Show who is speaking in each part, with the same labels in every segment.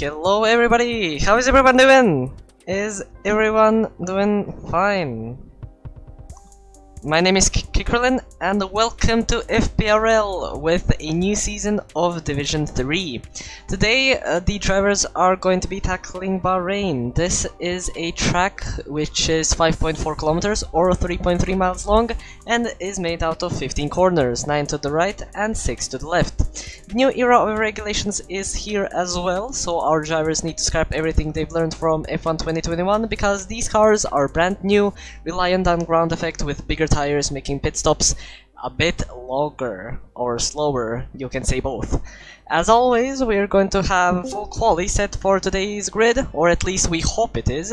Speaker 1: Hello everybody! How is everyone doing? Is everyone doing fine? My name is Fprl'S and welcome to Fprl with a new season of Division 3. Today the drivers are going to be tackling Bahrain. This is a track which is 5.4 kilometers or 3.3 miles long and is made out of 15 corners, 9 to the right and 6 to the left. The new era of regulations is here as well, so our drivers need to scrap everything they've learned from F1 2021 because these cars are brand new, reliant on ground effect with bigger tires, making pit stops a bit longer or slower, you can say both. As always, we're going to have full quali set for today's grid, or at least we hope it is.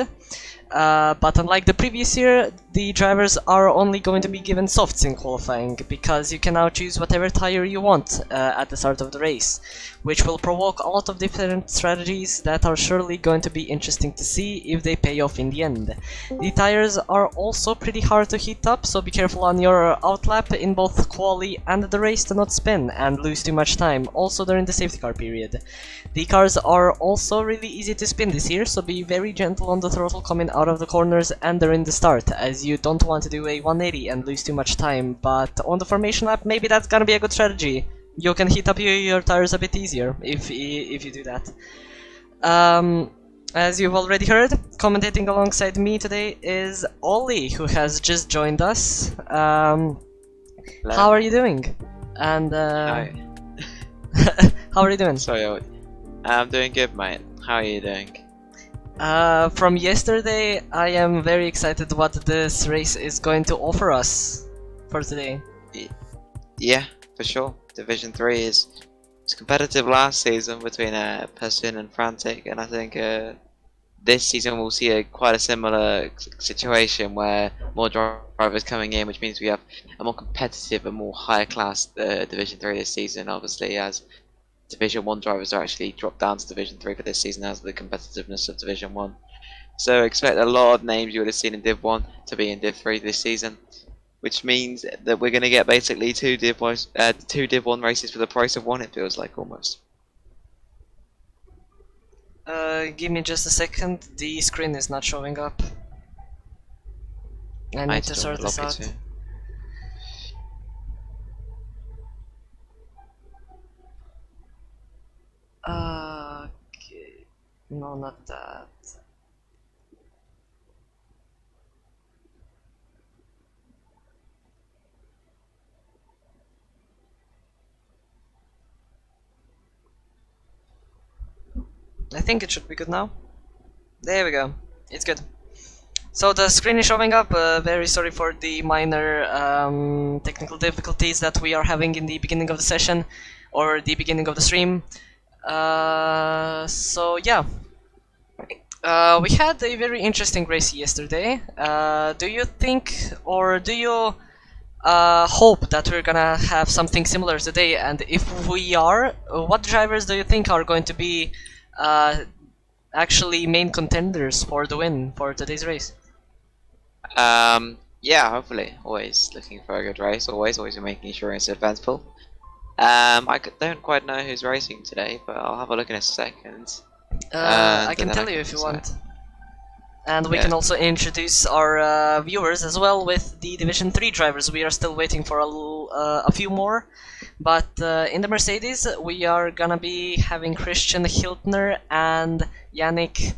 Speaker 1: But unlike the previous year, the drivers are only going to be given softs in qualifying, because you can now choose whatever tire you want at the start of the race, which will provoke a lot of different strategies that are surely going to be interesting to see if they pay off in the end. The tires are also pretty hard to heat up, so be careful on your outlap in both quali and the race to not spin and lose too much time, also during the safety car period. The cars are also really easy to spin this year, so be very gentle on the throttle coming out of the corners and during the start, as you don't want to do a 180 and lose too much time, but on the formation lap maybe that's gonna be a good strategy. You can heat up your tires a bit easier if you do that. As you've already heard, commentating alongside me today is Ollie, who has just joined us. How are you doing? And
Speaker 2: Hi.
Speaker 1: how are you doing?
Speaker 2: Sorry, I'm doing good, mate. How are you doing?
Speaker 1: From yesterday, I am very excited what this race is going to offer us for today.
Speaker 2: Yeah, for sure. Division 3 is competitive last season between Passion and Frantic, and I think this season we'll see quite a similar situation where more drivers coming in, which means we have a more competitive and more higher class Division 3 this season, obviously, as Division 1 drivers are actually dropped down to Division 3 for this season as the competitiveness of Division 1. So expect a lot of names you would have seen in Div 1 to be in Div 3 this season, which means that we're going to get basically two Div 1 races for the price of one, it feels like, almost.
Speaker 1: Give me just a second, the screen is not showing up. I need to sort this out. Okay, no, not that. I think it should be good now. There we go, it's good. So the screen is showing up. Very sorry for the minor technical difficulties that we are having in the beginning of the session or the beginning of the stream. So yeah, we had a very interesting race yesterday. Do you think, or do you hope that we're gonna have something similar today? And if we are, what drivers do you think are going to be actually main contenders for the win for today's race?
Speaker 2: Yeah, hopefully. Always looking for a good race, always making sure it's eventful. I don't quite know who's racing today, but I'll have a look in a second.
Speaker 1: I can tell you if you want. And we can also introduce our viewers as well with the Division 3 drivers. We are still waiting for a few more. But in the Mercedes, we are gonna be having Christian Hiltner and Yannick.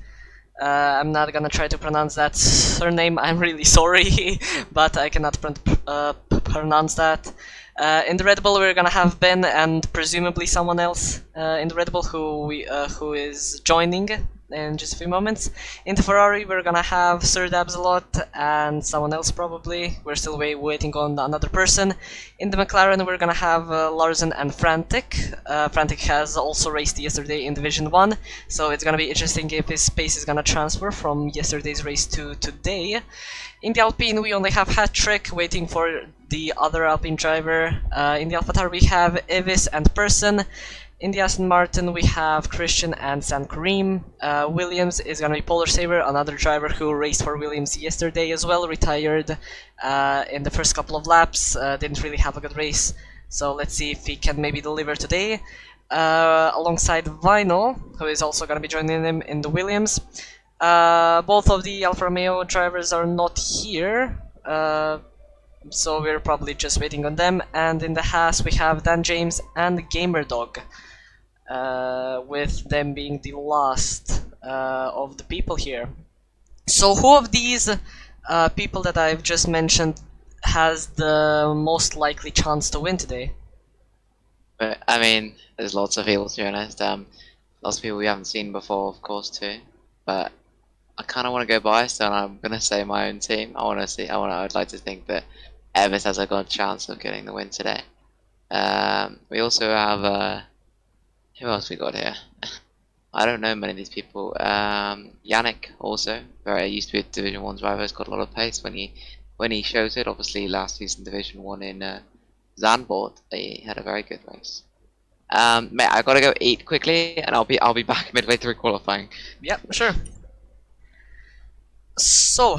Speaker 1: I'm not gonna try to pronounce that surname, I'm really sorry, but I cannot pronounce that. In the Red Bull, we're gonna have Ben and presumably someone else in the Red Bull who is joining in just a few moments. In the Ferrari, we're gonna have Sir Dabsalot and someone else probably. We're still waiting on another person. In the McLaren, we're gonna have Larsen and Frantic. Frantic has also raced yesterday in Division 1, so it's gonna be interesting if his pace is gonna transfer from yesterday's race to today. In the Alpine, we only have Hat-Trick waiting for the other Alpine driver. In the AlphaTauri, we have Evis and Person. In the Aston Martin, we have Christian and San Kareem. Williams is going to be Polar Saber, another driver who raced for Williams yesterday as well, retired in the first couple of laps, didn't really have a good race, so let's see if he can maybe deliver today. alongside Vinyl, who is also gonna be joining him in the Williams. Both of the Alfa Romeo drivers are not here, so we're probably just waiting on them. And in the Haas we have Dan James and Gamerdog, with them being the last of the people here. So who of these people that I've just mentioned has the most likely chance to win today?
Speaker 2: But I mean, there's lots of people, to be honest. Lots of people we haven't seen before, of course, too. But I kind of want to go biased, and I'm gonna say my own team. I'd like to think that Evans has a good chance of getting the win today. We also have who else we got here? I don't know many of these people. Yannick also, very used to be a Division 1 driver, has got a lot of pace when he shows it. Obviously, last season Division 1 in Zandvoort, he had a very good race. Mate, I gotta go eat quickly, and I'll be back midway through qualifying.
Speaker 1: Yep, sure. So,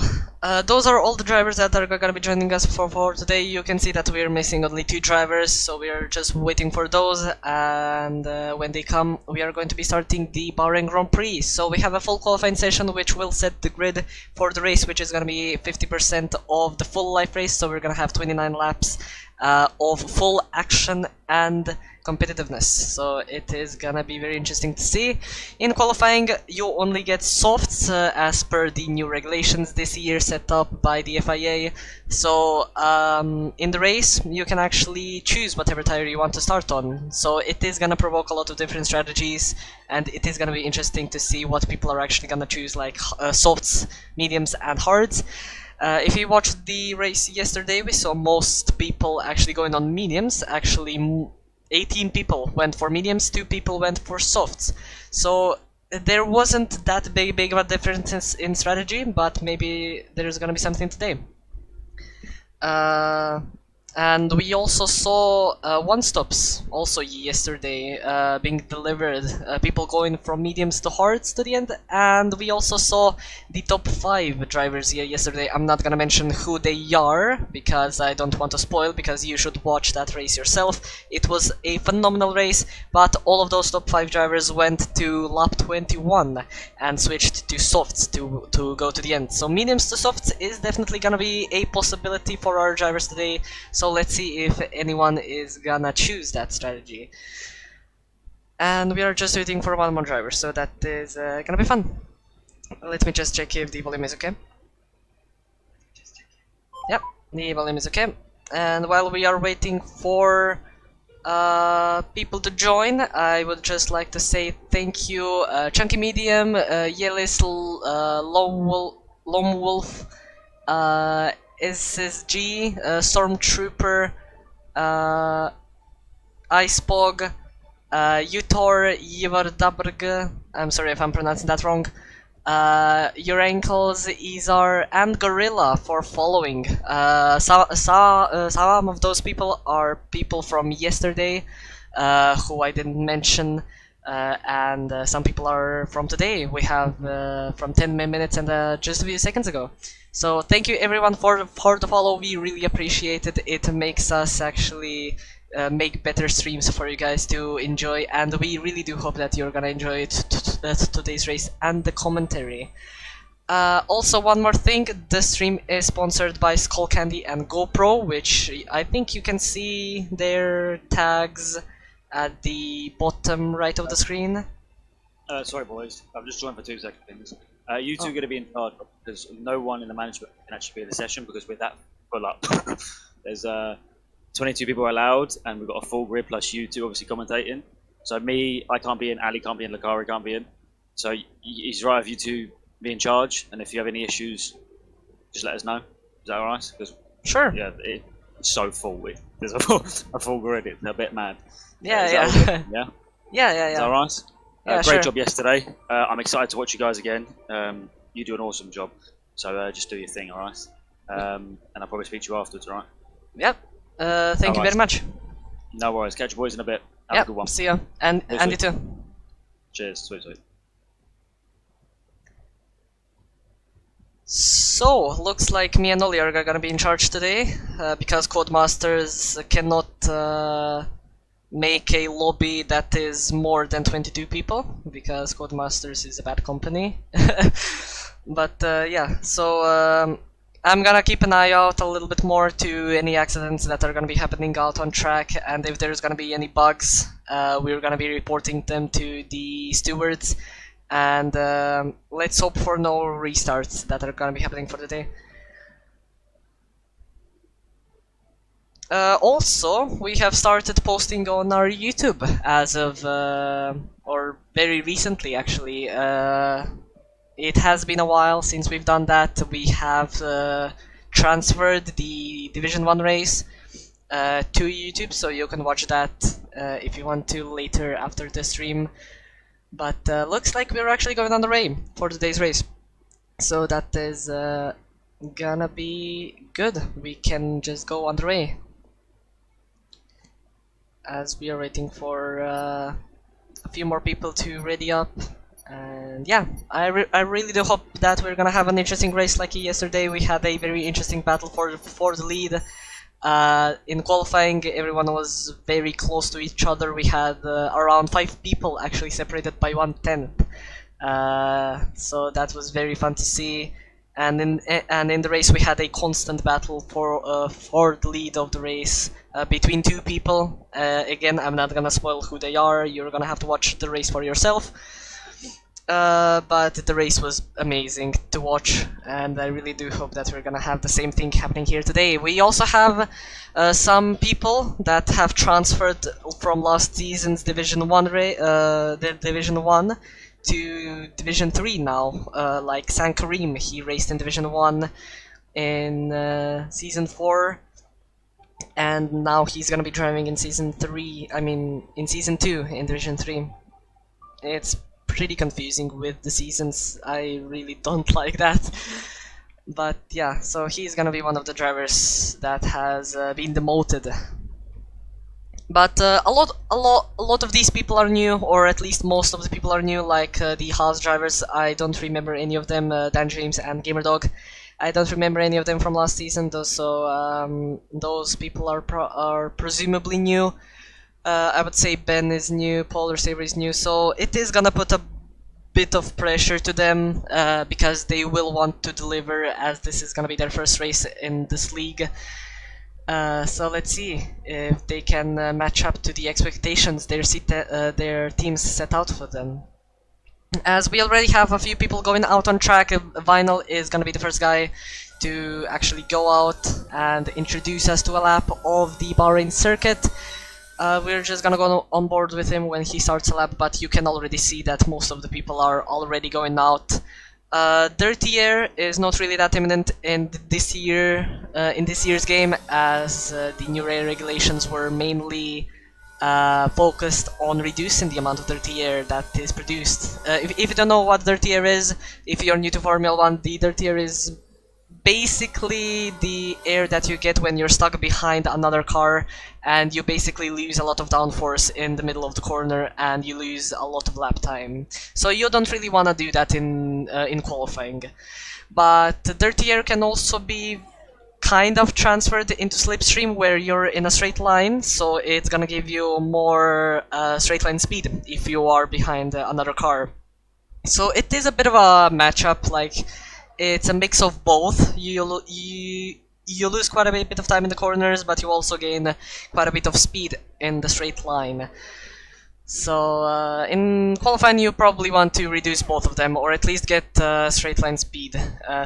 Speaker 1: those are all the drivers that are gonna be joining us for today. You can see that we're missing only 2 drivers, so we're just waiting for those, and when they come, we are going to be starting the Bahrain Grand Prix. So we have a full qualifying session which will set the grid for the race, which is gonna be 50% of the full life race, so we're gonna have 29 laps of full action and competitiveness, so it is gonna be very interesting to see. In qualifying, you only get softs as per the new regulations this year set up by the FIA. So in the race, you can actually choose whatever tire you want to start on. So it is gonna provoke a lot of different strategies, and it is gonna be interesting to see what people are actually gonna choose, like softs, mediums, and hards. If you watched the race yesterday, we saw most people actually going on mediums. Actually, 18 people went for mediums, 2 people went for softs. So there wasn't that big of a difference in strategy, but maybe there's gonna be something today. And we also saw one-stops also yesterday being delivered, people going from mediums to hards to the end, and we also saw the top 5 drivers here yesterday. I'm not gonna mention who they are, because I don't want to spoil, because you should watch that race yourself. It was a phenomenal race, but all of those top 5 drivers went to lap 21 and switched to softs to go to the end. So mediums to softs is definitely gonna be a possibility for our drivers today. So let's see if anyone is gonna choose that strategy. And we are just waiting for one more driver, so that is gonna be fun. Let me just check if the volume is okay. Yep, the volume is okay. And while we are waiting for people to join, I would just like to say thank you, Chunky Medium, Yelis, Lone Wolf, SSG, Stormtrooper, Icebog, Utor, Yvardabrg, I'm sorry if I'm pronouncing that wrong, Your Ankles, Izar, and Gorilla for following. Some of those people are people from yesterday, who I didn't mention, and some people are from today. We have from 10 minutes and just a few seconds ago. So thank you everyone for the follow. We really appreciate it. It makes us actually make better streams for you guys to enjoy, and we really do hope that you're gonna enjoy today's race and the commentary. Also, one more thing, the stream is sponsored by Skullcandy and GoPro, which I think you can see their tags at the bottom right of the screen.
Speaker 3: Sorry boys, I've just joined for 2 seconds. You two are going to be in charge because no one in the management can actually be in the session because we're that full up. There's 22 people allowed, and we've got a full grid plus you two obviously commentating. So me, I can't be in, Ali can't be in, Lakari can't be in. So it's right if you two be in charge, and if you have any issues, just let us know. Is that alright?
Speaker 1: Sure.
Speaker 3: Yeah, it's so full. There's a full grid. It's a bit mad.
Speaker 1: Yeah.
Speaker 3: Yeah.
Speaker 1: Yeah.
Speaker 3: Is that alright?
Speaker 1: Yeah,
Speaker 3: great
Speaker 1: sure.
Speaker 3: job yesterday. I'm excited to watch you guys again. You do an awesome job. So just do your thing, alright? And I'll probably speak to you afterwards, alright?
Speaker 1: Yep. Thank you very much.
Speaker 3: No worries. Catch you boys in a bit. Have a good one.
Speaker 1: See ya. And you too.
Speaker 3: Cheers. Sweet.
Speaker 1: So, looks like me and Ollie are gonna be in charge today, because Codemasters cannot make a lobby that is more than 22 people, because Codemasters is a bad company. But yeah, so I'm gonna keep an eye out a little bit more to any accidents that are gonna be happening out on track, and if there's gonna be any bugs, we're gonna be reporting them to the stewards, and let's hope for no restarts that are gonna be happening for the day. Also, we have started posting on our YouTube as of, or very recently actually. It has been a while since we've done that. We have transferred the Division 1 race to YouTube, so you can watch that if you want to later after the stream. But looks like we're actually going on the Ray for today's race. So that is gonna be good. We can just go on the Ray. As we are waiting for a few more people to ready up. And yeah, I really do hope that we're gonna have an interesting race like yesterday. We had a very interesting battle for the lead. In qualifying, everyone was very close to each other. We had around 5 people actually separated by 1/10. So that was very fun to see. And in the race, we had a constant battle for the lead of the race between 2 people. Again, I'm not gonna spoil who they are. You're gonna have to watch the race for yourself. But the race was amazing to watch, and I really do hope that we're gonna have the same thing happening here today. We also have some people that have transferred from last season's Division 1 the Division 1 to Division 3 now, like San Karim. He raced in Division 1 in Season 4, and now he's gonna be driving in Season 3, I mean in Season 2 in Division 3. It's pretty confusing with the seasons. I really don't like that. But yeah, so he's gonna be one of the drivers that has been demoted. But a lot of these people are new, or at least most of the people are new, like the Haas drivers. I don't remember any of them, Dan James and GamerDog. I don't remember any of them from last season, though, so those people are presumably new. I would say Ben is new, Polar Saber is new, so it is gonna put a bit of pressure to them because they will want to deliver, as this is gonna be their first race in this league. So let's see if they can match up to the expectations their teams set out for them. As we already have a few people going out on track, Vinyl is gonna be the first guy to actually go out and introduce us to a lap of the Bahrain Circuit. We're just gonna go on board with him when he starts a lap, but you can already see that most of the people are already going out. Dirty Air is not really that imminent in this year's game, as the new race regulations were mainly focused on reducing the amount of dirty air that is produced. If you don't know what dirty air is, if you're new to Formula 1, the dirty air is basically the air that you get when you're stuck behind another car, and you basically lose a lot of downforce in the middle of the corner, and you lose a lot of lap time. So you don't really want to do that in qualifying. But dirty air can also be kind of transferred into slipstream, where you're in a straight line, so it's gonna give you more straight line speed if you are behind another car. So it is a bit of a matchup, like it's a mix of both. You lose quite a bit of time in the corners, but you also gain quite a bit of speed in the straight line. So in qualifying, you probably want to reduce both of them, or at least get straight line speed,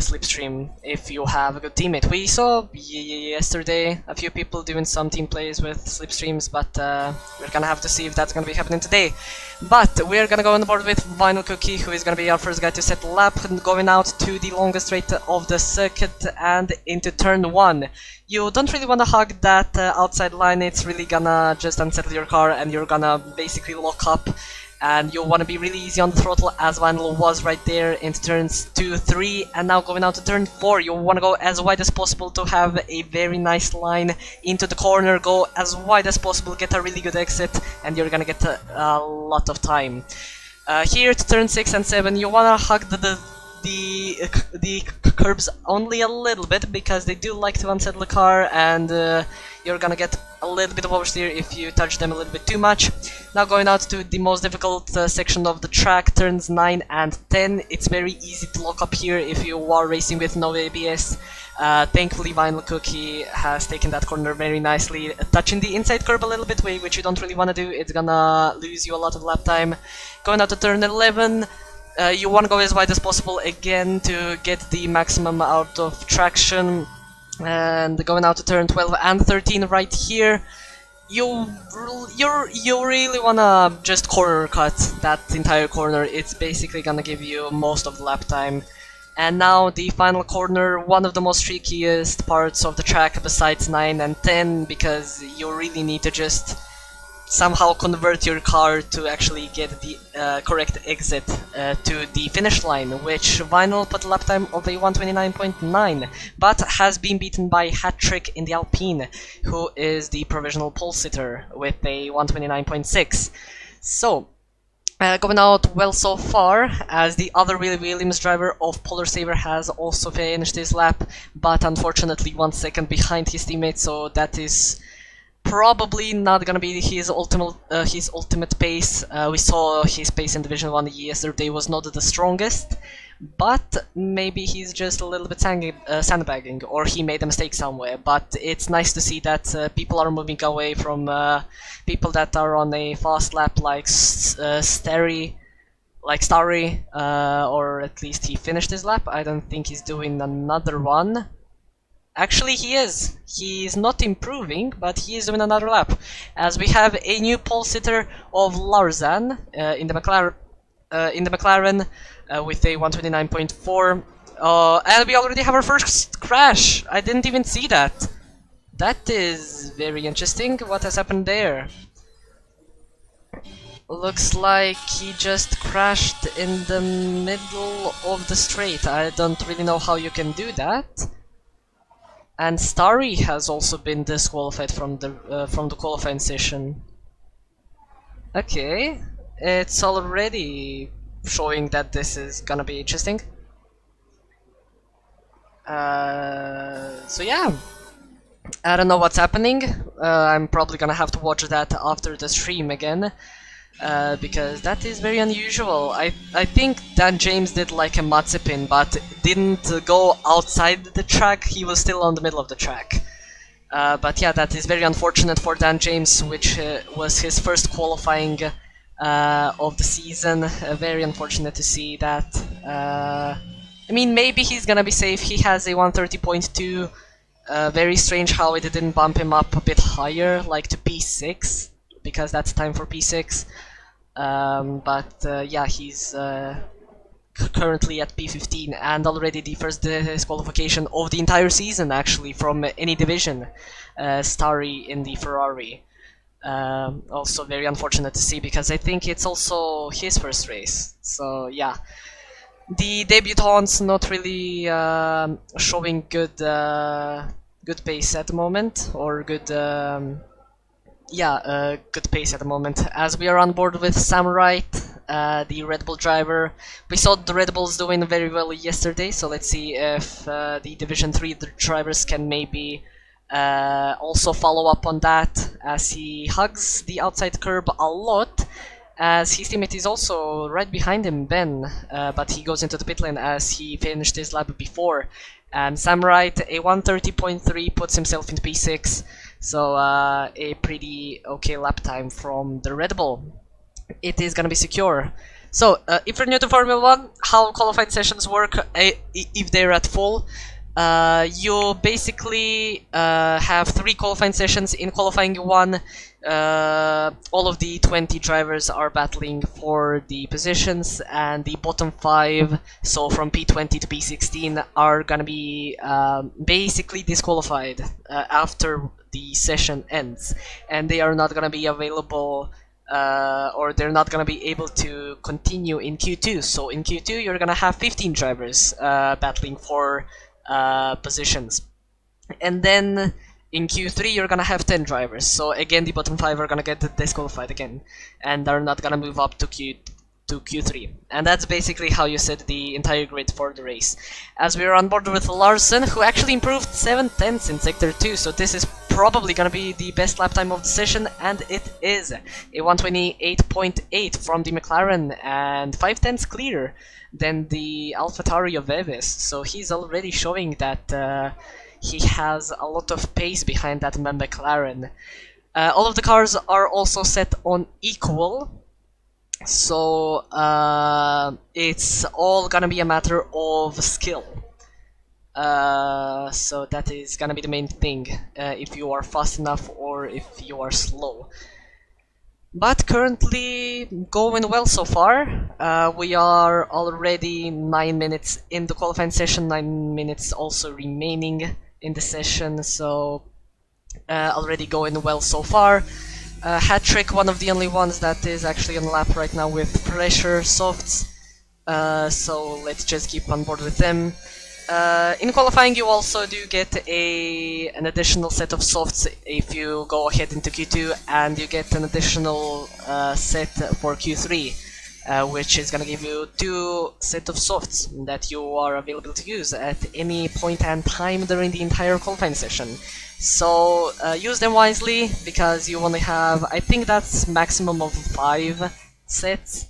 Speaker 1: slipstream, if you have a good teammate. We saw yesterday a few people doing some team plays with slipstreams, but we're gonna have to see if that's gonna be happening today. But we're gonna go on board with Vinyl Cookie, who is gonna be our first guy to set the lap, going out to the longest straight of the circuit and into turn 1. You don't really want to hug that outside line. It's really gonna just unsettle your car, and you're gonna basically lock up, and you want to be really easy on the throttle, as Vinyl was right there into turns 2, 3, and now going out to turn 4. You want to go as wide as possible to have a very nice line into the corner, go as wide as possible, get a really good exit, and you're gonna get a lot of time. Here to turn 6 and 7, you want to hug the the curbs only a little bit, because they do like to unsettle the car, and you're gonna get a little bit of oversteer if you touch them a little bit too much. Now going out to the most difficult section of the track, turns 9 and 10. It's very easy to lock up here if you are racing with no ABS. Thankfully Vinyl Cookie has taken that corner very nicely, touching the inside curb a little bit, which you don't really want to do. It's gonna lose you a lot of lap time. Going out to turn 11, you want to go as wide as possible again to get the maximum out of traction. And going out to turn 12 and 13 right here, you really wanna just corner cut that entire corner. It's basically gonna give you most of the lap time. And now the final corner, one of the most trickiest parts of the track besides 9 and 10, because you really need to just somehow convert your car to actually get the correct exit to the finish line, which Vinyl put a lap time of a 129.9, but has been beaten by Hat-Trick in the Alpine, who is the provisional pole sitter with a 129.6. So, going out well so far, as the other Williams driver of Polar Saver has also finished his lap, but unfortunately 1 second behind his teammate, so that is probably not gonna be his ultimate pace. We saw his pace in Division 1 yesterday was not the strongest, but maybe he's just a little bit sandbagging, or he made a mistake somewhere. But it's nice to see that people are moving away from people that are on a fast lap like Starry, or at least he finished his lap. I don't think he's doing another one. Actually, he is. He's not improving, but he is doing another lap. As we have a new pole sitter of Larzan in the McLaren with a 129.4. And we already have our first crash. I didn't even see that. That is very interesting. What has happened there? Looks like he just crashed in the middle of the straight. I don't really know how you can do that. And Starry has also been disqualified from the qualifying session. Okay, it's already showing that this is gonna be interesting. So yeah, I don't know what's happening. I'm probably gonna have to watch that after the stream again. Because that is very unusual. I think Dan James did like a Mazepin, but didn't go outside the track. He was still on the middle of the track. But yeah, that is very unfortunate for Dan James, which was his first qualifying of the season. Very unfortunate to see that. I mean, maybe he's gonna be safe. He has a 130.2. Very strange how it didn't bump him up a bit higher, like to P6. Because that's time for P6, yeah, he's currently at P15, and already the first disqualification of the entire season, actually, from any division. Starry in the Ferrari. Also very unfortunate to see, because I think it's also his first race. So yeah, the debutants not really showing good pace at the moment, or good. Good pace at the moment, as we are on board with Samurai, the Red Bull driver. We saw the Red Bulls doing very well yesterday, so let's see if the Division 3 drivers can maybe also follow up on that, as he hugs the outside curb a lot, as his teammate is also right behind him, Ben, but he goes into the pit lane as he finished his lap before. And Samurai, a 130.3, puts himself into P6. So a pretty okay lap time from the Red Bull. It is gonna be secure. So if you're new to Formula 1, how qualifying sessions work if they're at full, you basically have 3 qualifying sessions. In qualifying 1, all of the 20 drivers are battling for the positions, and the bottom 5, so from P20 to P16, are gonna be basically disqualified after the session ends, and they are not gonna be available, or they're not gonna be able to continue in Q2. So in Q2, you're gonna have 15 drivers battling for positions, and then in Q3 you're gonna have 10 drivers. So again, the bottom 5 are gonna get disqualified again, and are not gonna move up to to Q3. And that's basically how you set the entire grid for the race. As we are on board with Larson, who actually improved 7/10 in Sector 2, so this is probably gonna be the best lap time of the session, and it is a 128.8 from the McLaren, and 5/10 clearer than the AlphaTauri of Eves, so he's already showing that he has a lot of pace behind that McLaren. All of the cars are also set on equal, so it's all gonna be a matter of skill. So that is gonna be the main thing, if you are fast enough or if you are slow. But currently going well so far. We are already 9 minutes in the qualifying session, 9 minutes also remaining in the session, so already going well so far. Hat-Trick, one of the only ones that is actually on lap right now with pressure softs, so let's just keep on board with them. In qualifying you also do get an additional set of softs if you go ahead into Q2, and you get an additional set for Q3, which is gonna give you 2 set of softs that you are available to use at any point and time during the entire qualifying session. So use them wisely, because you only have, I think that's maximum of 5 sets,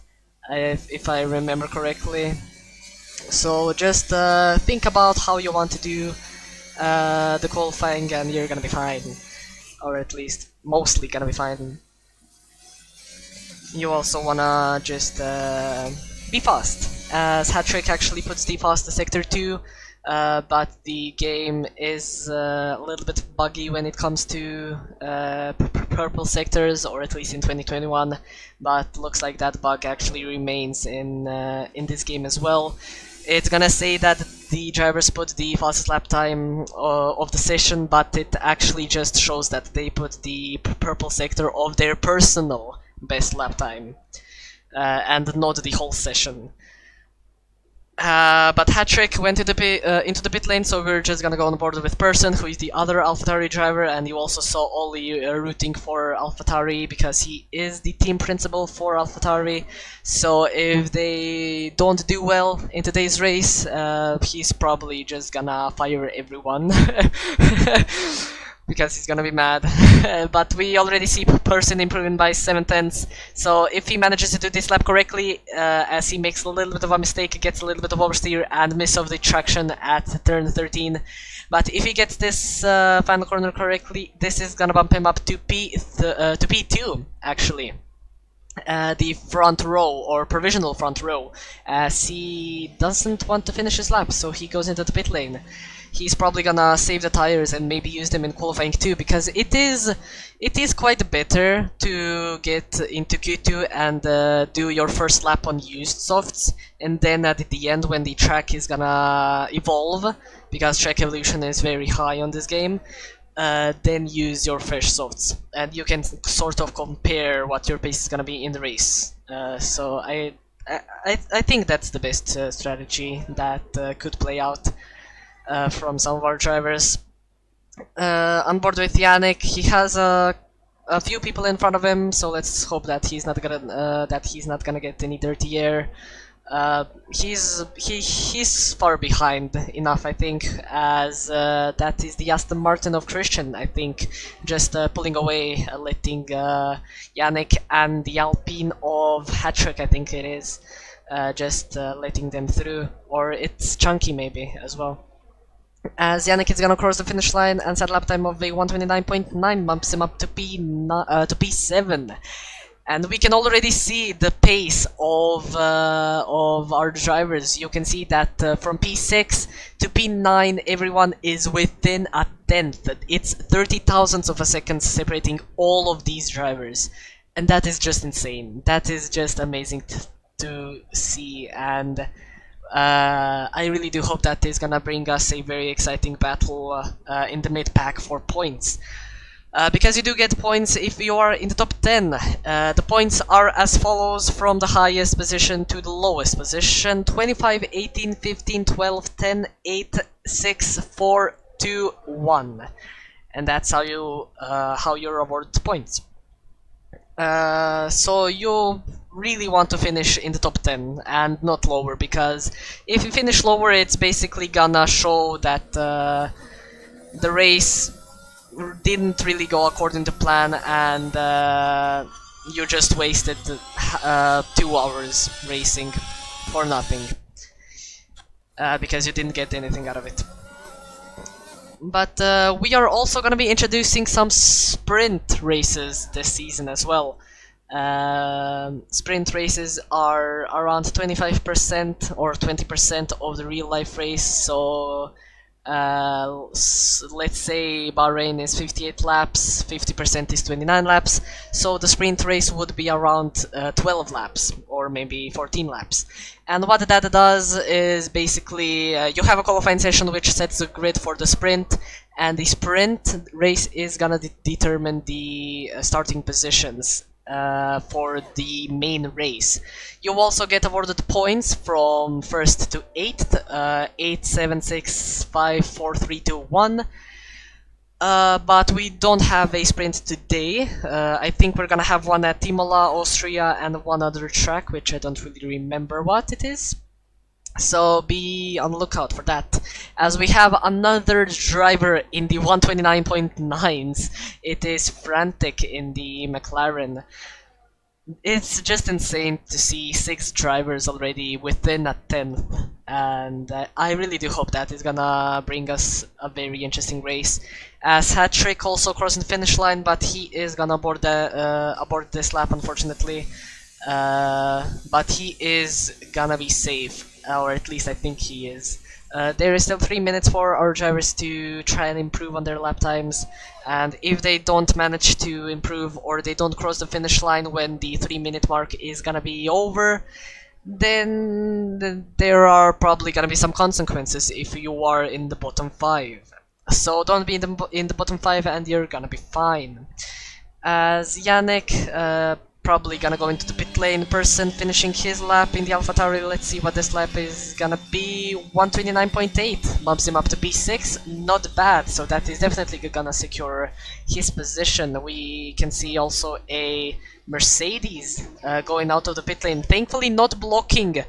Speaker 1: if I remember correctly. So just think about how you want to do the qualifying, and you're gonna be fine. Or at least mostly gonna be fine. You also wanna just be fast, as Hat-Trick actually puts the fastest Sector 2, but the game is a little bit buggy when it comes to purple sectors, or at least in 2021, but looks like that bug actually remains in this game as well. It's gonna say that the drivers put the fastest lap time of the session, but it actually just shows that they put the purple sector of their personal best lap time, and not the whole session. But Hat-Trick went into the pit lane, so we're just gonna go on board with Person, who is the other AlphaTauri driver, and you also saw Ollie rooting for AlphaTauri because he is the team principal for AlphaTauri. So if they don't do well in today's race, he's probably just gonna fire everyone. Because he's gonna be mad. But we already see Person improving by 7/10, so if he manages to do this lap correctly, as he makes a little bit of a mistake, gets a little bit of oversteer and miss of the traction at turn 13, but if he gets this final corner correctly, this is gonna bump him up to P2 actually. The front row, or provisional front row, as he doesn't want to finish his lap, so he goes into the pit lane. He's probably gonna save the tires and maybe use them in qualifying too, because it is quite better to get into Q2 and do your first lap on used softs, and then at the end, when the track is gonna evolve, because track evolution is very high on this game, then use your fresh softs, and you can sort of compare what your pace is gonna be in the race. So I think that's the best strategy that could play out from some of our drivers. On board with Yannick, he has a few people in front of him, so let's hope that he's not gonna get any dirty air. He's far behind enough, I think, as that is the Aston Martin of Christian, I think, just pulling away, letting Yannick and the Alpine of Hat-Trick, I think it is, just letting them through, or it's Chunky maybe as well. As Yannick is gonna cross the finish line and set a lap time of a 129.9 bumps him up to P7. And we can already see the pace of our drivers. You can see that from P6 to P9, everyone is within a tenth. It's 30 thousandths of a second separating all of these drivers, and that is just insane. That is just amazing to see, and I really do hope that is gonna bring us a very exciting battle in the mid-pack for points. Because you do get points if you are in the top 10. The points are as follows from the highest position to the lowest position: 25, 18, 15, 12, 10, 8, 6, 4, 2, 1. And that's how you're awarded points. So you really want to finish in the top 10 and not lower, because if you finish lower, it's basically gonna show that the race didn't really go according to plan, and you just wasted 2 hours racing for nothing, because you didn't get anything out of it. But we are also going to be introducing some sprint races this season as well. Sprint races are around 25% or 20% of the real life race, so let's say Bahrain is 58 laps, 50% is 29 laps, so the sprint race would be around 12 laps or maybe 14 laps. And what that does is basically you have a qualifying session which sets the grid for the sprint, and the sprint race is gonna determine the starting positions for the main race. You also get awarded points from 1st to 8th, 8, 7, 6, 5, 4, 3, 2, 1. But we don't have a sprint today. I think we're gonna have one at Imola, Austria, and one other track, which I don't really remember what it is. So be on the lookout for that. As we have another driver in the 129.9s, it is Frantic in the McLaren. It's just insane to see 6 drivers already within a 10th, and I really do hope that is gonna bring us a very interesting race. As Hat-Trick also crossing the finish line, but he is gonna abort this lap, unfortunately. But he is gonna be safe, or at least I think he is. There is still 3 minutes for our drivers to try and improve on their lap times, and if they don't manage to improve or they don't cross the finish line when the 3-minute mark is gonna be over, then there are probably gonna be some consequences if you are in the bottom 5. So don't be in the bottom 5 and you're gonna be fine. As Yannick probably gonna go into the pit lane, person finishing his lap in the AlphaTauri. Let's see what this lap is gonna be. 129.8 bumps him up to P6, not bad, so that is definitely gonna secure his position. We can see also a Mercedes going out of the pit lane, thankfully not blocking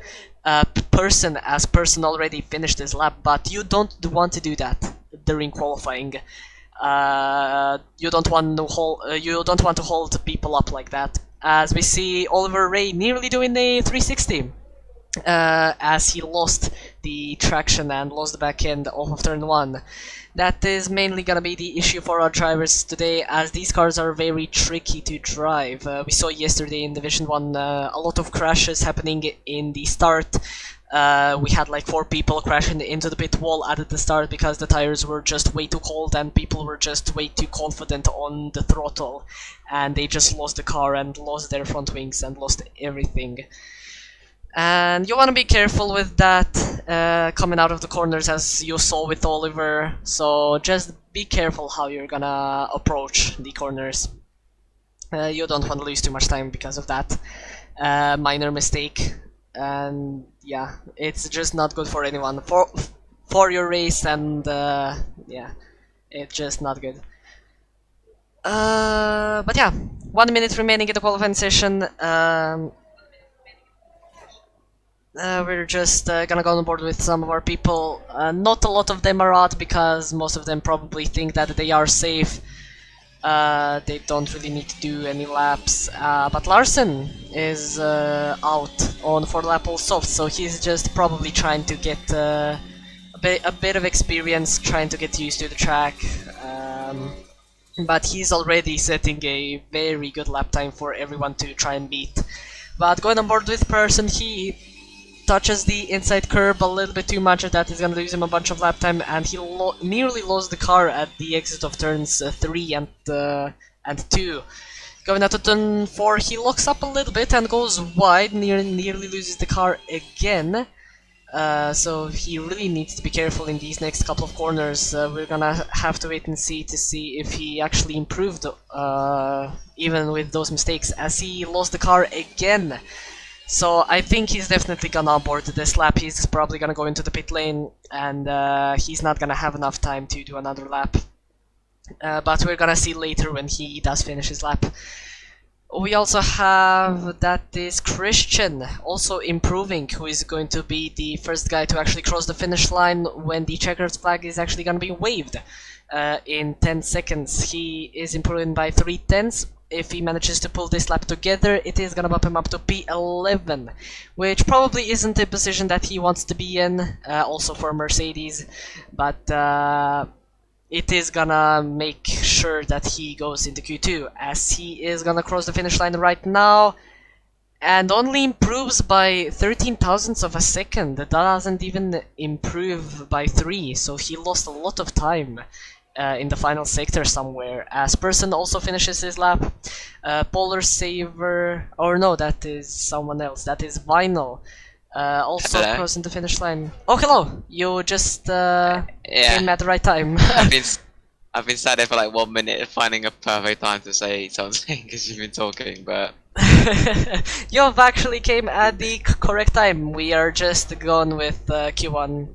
Speaker 1: person, as person already finished his lap, but you don't want to do that during qualifying. You don't want to hold people up like that. As we see Oliver Ray nearly doing a 360, as he lost the traction and lost the back end off of turn 1. That is mainly gonna be the issue for our drivers today, as these cars are very tricky to drive. We saw yesterday in Division 1 a lot of crashes happening in the start. We had like 4 people crashing into the pit wall at the start because the tires were just way too cold and people were just way too confident on the throttle, and they just lost the car and lost their front wings and lost everything. And you want to be careful with that coming out of the corners, as you saw with Oliver, so just be careful how you're gonna approach the corners. You don't want to lose too much time because of that minor mistake. And yeah, it's just not good for anyone, for your race, and yeah, it's just not good. But yeah, 1 minute remaining in the qualifying session. We're just gonna go on board with some of our people. Not a lot of them are out because most of them probably think that they are safe. They don't really need to do any laps, but Larson is out on 4 lap all soft, so he's just probably trying to get a bit of experience, trying to get used to the track, but he's already setting a very good lap time for everyone to try and beat. But going on board with person, he touches the inside curb a little bit too much, and that is going to lose him a bunch of lap time, and he nearly lost the car at the exit of turns 3 and 2. Going out to turn 4, he locks up a little bit and goes wide, nearly loses the car again. So he really needs to be careful in these next couple of corners. We're gonna have to wait and see if he actually improved even with those mistakes, as he lost the car again. So I think he's definitely gonna abort this lap. He's probably gonna go into the pit lane, and he's not gonna have enough time to do another lap. But we're gonna see later when he does finish his lap. we also have that is Christian also improving, who is going to be the first guy to actually cross the finish line when the checkered flag is actually going to be waved in 10 seconds. He is improving by 3/10. If he manages to pull this lap together, it is going to bump him up to P11, which probably isn't a position that he wants to be in, also for Mercedes, but it is gonna make sure that he goes into Q2, as he is gonna cross the finish line right now and only improves by 13 thousandths of a second. That doesn't even improve by 3, so he lost a lot of time in the final sector somewhere, as Person also finishes his lap. Polar Saver, or no, that is someone else, that is Vinyl. Also
Speaker 2: Hello.
Speaker 1: crossing the finish line. Oh, hello! You just
Speaker 2: Yeah.
Speaker 1: came at the right time.
Speaker 2: I've been sat there for like 1 minute finding a perfect time to say something because you've been talking, but
Speaker 1: You've actually came at the correct time. We are just going with Q1.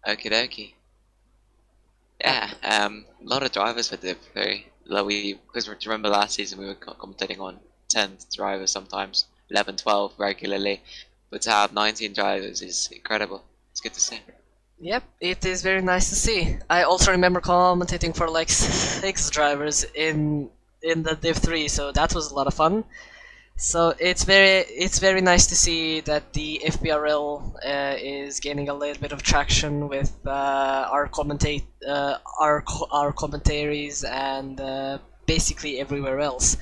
Speaker 2: okie dokie. Yeah, a lot of drivers for Div 3. Because remember last season we were commentating on 10 drivers sometimes, 11, 12 regularly, but to have 19 drivers is incredible. It's good to see.
Speaker 1: Yep, it is very nice to see. I also remember commentating for like 6 drivers in the Div 3, so that was a lot of fun. So it's very nice to see that the FPRL is gaining a little bit of traction with our commentaries and basically everywhere else.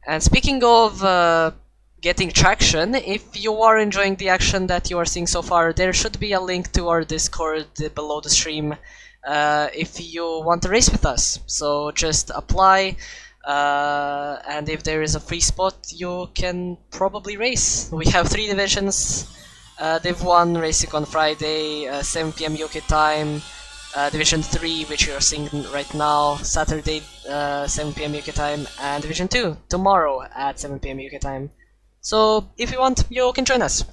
Speaker 1: And speaking of getting traction, if you are enjoying the action that you are seeing so far, there should be a link to our Discord below the stream if you want to race with us. So just apply. And if there is a free spot, you can probably race. We have 3 divisions. Div 1 racing on Friday, 7 PM UK time. Division 3, which you are seeing right now, Saturday, 7 PM UK time. And Division 2, tomorrow at 7 PM UK time. So if you want, you can join us.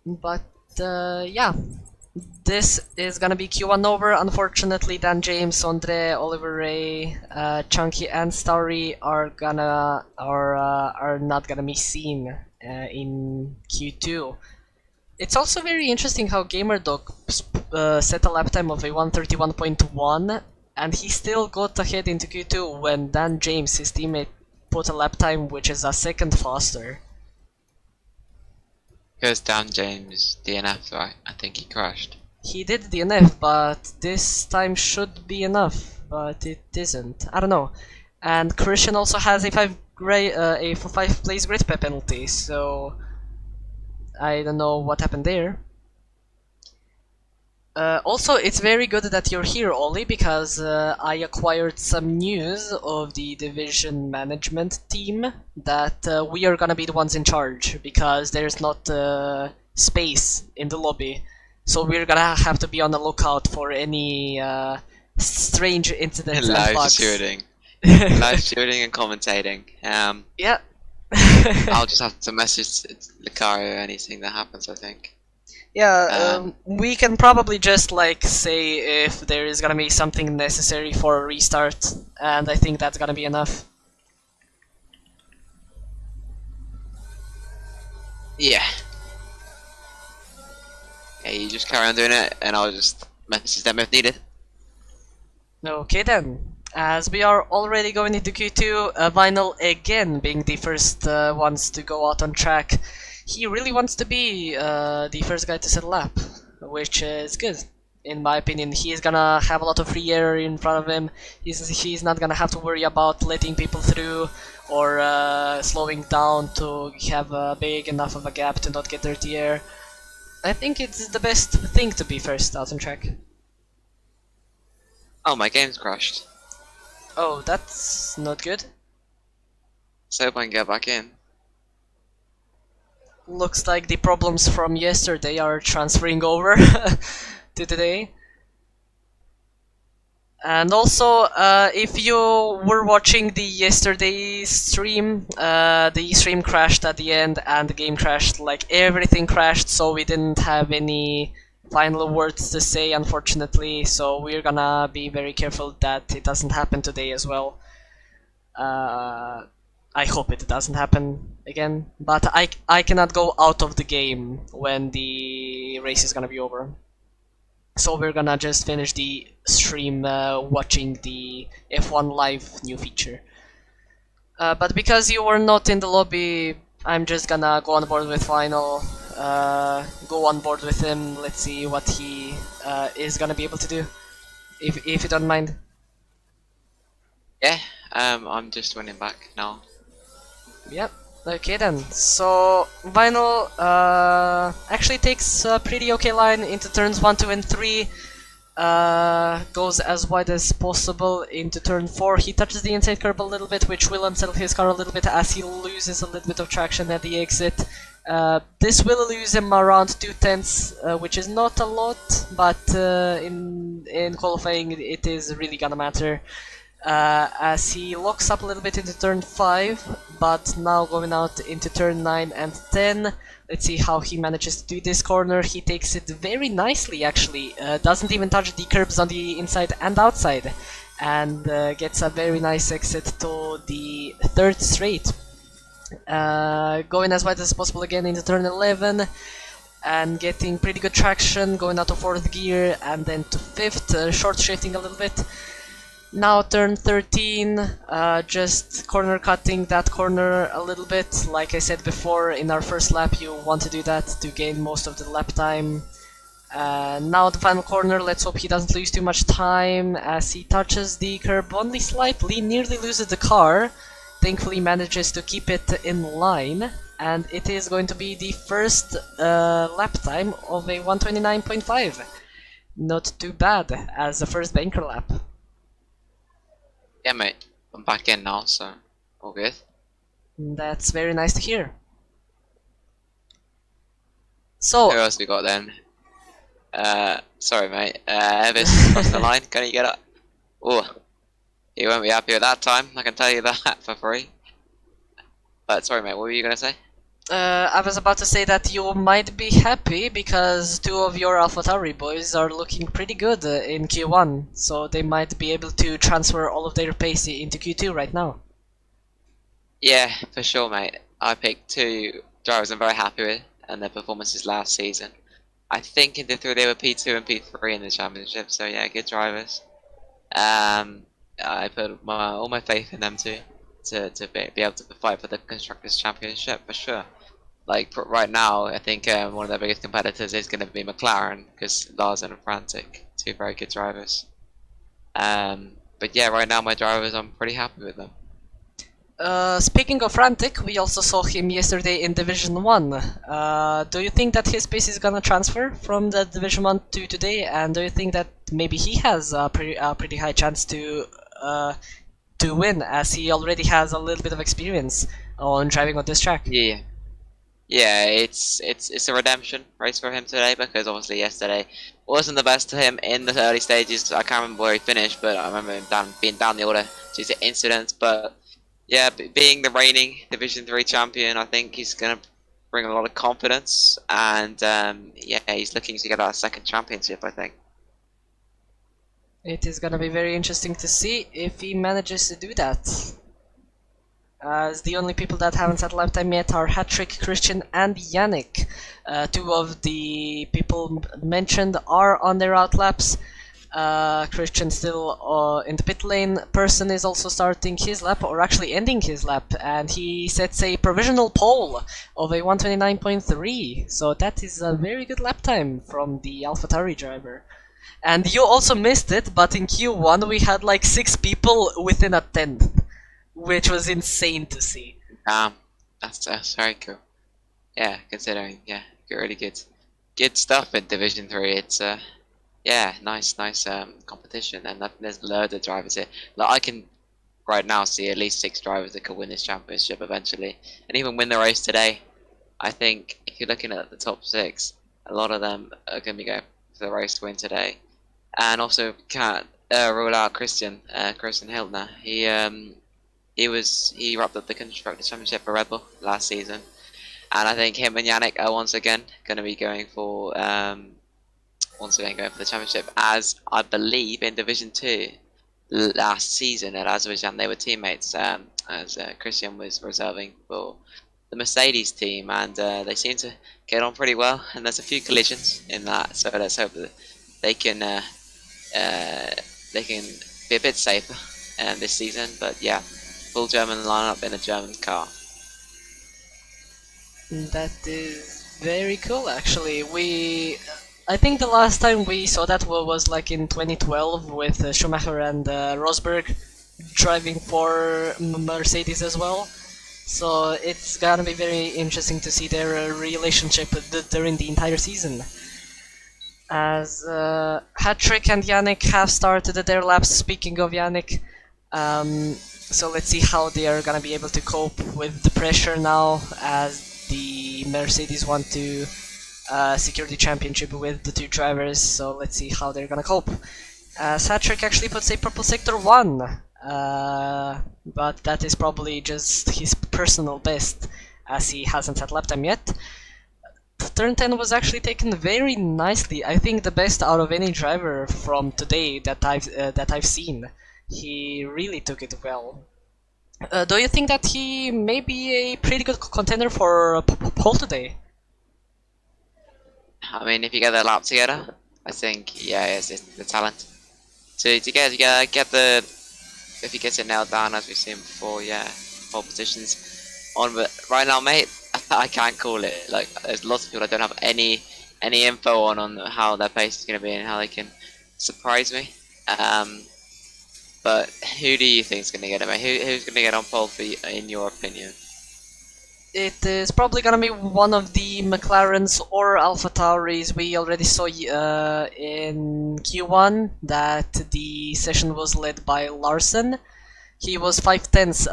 Speaker 1: But yeah. This is gonna be Q1 over. Unfortunately, Dan James, Andre, Oliver Ray, Chunky, and Starry are not gonna be seen in Q2. It's also very interesting how GamerDog set a lap time of a 1:31.1, and he still got ahead into Q2 when Dan James, his teammate, put a lap time which is a second faster.
Speaker 2: Because Dan James DNF, right? I think he crashed.
Speaker 1: He did DNF, but this time should be enough, but it isn't. I don't know. And Christian also has a 5 place grid penalty, so I don't know what happened there. Also, it's very good that you're here, Ollie, because I acquired some news of the division management team that we are gonna be the ones in charge, because there's not space in the lobby. So we're gonna have to be on the lookout for any strange incidents and
Speaker 2: Live
Speaker 1: bugs.
Speaker 2: shooting. Live shooting and commentating.
Speaker 1: Yeah.
Speaker 2: I'll just have to message Lucario anything that happens, I think.
Speaker 1: Yeah, we can probably just like say if there is gonna be something necessary for a restart, and I think that's gonna be enough.
Speaker 2: Yeah. Yeah, you just carry on doing it, and I'll just message them if needed.
Speaker 1: Okay then. As we are already going into Q2, Vinyl again being the first ones to go out on track. He really wants to be the first guy to set a lap, which is good. In my opinion, he's gonna have a lot of free air in front of him. He's not gonna have to worry about letting people through or slowing down to have a big enough of a gap to not get dirty air. I think it's the best thing to be first out on track.
Speaker 2: Oh, my game's crashed.
Speaker 1: Oh, that's not good.
Speaker 2: So hope I can get back in.
Speaker 1: Looks like the problems from yesterday are transferring over to today. And also, if you were watching the yesterday stream, the stream crashed at the end and the game crashed, like everything crashed, so we didn't have any final words to say, unfortunately. So we're gonna be very careful that it doesn't happen today as well. I hope it doesn't happen again, but I cannot go out of the game when the race is gonna be over. So we're gonna just finish the stream watching the F1 Live new feature. But because you were not in the lobby, I'm just gonna go on board with Final, go on board with him, let's see what he is gonna be able to do, if you don't mind.
Speaker 2: Yeah, I'm just running back now.
Speaker 1: Yep. Okay then. So Vinyl actually takes a pretty okay line into turns 1, 2, and 3. Goes as wide as possible into turn 4. He touches the inside curb a little bit, which will unsettle his car a little bit as he loses a little bit of traction at the exit. This will lose him around 2/10, which is not a lot, but in qualifying it is really gonna matter. As he locks up a little bit into turn 5, but now going out into turn 9 and 10. Let's see how he manages to do this corner. He takes it very nicely, actually. Doesn't even touch the curbs on the inside and outside, and gets a very nice exit to the 3rd straight. Going as wide as possible again into turn 11, and getting pretty good traction, going out to 4th gear and then to 5th, short shifting a little bit. Now turn 13, just corner cutting that corner a little bit. Like I said before, in our first lap you want to do that to gain most of the lap time. Now the final corner, let's hope he doesn't lose too much time as he touches the curb only slightly, nearly loses the car. Thankfully manages to keep it in line, and it is going to be the first lap time of a 129.5. Not too bad as the first banker lap.
Speaker 2: Yeah, mate. I'm back in now, so all good.
Speaker 1: That's very nice to hear. So,
Speaker 2: Who else we got then? Sorry, mate. Evis across the line. Can you get up? Oh, you won't be happy with that time. I can tell you that for free. But sorry, mate. What were you gonna say?
Speaker 1: I was about to say that you might be happy because 2 of your AlphaTauri boys are looking pretty good in Q1, so they might be able to transfer all of their pace into Q2 right now.
Speaker 2: Yeah, for sure, mate. I picked 2 drivers I'm very happy with and their performances last season. I think in the 3 they were P2 and P3 in the championship, so yeah, good drivers. I put all my faith in them too, to be able to fight for the Constructors' Championship for sure. Like right now, I think one of their biggest competitors is going to be McLaren, because Larson and Frantic, 2 very good drivers. But yeah, right now my drivers, I'm pretty happy with them.
Speaker 1: Speaking of Frantic, we also saw him yesterday in Division 1. Do you think that his pace is gonna transfer from the Division 1 to today, and do you think that maybe he has a pretty high chance to win, as he already has a little bit of experience on driving on this track?
Speaker 2: Yeah. Yeah, it's a redemption race for him today, because obviously yesterday wasn't the best to him in the early stages. I can't remember where he finished, but I remember him being down the order due to incidents. But yeah, being the reigning Division 3 champion, I think he's gonna bring a lot of confidence, and yeah, he's looking to get our 2nd championship, I think.
Speaker 1: It is gonna be very interesting to see if he manages to do that. As the only people that haven't had lap time yet are Hattrick, Christian, and Yannick. 2 of the people mentioned are on their out laps. Christian still in the pit lane. Person is also starting his lap, or actually ending his lap, and he sets a provisional pole of a 129.3. So that is a very good lap time from the AlphaTauri driver. And you also missed it, but in Q1 we had like 6 people within a 10th. Which was insane to see.
Speaker 2: That's very cool. Yeah, considering, yeah, really good stuff in Division 3. It's yeah, nice competition, and there's loads of drivers here. Like I can right now see at least 6 drivers that could win this championship eventually, and even win the race today. I think if you're looking at the top 6, a lot of them are going to be going for the race to win today. And also can't rule out Christian Hildner. He wrapped up the Constructors' Championship for Red Bull last season, and I think him and Yannick are once again going to be going for once again going for the championship, as I believe in Division 2 last season at Azerbaijan they were teammates, as Christian was reserving for the Mercedes team, and they seem to get on pretty well, and there's a few collisions in that, so let's hope that they can be a bit safer this season. But yeah, full German lineup in a German car.
Speaker 1: That is very cool, actually. I think the last time we saw that was like in 2012 with Schumacher and Rosberg driving for Mercedes as well. So it's gonna be very interesting to see their relationship during the entire season. As Hattrick and Yannick have started their laps. Speaking of Yannick, so let's see how they are gonna be able to cope with the pressure now, as the Mercedes want to secure the championship with the two drivers. So let's see how they're gonna cope. Hattrick actually puts a purple sector 1, but that is probably just his personal best, as he hasn't had lap time yet. Turn 10 was actually taken very nicely. I think the best out of any driver from today that I've seen. He really took it well. Do you think that he may be a pretty good contender for a pole today?
Speaker 2: I mean, if you get their lap together, I think yeah, it's the talent to get the, if he gets it nailed down as we've seen before, yeah, pole positions on. But right now, mate, I can't call it. Like, there's lots of people that don't have any info on how their pace is going to be and how they can surprise me. But who do you think is going to get it, mate? Who's going to get on pole for you, in your opinion?
Speaker 1: It is probably gonna be one of the McLarens or AlphaTauris. We already saw in Q1 that the session was led by Larson. He was 5/10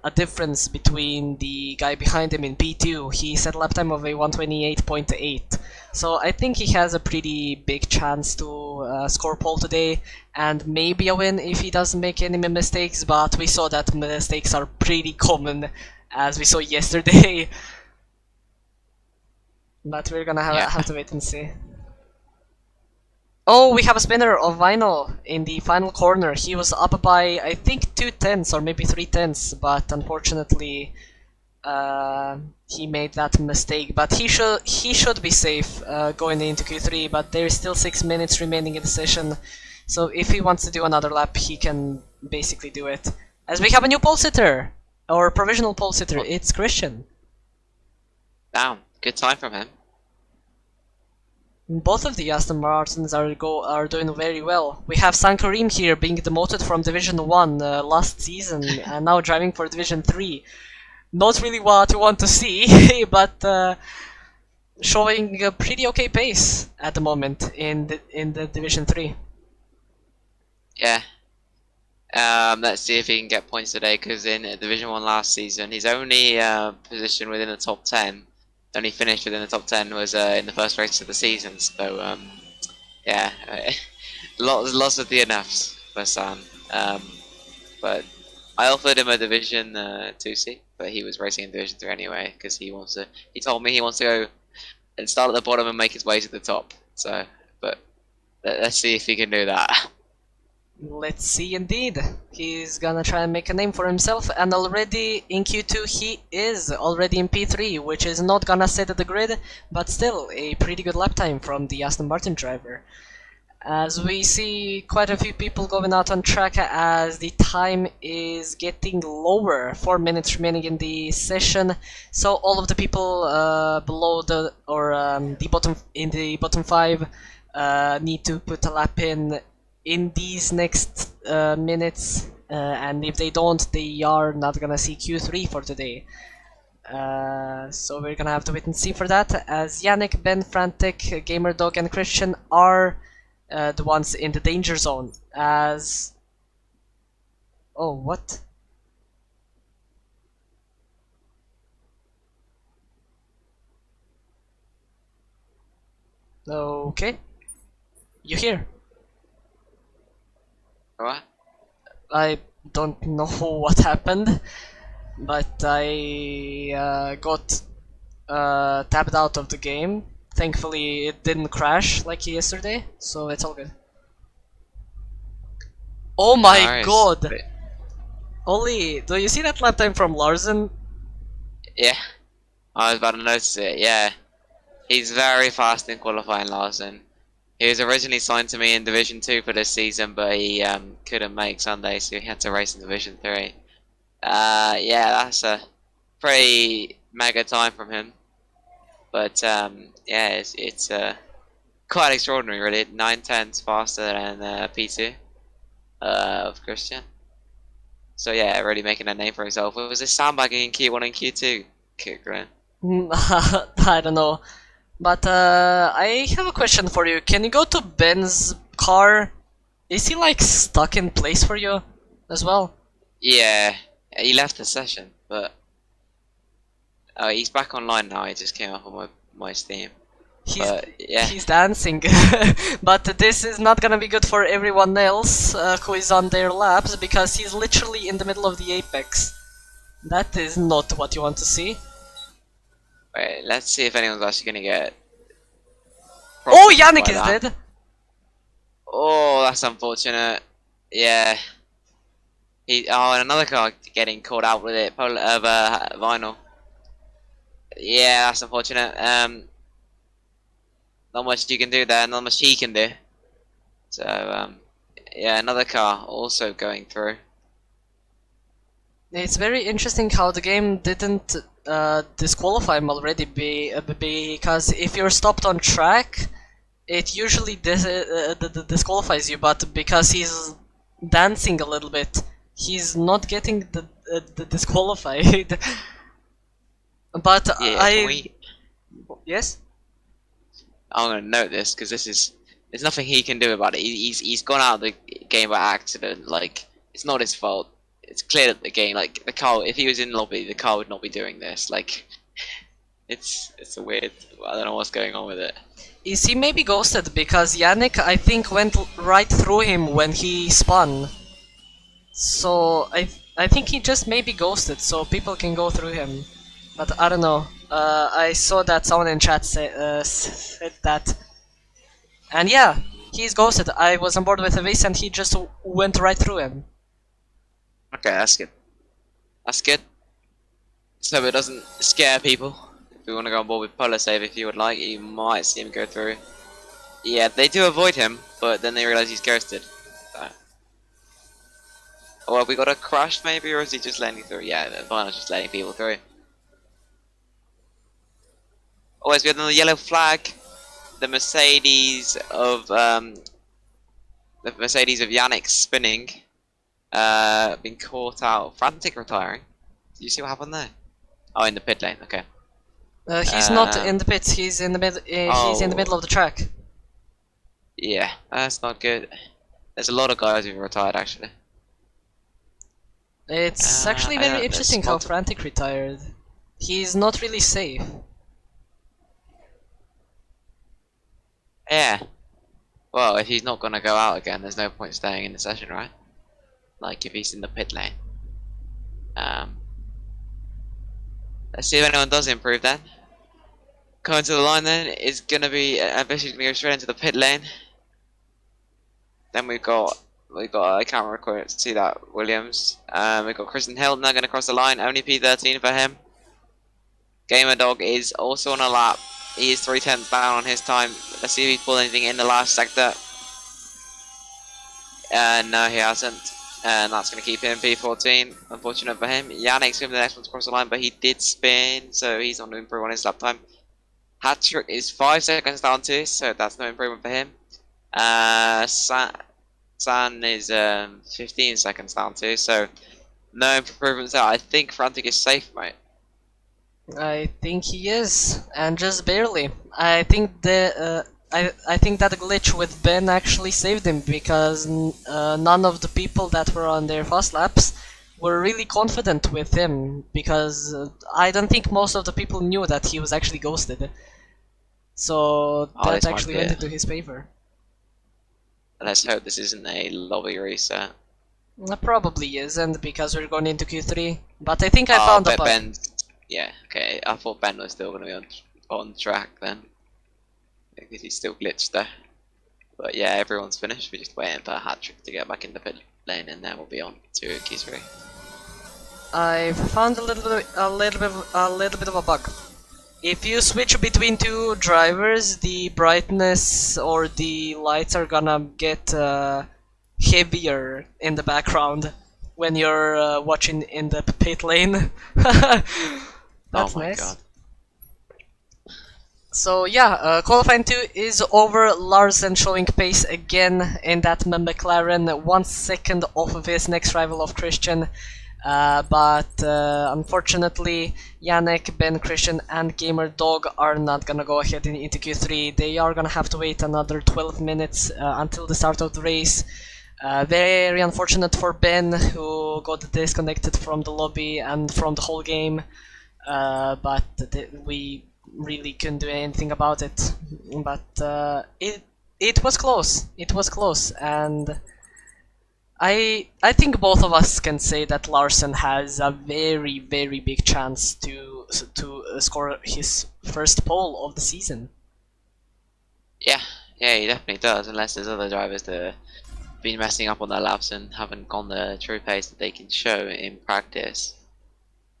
Speaker 1: a difference between the guy behind him in P2. He set lap time of a 128.8. So I think he has a pretty big chance to score pole today, and maybe a win if he doesn't make any mistakes, but we saw that mistakes are pretty common, as we saw yesterday. But we're gonna have to wait and see. Oh, we have a spinner of Vinyl in the final corner. He was up by, I think, 2/10 or maybe 3/10, but unfortunately he made that mistake. But he should be safe going into Q3, but there's still 6 minutes remaining in the session, so if he wants to do another lap, he can basically do it. As we have a new pole sitter! Or provisional pole sitter, it's Christian.
Speaker 2: Damn, good time from him.
Speaker 1: Both of the Aston Martins are doing very well. We have Sankarim here being demoted from Division 1 last season and now driving for Division 3. Not really what you want to see, but showing a pretty okay pace at the moment in the Division 3.
Speaker 2: Yeah. Let's see if he can get points today, because in Division 1 last season, his only position within the top 10, only finished within the top 10 was in the first race of the season. So, yeah, lots of DNFs for Sam. But I offered him a Division 2 seat, but he was racing in Division 3 anyway, because he told me he wants to go and start at the bottom and make his way to the top. So, but let's see if he can do that.
Speaker 1: Let's see indeed. He's gonna try and make a name for himself, and already in Q2 he is already in P3, which is not gonna set at the grid, but still a pretty good lap time from the Aston Martin driver. As we see quite a few people going out on track as the time is getting lower, 4 minutes remaining in the session, so all of the people below the bottom 5 need to put a lap in these next minutes, and if they don't, they are not gonna see Q3 for today. So we're gonna have to wait and see for that, as Yannick, Ben, Frantic, Gamerdog and Christian are the ones in the danger zone. As... oh, what? Okay. You here?
Speaker 2: Alright.
Speaker 1: I don't know what happened, but I got tabbed out of the game, thankfully it didn't crash like yesterday, so it's all good. Oh my
Speaker 2: Nice.
Speaker 1: god! Oli, do you see that lap time from Larsen?
Speaker 2: Yeah, I was about to notice it. Yeah, he's very fast in qualifying, Larson. He was originally signed to me in Division 2 for this season, but he couldn't make Sunday, so he had to race in Division 3. Yeah, that's a pretty mega time from him. But yeah, it's quite extraordinary, really. 9/10 faster than P2 of Christian. So yeah, really making a name for himself. Was this sandbagging in Q1 and Q2, Kikrin?
Speaker 1: I don't know. But I have a question for you. Can you go to Ben's car? Is he like stuck in place for you as well?
Speaker 2: Yeah, he left the session, but he's back online now. He just came up on my Steam.
Speaker 1: He's
Speaker 2: But yeah,
Speaker 1: he's dancing. But this is not gonna be good for everyone else who is on their laps because he's literally in the middle of the apex. That is not what you want to see.
Speaker 2: wait, let's see if anyone's actually gonna get.
Speaker 1: Oh,
Speaker 2: profit
Speaker 1: Yannick
Speaker 2: by
Speaker 1: is
Speaker 2: that.
Speaker 1: dead.
Speaker 2: Oh, that's unfortunate. Yeah. And another car getting caught out with it. Vinyl. Yeah, that's unfortunate. Not much you can do there. Not much he can do. So yeah, another car also going through.
Speaker 1: It's very interesting how the game didn't disqualify him already because if you're stopped on track, it usually disqualifies you, but because he's dancing a little bit, he's not getting the disqualified. But
Speaker 2: Yeah, can we?
Speaker 1: Yes?
Speaker 2: I'm gonna note this because there's nothing he can do about it. He's gone out of the game by accident. Like it's not his fault. It's clear that the game, like the car, if he was in lobby, the car would not be doing this. Like it's a weird. I don't know what's going on with it.
Speaker 1: Is he maybe ghosted because Yannick, I think, went right through him when he spun. So I think he just maybe ghosted, so people can go through him. But I don't know. I saw that someone in chat said that. And yeah, he's ghosted. I was on board with Avis and he just went right through him.
Speaker 2: Okay, that's good. That's good. So it doesn't scare people. If you want to go on board with Polar Save, if you would like, you might see him go through. Yeah, they do avoid him, but then they realise he's ghosted. So. Or have we got a crash maybe, or is he just letting through? Yeah, the final's just letting people through. Oh, we have another yellow flag. The Mercedes of Yannick spinning, being caught out. Frantic retiring. Did you see what happened there? Oh, in the pit lane. Okay.
Speaker 1: He's not in the pits. He's in the mid. He's in the middle of the track.
Speaker 2: Yeah, that's not good. There's a lot of guys who've retired actually.
Speaker 1: It's actually
Speaker 2: I know,
Speaker 1: very
Speaker 2: there's
Speaker 1: interesting how
Speaker 2: multiple-
Speaker 1: Frantic retired. He's not really safe.
Speaker 2: Yeah. Well, if he's not gonna go out again, there's no point staying in the session, right? Like if he's in the pit lane. Let's see if anyone does improve then. Coming to the line then is gonna be Ambitious gonna go straight into the pit lane. Then we got I can't record see that Williams. We've got Kristen Hill now gonna cross the line, only P13 for him. Gamer Dog is also on a lap. He is 3/10 down on his time. Let's see if he's pulled anything in the last sector. No, he hasn't. And that's going to keep him P14. Unfortunate for him. Yannick's going to be the next one to cross the line, but he did spin, so he's not going to improve on his lap time. Hattrick is 5 seconds down too, so that's no improvement for him. San is 15 seconds down too, so no improvements there. I think Frantic is safe, mate.
Speaker 1: I think he is, and just barely. I think I think that glitch with Ben actually saved him because none of the people that were on their fast laps were really confident with him because I don't think most of the people knew that he was actually ghosted. So that actually went into his favor.
Speaker 2: Let's hope this isn't a lobby reset.
Speaker 1: Probably isn't because we're going into Q3. But I think I found a bug.
Speaker 2: Yeah, okay. I thought Ben was still going to be on track then. because he's still glitched there. But yeah, everyone's finished. We're just waiting for a hat trick to get back in the pit lane, and then we'll be on to Q3.
Speaker 1: I found a little bit of a bug. If you switch between two drivers, the brightness or the lights are gonna get heavier in the background when you're watching in the pit lane. That's
Speaker 2: oh my
Speaker 1: nice.
Speaker 2: god.
Speaker 1: So yeah, qualifying 2 is over. Larsen showing pace again in that McLaren, 1 second off of his next rival of Christian. But unfortunately, Yannick, Ben, Christian, and Gamer Dog are not gonna go ahead into Q3. They are gonna have to wait another 12 minutes until the start of the race. Very unfortunate for Ben, who got disconnected from the lobby and from the whole game. But we really couldn't do anything about it. But it was close. It was close, and I think both of us can say that Larsen has a very big chance to score his first pole of the season.
Speaker 2: Yeah, he definitely does, unless there's other drivers that have been messing up on their laps and haven't gone the true pace that they can show in practice.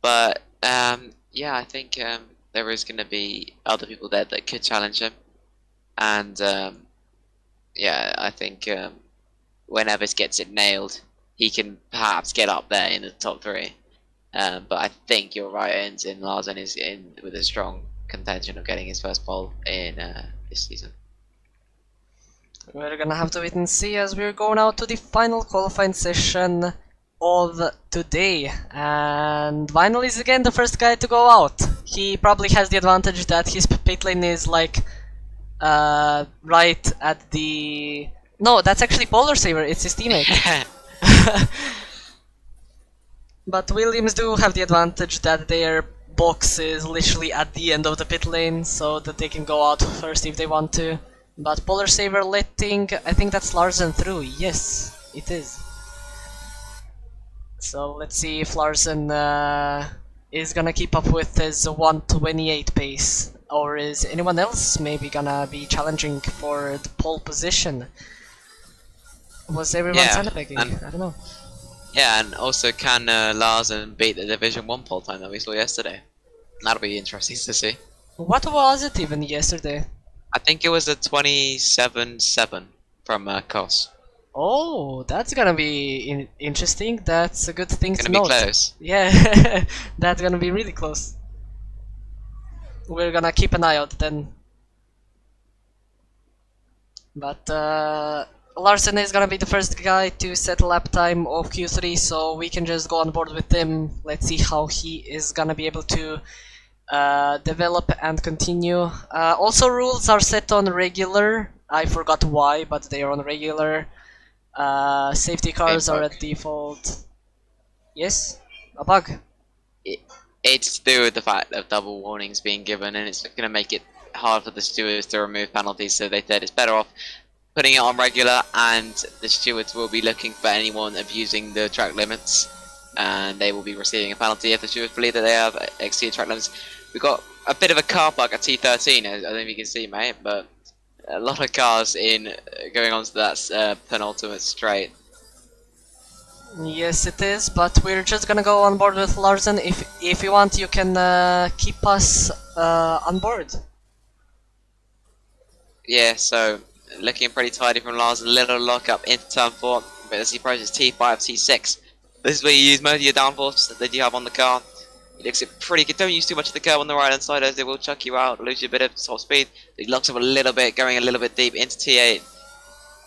Speaker 2: But yeah, I think there is going to be other people there that could challenge him, and yeah, I think when Evers gets it nailed, he can perhaps get up there in the top 3. But I think you're right, and Larsen is in with a strong contention of getting his first pole in this season.
Speaker 1: We're gonna have to wait and see as we're going out to the final qualifying session of today. And Vinyl is again the first guy to go out. He probably has the advantage that his pit lane is like right at the... No, that's actually Polar Saver, it's his teammate. But Williams do have the advantage that their box is literally at the end of the pit lane, so that they can go out first if they want to. But Polar Saver letting, I think that's Larsen through, yes, it is. So let's see if Larsen is gonna keep up with his 1:28 pace, or is anyone else maybe gonna be challenging for the pole position? Was everyone sandbagging? I don't know.
Speaker 2: Yeah, and also can Larsen beat the Division 1 pole time that we saw yesterday? That'll be interesting to see.
Speaker 1: What was it even yesterday?
Speaker 2: I think it was a 27-7 from Kos.
Speaker 1: Oh, that's gonna be interesting. That's a good thing to
Speaker 2: Gonna
Speaker 1: note.
Speaker 2: be close.
Speaker 1: Yeah, that's gonna be really close. We're gonna keep an eye out then. But Larsen is gonna be the first guy to set lap time of Q3, so we can just go on board with him. Let's see how he is gonna be able to develop and continue. Also, rules are set on regular. I forgot why, but they are on regular. Safety cars are at default. Yes? A bug?
Speaker 2: It's to do with the fact of double warnings being given, and it's going to make it hard for the stewards to remove penalties, so they said it's better off putting it on regular, and the stewards will be looking for anyone abusing the track limits, and they will be receiving a penalty if the stewards believe that they have exceeded track limits. We've got a bit of a car park at T13, I don't know if you can see, mate, but a lot of cars in going on to that penultimate straight.
Speaker 1: Yes, it is, but we're just gonna go on board with Larsen. If you want, you can keep us on board.
Speaker 2: Yeah, so looking pretty tidy from Larsen. Little lock up into turn 4, but as he approaches T5, T6. This is where you use most of your downforce that you have on the car. He looks it pretty good. Don't use too much of the curve on the right hand side, as it will chuck you out, lose you a bit of top speed. He locks up a little bit, going a little bit deep into T8.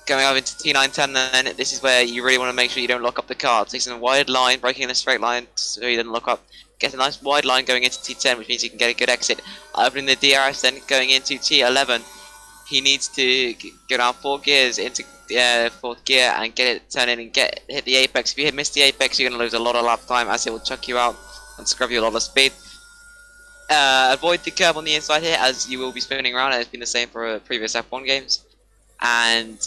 Speaker 2: Going over into T9, 10, then this is where you really want to make sure you don't lock up the car. Takes in a wide line, breaking in a straight line so he doesn't lock up. Gets a nice wide line going into T10, which means he can get a good exit. Opening the DRS, then going into T11. He needs to go down 4 gears into 4th gear and get it turn in and hit the apex. If you miss the apex, you're going to lose a lot of lap time, as it will chuck you out and scrub you a lot of speed. Avoid the curve on the inside here, as you will be spinning around, and it's been the same for previous F1 games. And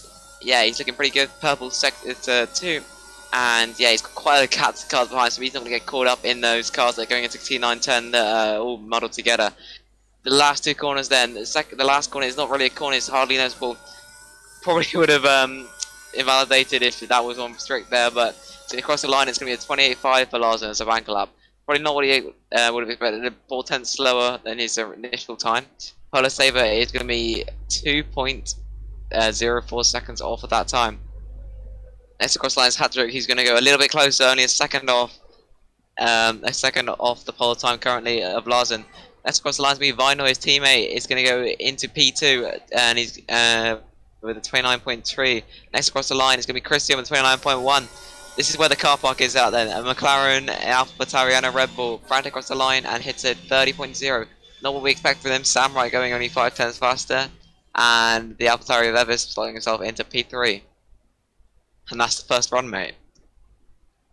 Speaker 2: yeah, he's looking pretty good. Purple sector 2, and yeah, he's got quite a cats cars behind, so he's not going to get caught up in those cars that are going into T9, 10 that are all muddled together. the last two corners then. The last corner is not really a corner, it's hardly noticeable. Probably would have invalidated if that was on strict there, but to across the line it's going to be a 28.5 for Larsen as a banker lap. Probably not what he would have expected, 4/10 slower than his initial time. Polo Saver is going to be 2.04 seconds off at that time. Next across the line is Hatrick, he's going to go a little bit closer, only a second off the pole time currently of Larsen. Next across the line is going to be Vino, his teammate, is going to go into P2, and he's with a 29.3. Next across the line is going to be Christian with 29.1. This is where the car park is out there. A McLaren, AlphaTauri and a Red Bull right across the line and hits at 30.0. Not what we expect from them. Samurai going only 5/10 faster, and the AlphaTauri of Evers slowing himself into P3. And that's the first run, mate.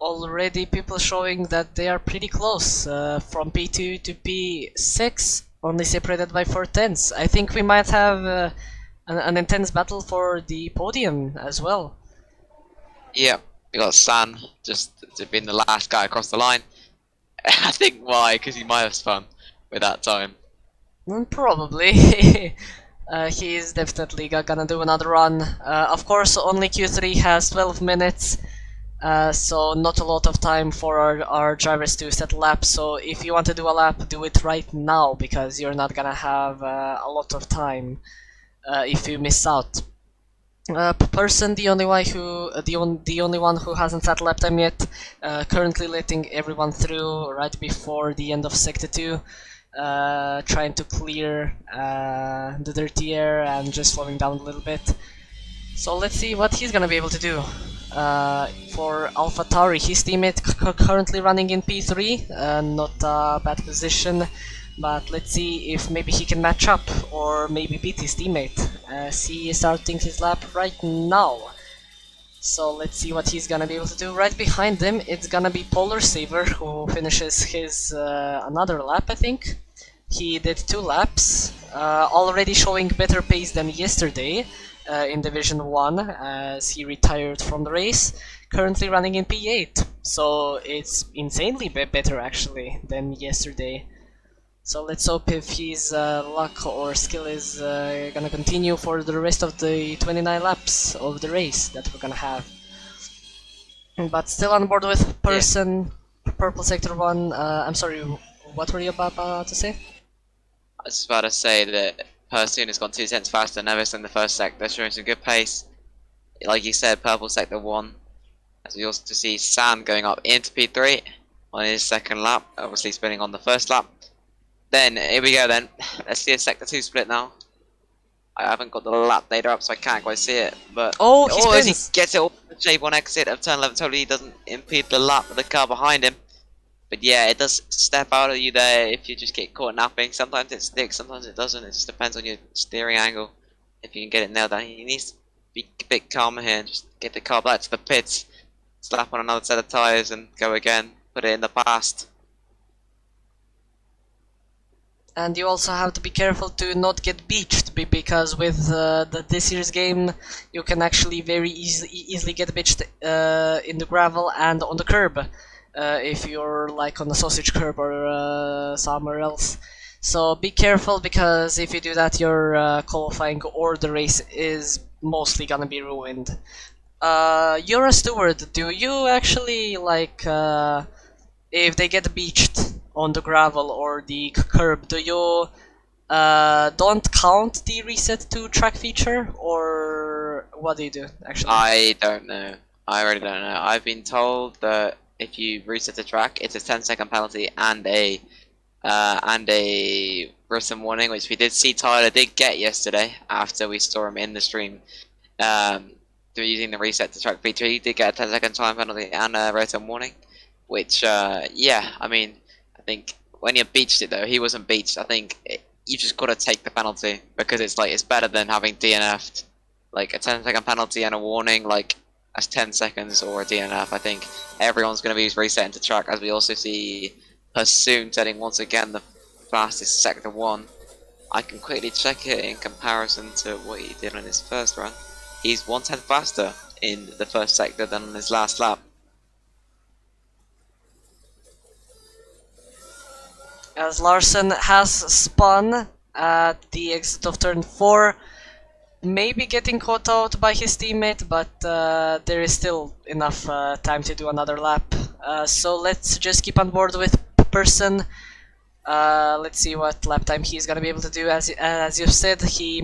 Speaker 1: Already people showing that they are pretty close, from P2 to P6, only separated by 4/10. I think we might have an intense battle for the podium as well.
Speaker 2: Yeah, we got San just being the last guy across the line. I think why? Because he might have spun with that time.
Speaker 1: Probably. He is definitely gonna do another run. Of course, only Q3 has 12 minutes, so not a lot of time for our drivers to set laps. So if you want to do a lap, do it right now, because you're not gonna have a lot of time if you miss out. Person, the only one who hasn't set lap time yet, currently letting everyone through right before the end of Sector 2. Trying to clear the dirty air and just slowing down a little bit. So let's see what he's gonna be able to do. For AlphaTauri, his teammate currently running in P3, not a bad position, but let's see if maybe he can match up or maybe beat his teammate. He is starting his lap right now. So let's see what he's gonna be able to do. Right behind him, it's gonna be Polar Saver, who finishes his another lap, I think. He did 2 laps, already showing better pace than yesterday in Division 1, as he retired from the race. Currently running in P8, so it's insanely better actually than yesterday. So let's hope if his luck or skill is gonna continue for the rest of the 29 laps of the race that we're gonna have. But still on board with Person, Purple Sector 1. I'm sorry, what were you about to say?
Speaker 2: I was just about to say that Pursuit has gone 2/10 faster than Evers in the first sector, showing some good pace. Like you said, Purple Sector 1. As we also see Sam going up into P3 on his second lap, obviously spinning on the first lap. Then, here we go then. Let's see a Sector 2 split now. I haven't got the lap data up, so I can't quite see it. But
Speaker 1: Oh, he
Speaker 2: as he
Speaker 1: spins!
Speaker 2: gets it all the shape on exit of turn 11, totally doesn't impede the lap of the car behind him. But yeah, it does step out of you there if you just get caught napping. Sometimes it sticks, sometimes it doesn't. It just depends on your steering angle. If you can get it nailed down, he needs to be a bit calmer here and just get the car back to the pits. Slap on another set of tyres and go again. Put it in the past.
Speaker 1: And you also have to be careful to not get beached, because with this year's game you can actually very easily get beached in the gravel and on the curb, if you're like on a sausage curb or somewhere else. So be careful, because if you do that, your qualifying or the race is mostly gonna be ruined. You're a steward. Do you actually like if they get beached on the gravel or the curb, do you don't count the reset to track feature, or what do you do actually?
Speaker 2: I don't know. I really don't know. I've been told that if you reset the track, it's a 10-second penalty and a written warning, which we did see Tyler did get yesterday after we saw him in the stream. Through using the reset to track feature, he did get a 10-second time penalty and a written warning. Which, yeah, I mean, I think when you beached it though, he wasn't beached. I think you just got to take the penalty, because it's like it's better than having DNF'd. Like a 10-second penalty and a warning, like as 10 seconds or a DNF. I think everyone's going to be resetting to track, as we also see Pursuit setting once again the fastest Sector 1. I can quickly check it in comparison to what he did on his first run. He's 1/10 faster in the first sector than on his last lap.
Speaker 1: As Larsen has spun at the exit of turn 4. Maybe getting caught out by his teammate, but there is still enough time to do another lap. So let's just keep on board with Person. Let's see what lap time he's gonna be able to do. As you said, he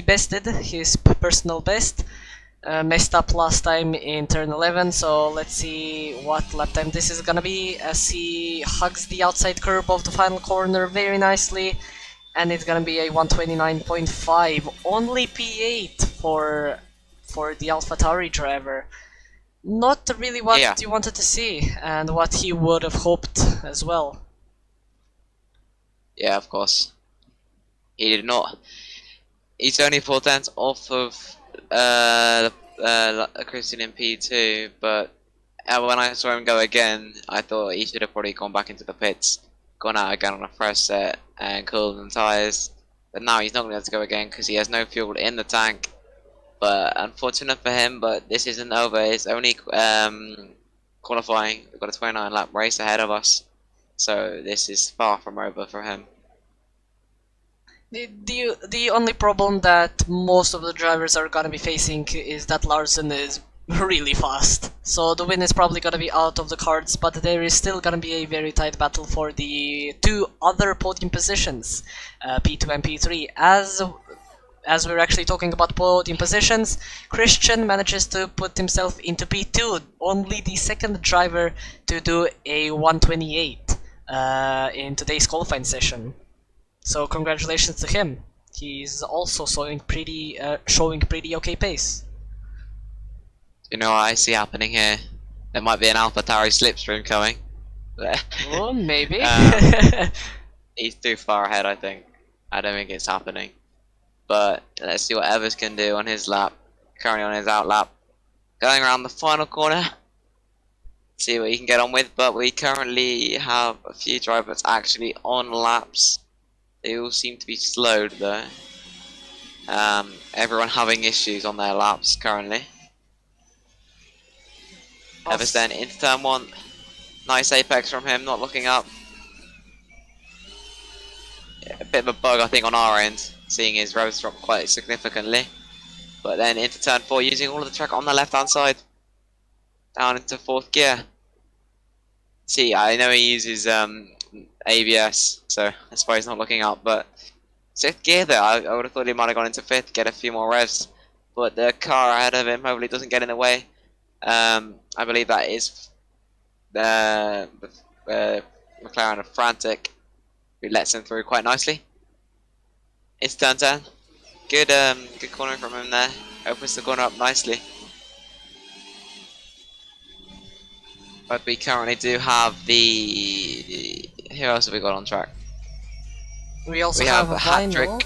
Speaker 1: bested his personal best. Messed up last time in turn 11, so let's see what lap time this is gonna be as he hugs the outside curb of the final corner very nicely, and it's gonna be a 129.5, only P8 for the AlphaTauri driver. Not really what you wanted to see, and what he would have hoped as well.
Speaker 2: Yeah, of course. He did not. He's only 4 tenths off of Christian in P2, but when I saw him go again, I thought he should have probably gone back into the pits, gone out again on a fresh set, and cooled the tyres. But now he's not going to be able to go again because he has no fuel in the tank. But unfortunate for him, but this isn't over. It's only qualifying. We've got a 29 lap race ahead of us, so this is far from over for him.
Speaker 1: The only problem that most of the drivers are gonna be facing is that Larson is really fast. So the win is probably gonna be out of the cards, but there is still gonna be a very tight battle for the 2 other podium positions, P2 and P3. As we're actually talking about podium positions, Christian manages to put himself into P2, only the 2nd driver to do a 128 in today's qualifying session. So congratulations to him. He's also showing pretty okay pace.
Speaker 2: You know what I see happening here? There might be an AlphaTauri slipstream coming.
Speaker 1: Oh, maybe.
Speaker 2: He's too far ahead, I think. I don't think it's happening. But let's see what Evers can do on his lap. Currently on his out lap. Going around the final corner. See what he can get on with. But we currently have a few drivers actually on laps. They all seem to be slowed though. Everyone having issues on their laps currently. Evers then into turn 1. Nice apex from him, not looking up. Yeah, a bit of a bug I think on our end, seeing his revs drop quite significantly. But then into turn 4, using all of the track on the left hand side. Down into 4th gear. See, I know he uses ABS, so that's why he's not looking up, but 6th gear there, I would have thought he might have gone into 5th, get a few more revs, but the car ahead of him hopefully doesn't get in the way. I believe that is the McLaren of Frantic, who lets him through quite nicely. It's turn 10, good corner from him there, opens the corner up nicely. But we currently do have the... Who else have we got on track?
Speaker 1: We also have a Hat-Trick.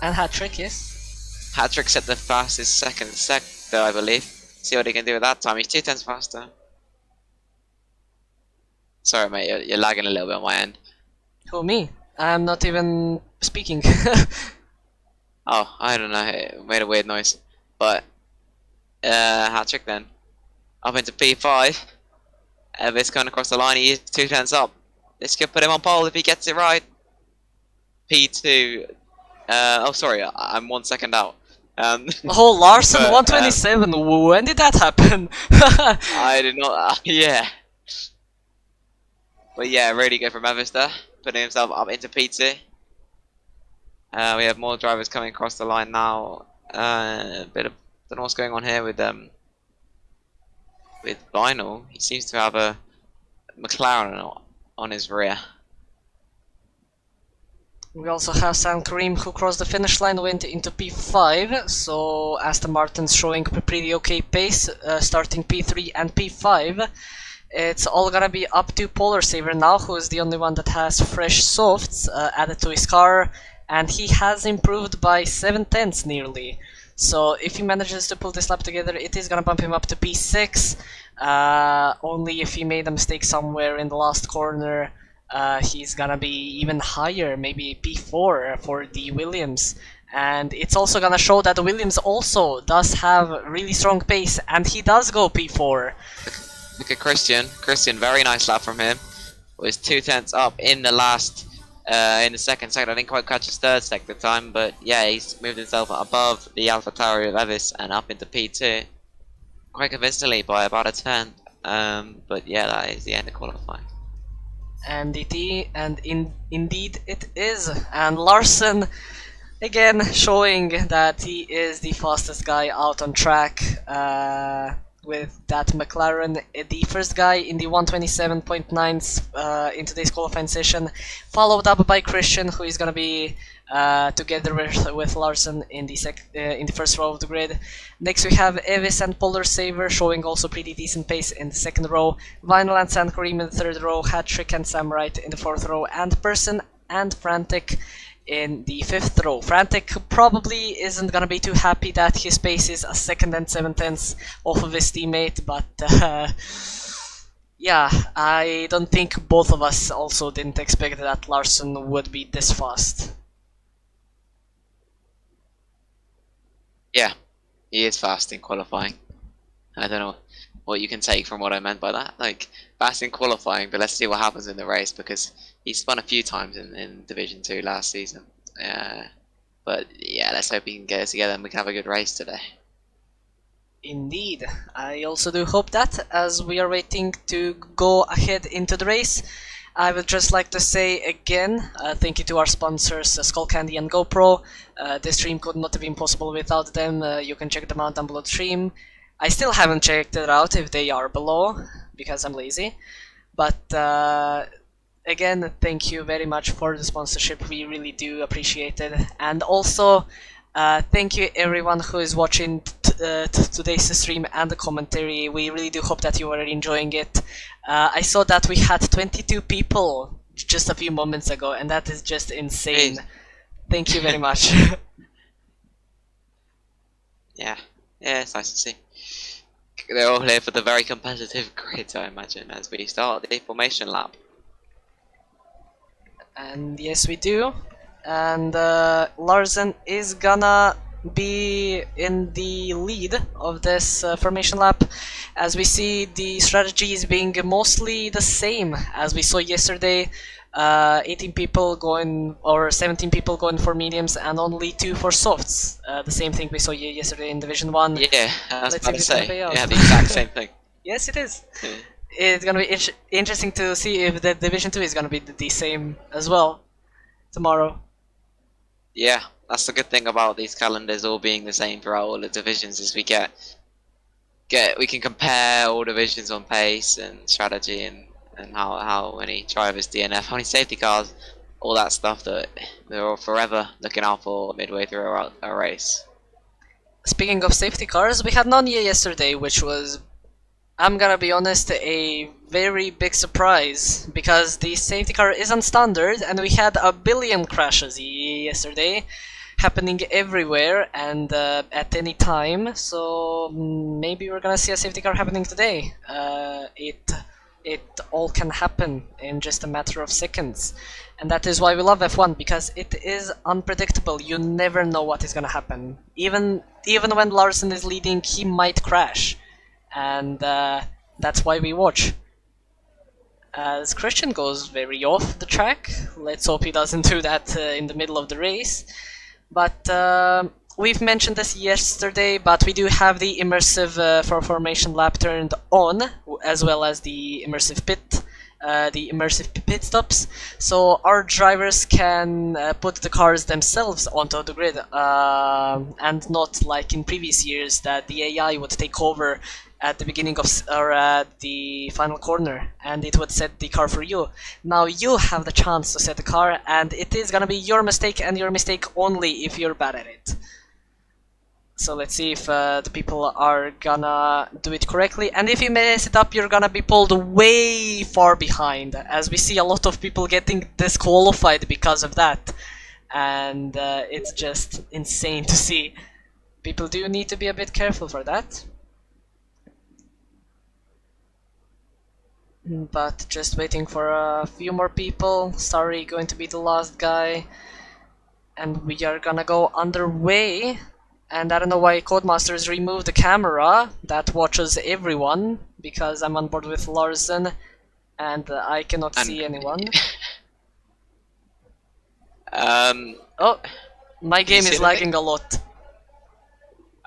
Speaker 1: And Hat-Trick, yes.
Speaker 2: Hat-Trick set the fastest second sector, I believe. See what he can do with that time. He's 2 tenths faster. Sorry, mate, you're lagging a little bit on my end.
Speaker 1: Who, me? I'm not even speaking.
Speaker 2: Oh, I don't know. It made a weird noise. But, Hat-Trick then. Up into P5. Evers coming across the line. He is 2 tenths up. This could put him on pole if he gets it right. P2. Oh, sorry, I'm 1 second out.
Speaker 1: Oh, Larson, but, 127. When did that happen?
Speaker 2: I did not. Yeah. But yeah, really good from Evers there, putting himself up into P2. We have more drivers coming across the line now. A bit of, don't know what's going on here with Vinyl. He seems to have a McLaren on his rear.
Speaker 1: We also have Sam Karim, who crossed the finish line, went into P5, so Aston Martin's showing pretty okay pace, starting P3 and P5. It's all gonna be up to Polar Saver now, who is the only one that has fresh softs added to his car, and he has improved by 7 tenths nearly. So if he manages to pull this lap together, it is gonna bump him up to P6. Only if he made a mistake somewhere in the last corner, he's gonna be even higher, maybe P4 for the Williams. And it's also gonna show that the Williams also does have really strong pace, and he does go P4.
Speaker 2: Look at Christian. Christian, very nice lap from him. Was 2 tenths up in the last in the second sector. I didn't quite catch his third sector time, but yeah, he's moved himself above the AlphaTauri of Evis and up into P2 quite convincingly by about a turn. But yeah, that is the end of qualifying.
Speaker 1: And indeed it is. And Larson again showing that he is the fastest guy out on track with that McLaren, the first guy in the 127.9 in today's qualifying session, followed up by Christian, who is going to be together with Larson in the first row of the grid. Next we have Evis and Polar Saver showing also pretty decent pace in the second row. Vinyl and San Kareem in the third row, Hattrick and Sam Wright in the fourth row, and Person and Frantic in the fifth row. Frantic probably isn't gonna be too happy that his pace is a second and 7/10 off of his teammate, but yeah, I don't think both of us also didn't expect that Larson would be this fast.
Speaker 2: Yeah, he is fast in qualifying. I don't know what you can take from what I meant by that. Like, fast in qualifying, but let's see what happens in the race, because he spun a few times in Division 2 last season. But yeah, let's hope he can get it together and we can have a good race today.
Speaker 1: Indeed, I also do hope that, as we are waiting to go ahead into the race. I would just like to say again, thank you to our sponsors, Skullcandy and GoPro. This stream could not have been possible without them. You can check them out down below the stream. I still haven't checked it out if they are below, because I'm lazy. But again, thank you very much for the sponsorship, we really do appreciate it. And also, thank you everyone who is watching today's stream and the commentary. We really do hope that you are enjoying it. I saw that we had 22 people just a few moments ago, and that is just insane.
Speaker 2: Hey.
Speaker 1: Thank you very much.
Speaker 2: Yeah, it's nice to see. They're all here for the very competitive grid, I imagine, as we start the formation lap.
Speaker 1: And yes, we do. And Larsen is gonna be in the lead of this formation lap, as we see the strategies being mostly the same as we saw yesterday. 18 people going, or 17 people going for mediums, and only 2 for softs. The same thing we saw yesterday in Division 1.
Speaker 2: Yeah, I was
Speaker 1: Let's
Speaker 2: about to
Speaker 1: see if it's gonna
Speaker 2: say,
Speaker 1: pay out.
Speaker 2: yeah, the exact same thing.
Speaker 1: Yes, it is.
Speaker 2: Yeah.
Speaker 1: It's gonna be interesting to see if the Division 2 is gonna be the same as well tomorrow.
Speaker 2: Yeah, that's the good thing about these calendars all being the same throughout all the divisions, is we can compare all divisions on pace and strategy and how many drivers DNF, how many safety cars, all that stuff that they're all forever looking out for midway through a race.
Speaker 1: Speaking of safety cars, we had none yesterday, which was, I'm gonna be honest, a very big surprise, because the safety car isn't standard, and we had a billion crashes yesterday, happening everywhere and at any time. So maybe we're gonna see a safety car happening today. It all can happen in just a matter of seconds, and that is why we love F1, because it is unpredictable. You never know what is gonna happen. Even when Larson is leading, he might crash. And that's why we watch. As Christian goes very off the track, let's hope he doesn't do that in the middle of the race. But we've mentioned this yesterday, but we do have the immersive for formation lap turned on, as well as the immersive pit stops, so our drivers can put the cars themselves onto the grid, and not like in previous years that the AI would take over at the beginning of or at the final corner and it would set the car for you. Now you have the chance to set the car, and it is gonna be your mistake and your mistake only if you're bad at it. So let's see if the people are gonna do it correctly, and if you mess it up, you're gonna be pulled way far behind, as we see a lot of people getting disqualified because of that, and it's just insane to see. People do need to be a bit careful for that. But just waiting for a few more people. Sorry, going to be the last guy, and we are gonna go underway. And I don't know why Codemasters removed the camera that watches everyone, because I'm on board with Larsen and I cannot see anyone. Oh, my
Speaker 2: Can you
Speaker 1: game
Speaker 2: see
Speaker 1: is
Speaker 2: the
Speaker 1: lagging
Speaker 2: thing?
Speaker 1: a lot.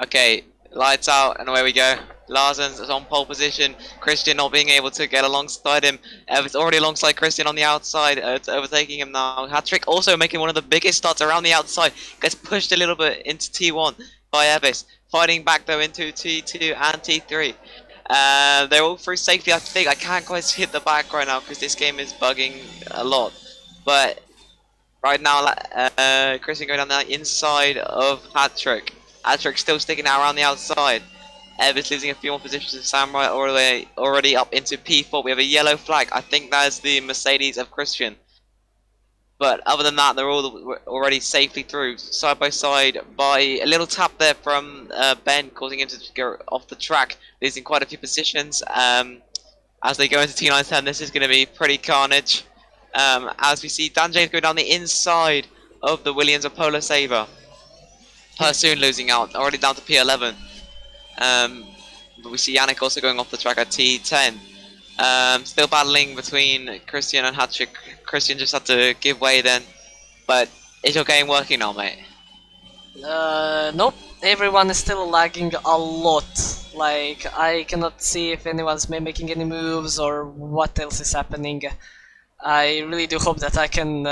Speaker 2: Okay, lights out, and away we go. Larsen's is on pole position. Christian not being able to get alongside him. It's already alongside Christian on the outside. It's overtaking him now. Hattrick also making one of the biggest starts around the outside. Gets pushed a little bit into T1 by Evis. Fighting back though into T2 and T3. They're all through safely, I think. I can't quite see at the back right now because this game is bugging a lot. But right now, Christian going down the inside of Hattrick. Hattrick still sticking out around the outside. Evans losing a few more positions in Samurai already up into P4. We have a yellow flag. I think that is the Mercedes of Christian. But other than that, they're all already safely through, side by side, by a little tap there from Ben, causing him to go off the track, losing quite a few positions. As they go into T910, this is going to be pretty carnage. As we see Dan James go down the inside of the Williams Apollo Sabre. Pursoon losing out, already down to P11. But we see Yannick also going off the track at T10. Still battling between Christian and Hattrick. Christian just had to give way then. But is your game working now, mate?
Speaker 1: Nope. Everyone is still lagging a lot. Like, I cannot see if anyone's making any moves or what else is happening. I really do hope that I can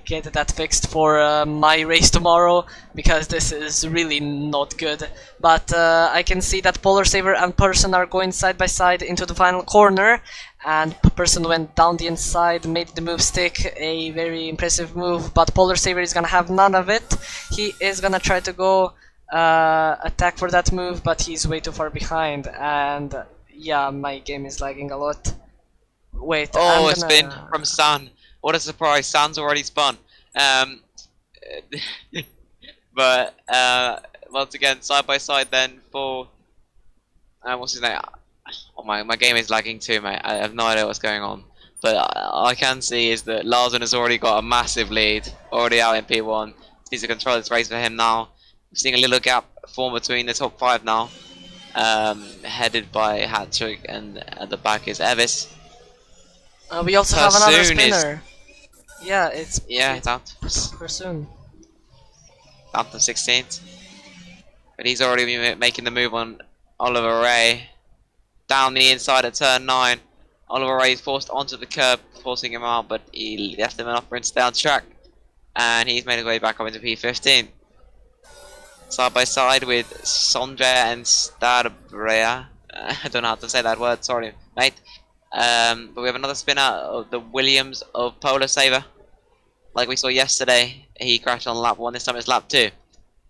Speaker 1: get that fixed for my race tomorrow, because this is really not good. But I can see that Polar Saver and Person are going side by side into the final corner, and Person went down the inside, made the move stick, a very impressive move, but Polar Saver is gonna have none of it. He is gonna try to go attack for that move, but he's way too far behind, and yeah, my game is lagging a lot. Wait,
Speaker 2: Oh,
Speaker 1: I'm
Speaker 2: a spin
Speaker 1: gonna...
Speaker 2: from San. What a surprise. San's already spun. But once again, side by side then for... what's his name? Oh, my game is lagging too, mate. I have no idea what's going on. But all I can see is that Larsen has already got a massive lead. Already out in P1. Needs to control this race for him now. We're seeing a little gap form between the top 5 now. Headed by Hattrick, and at the back is Evis.
Speaker 1: we also have another
Speaker 2: Pursoon is-
Speaker 1: spinner. Yeah, it's
Speaker 2: down
Speaker 1: Pursoon.
Speaker 2: to 16th. But he's already been making the move on Oliver Ray. Down the inside at turn 9. Oliver Ray is forced onto the curb, forcing him out, but he left him enough room to stay on track. And he's made his way back up into P15. Side by side with Sondre and Starbrea. I don't know how to say that word, sorry, mate. But we have another spinner of the Williams of Polar Saver. Like we saw yesterday, he crashed on lap 1, this time it's lap 2.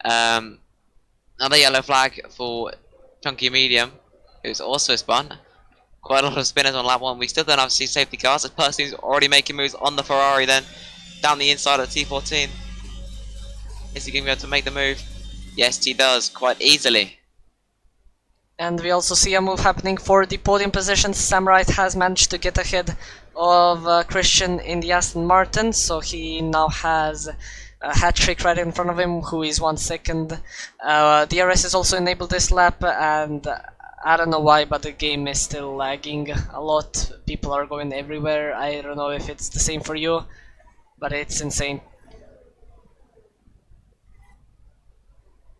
Speaker 2: Another yellow flag for Chunky Medium, who's also spun. Quite a lot of spinners on lap 1. We still don't have safety cars. This person who's already making moves on the Ferrari then. Down the inside of T14. Is he going to be able to make the move? Yes, he does, quite easily.
Speaker 1: And we also see a move happening for the podium position. Samurai has managed to get ahead of Christian in the Aston Martin, so he now has a Hattrick right in front of him, who is 1 second. DRS is also enabled this lap, and I don't know why, but the game is still lagging a lot. People are going everywhere. I don't know if it's the same for you, but it's insane.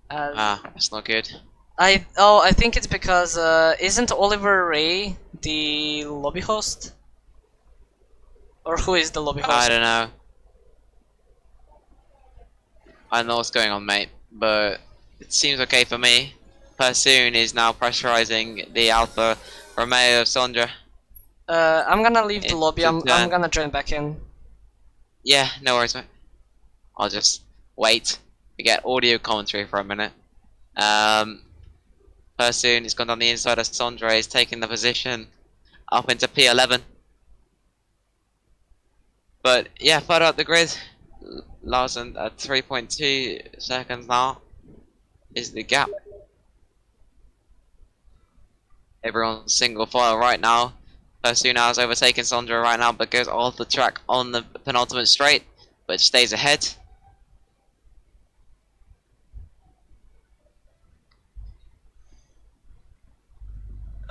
Speaker 2: That's not good.
Speaker 1: I think it's because isn't Oliver Ray the lobby host? Or who is the lobby host?
Speaker 2: I don't know. I don't know what's going on, mate, but it seems okay for me. Pursoon is now pressurizing the Alfa Romeo of Sondra.
Speaker 1: I'm gonna leave the lobby. I'm
Speaker 2: turn.
Speaker 1: gonna join back in.
Speaker 2: Yeah, no worries, mate. I'll just wait to get audio commentary for a minute. Pursoon has gone down the inside of Sondra, he's taken the position up into P11. But yeah, further up the grid, Larsen at 3.2 seconds now is the gap. Everyone's single file right now. Pursoon has overtaken Sondra right now, but goes off the track on the penultimate straight, but stays ahead.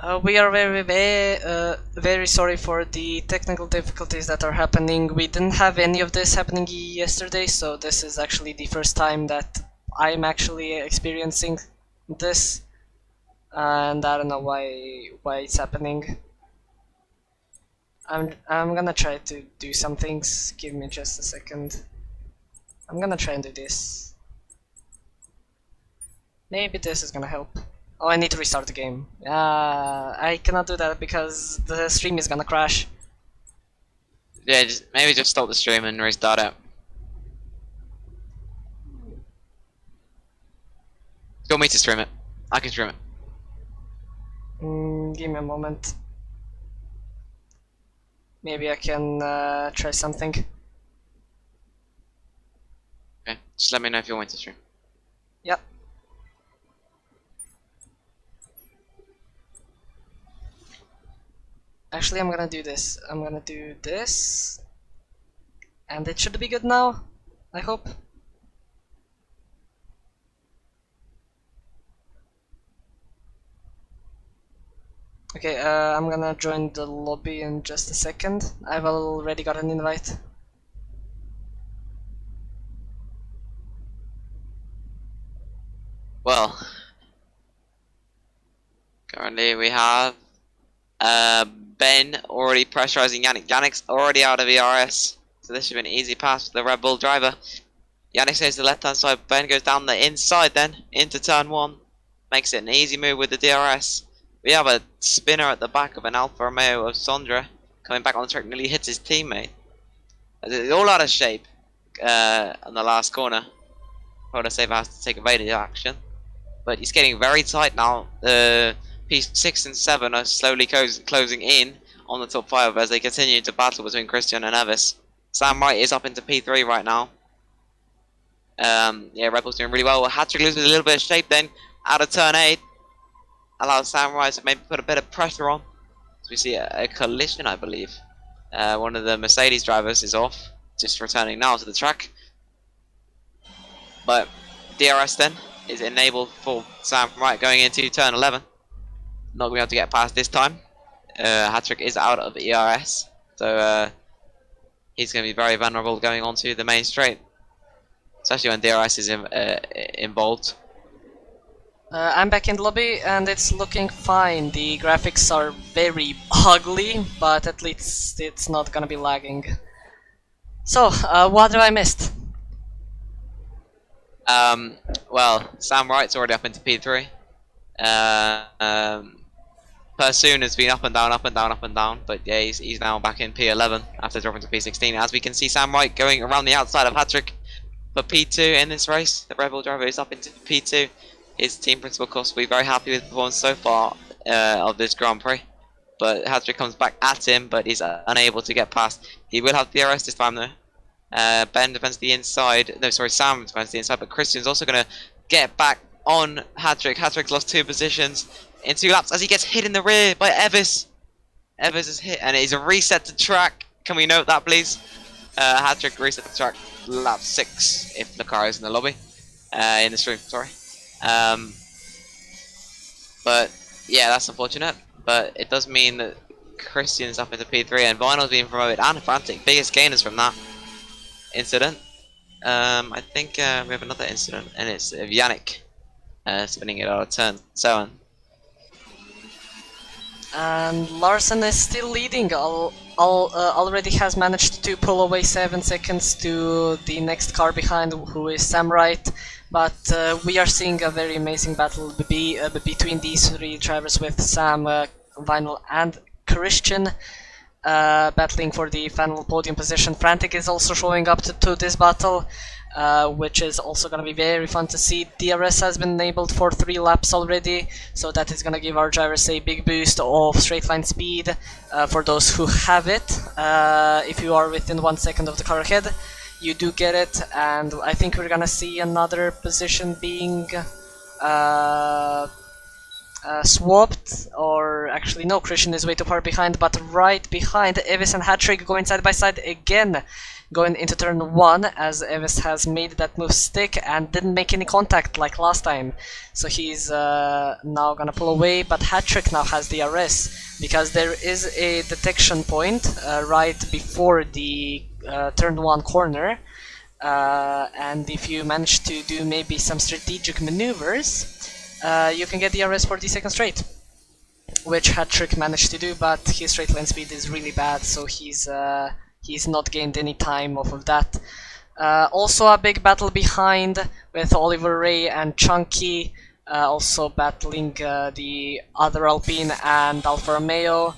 Speaker 1: We are very sorry for the technical difficulties that are happening. We didn't have any of this happening yesterday, so this is actually the first time that I'm actually experiencing this, and I don't know why it's happening. I'm gonna try to do some things. Give me just a second. I'm gonna try and do this. Maybe this is gonna help. Oh, I need to restart the game. I cannot do that because the stream is gonna crash.
Speaker 2: Yeah, maybe just stop the stream and restart it. Do you want me to stream it? I can stream it.
Speaker 1: Give me a moment. Maybe I can try something.
Speaker 2: Okay, just let me know if you want to stream.
Speaker 1: Yep. Actually, I'm gonna do this. I'm gonna do this. And it should be good now, I hope. Okay, I'm gonna join the lobby in just a second. I've already got an invite.
Speaker 2: Well, currently we have Ben already pressurizing Yannick. Yannick's already out of ERS, so this should be an easy pass for the Red Bull driver. Yannick stays to the left hand side, Ben goes down the inside then, into turn 1. Makes it an easy move with the DRS. We have a spinner at the back of an Alfa Romeo of Sondra, coming back on the track, nearly hits his teammate. It's all out of shape on the last corner. Proto Saver has to take evaded action. But he's getting very tight now. P6 and 7 are slowly closing in on the top 5 as they continue to battle between Christian and Evis. Sam Wright is up into P3 right now. Yeah, Red Bull's doing really well. Hattrick loses a little bit of shape then, out of turn 8. Allows Sam Wright to maybe put a bit of pressure on. So we see a collision, I believe. One of the Mercedes drivers is off, just returning now to the track. But DRS then is enabled for Sam Wright going into turn 11. Not going to be able to get past this time. Hattrick is out of ERS, so he's going to be very vulnerable going onto the main straight, especially when DRS is involved.
Speaker 1: I'm back in the lobby and it's looking fine. The graphics are very ugly, but at least it's not gonna be lagging. So, what have I missed?
Speaker 2: Well, Sam Wright's already up into P3. Pursoon has been up and down, up and down, up and down, but yeah, he's now back in P11 after dropping to P16. As we can see, Sam Wright going around the outside of Hattrick for P2 in this race. The Red Bull driver is up into P2. His team principal course will be very happy with the performance so far of this Grand Prix. But Hattrick comes back at him, but he's unable to get past. He will have DRS this time though. Ben defends the inside. No, sorry, Sam defends the inside, but Christian's also going to get back on Hattrick. Hattrick's lost 2 positions in 2 laps as he gets hit in the rear by Evis. Evis is hit, and it is a reset to track. Can we note that, please? Hattrick reset to track lap 6 if the car is in the lobby. In the stream, sorry. But yeah, that's unfortunate. But it does mean that Christian's up into P3 and Vinyl's being promoted, and Frantic, biggest gainers from that incident. I think we have another incident, and it's Yannick spinning it out of turn 7.
Speaker 1: And Larson is still leading. Already has managed to pull away 7 seconds to the next car behind, who is Sam Wright. But we are seeing a very amazing battle between these 3 drivers, with Sam, Vinyl, and Christian battling for the final podium position. Frantic is also showing up to this battle, which is also going to be very fun to see. DRS has been enabled for 3 laps already, so that is going to give our drivers a big boost of straight line speed for those who have it. If you are within 1 second of the car ahead, you do get it, and I think we're gonna see another position being swapped, or actually no, Christian is way too far behind, but right behind Evis and Hattrick going side by side again, going into turn 1, as Evis has made that move stick and didn't make any contact like last time. So he's now gonna pull away, but Hattrick now has the DRS, because there is a detection point right before the turn 1 corner. And if you manage to do maybe some strategic maneuvers, you can get the DRS for the second straight, which Hattrick managed to do, but his straight line speed is really bad, so he's not gained any time off of that. Also a big battle behind with Oliver Ray and Chunky, also battling the other Alpine and Alfa Romeo.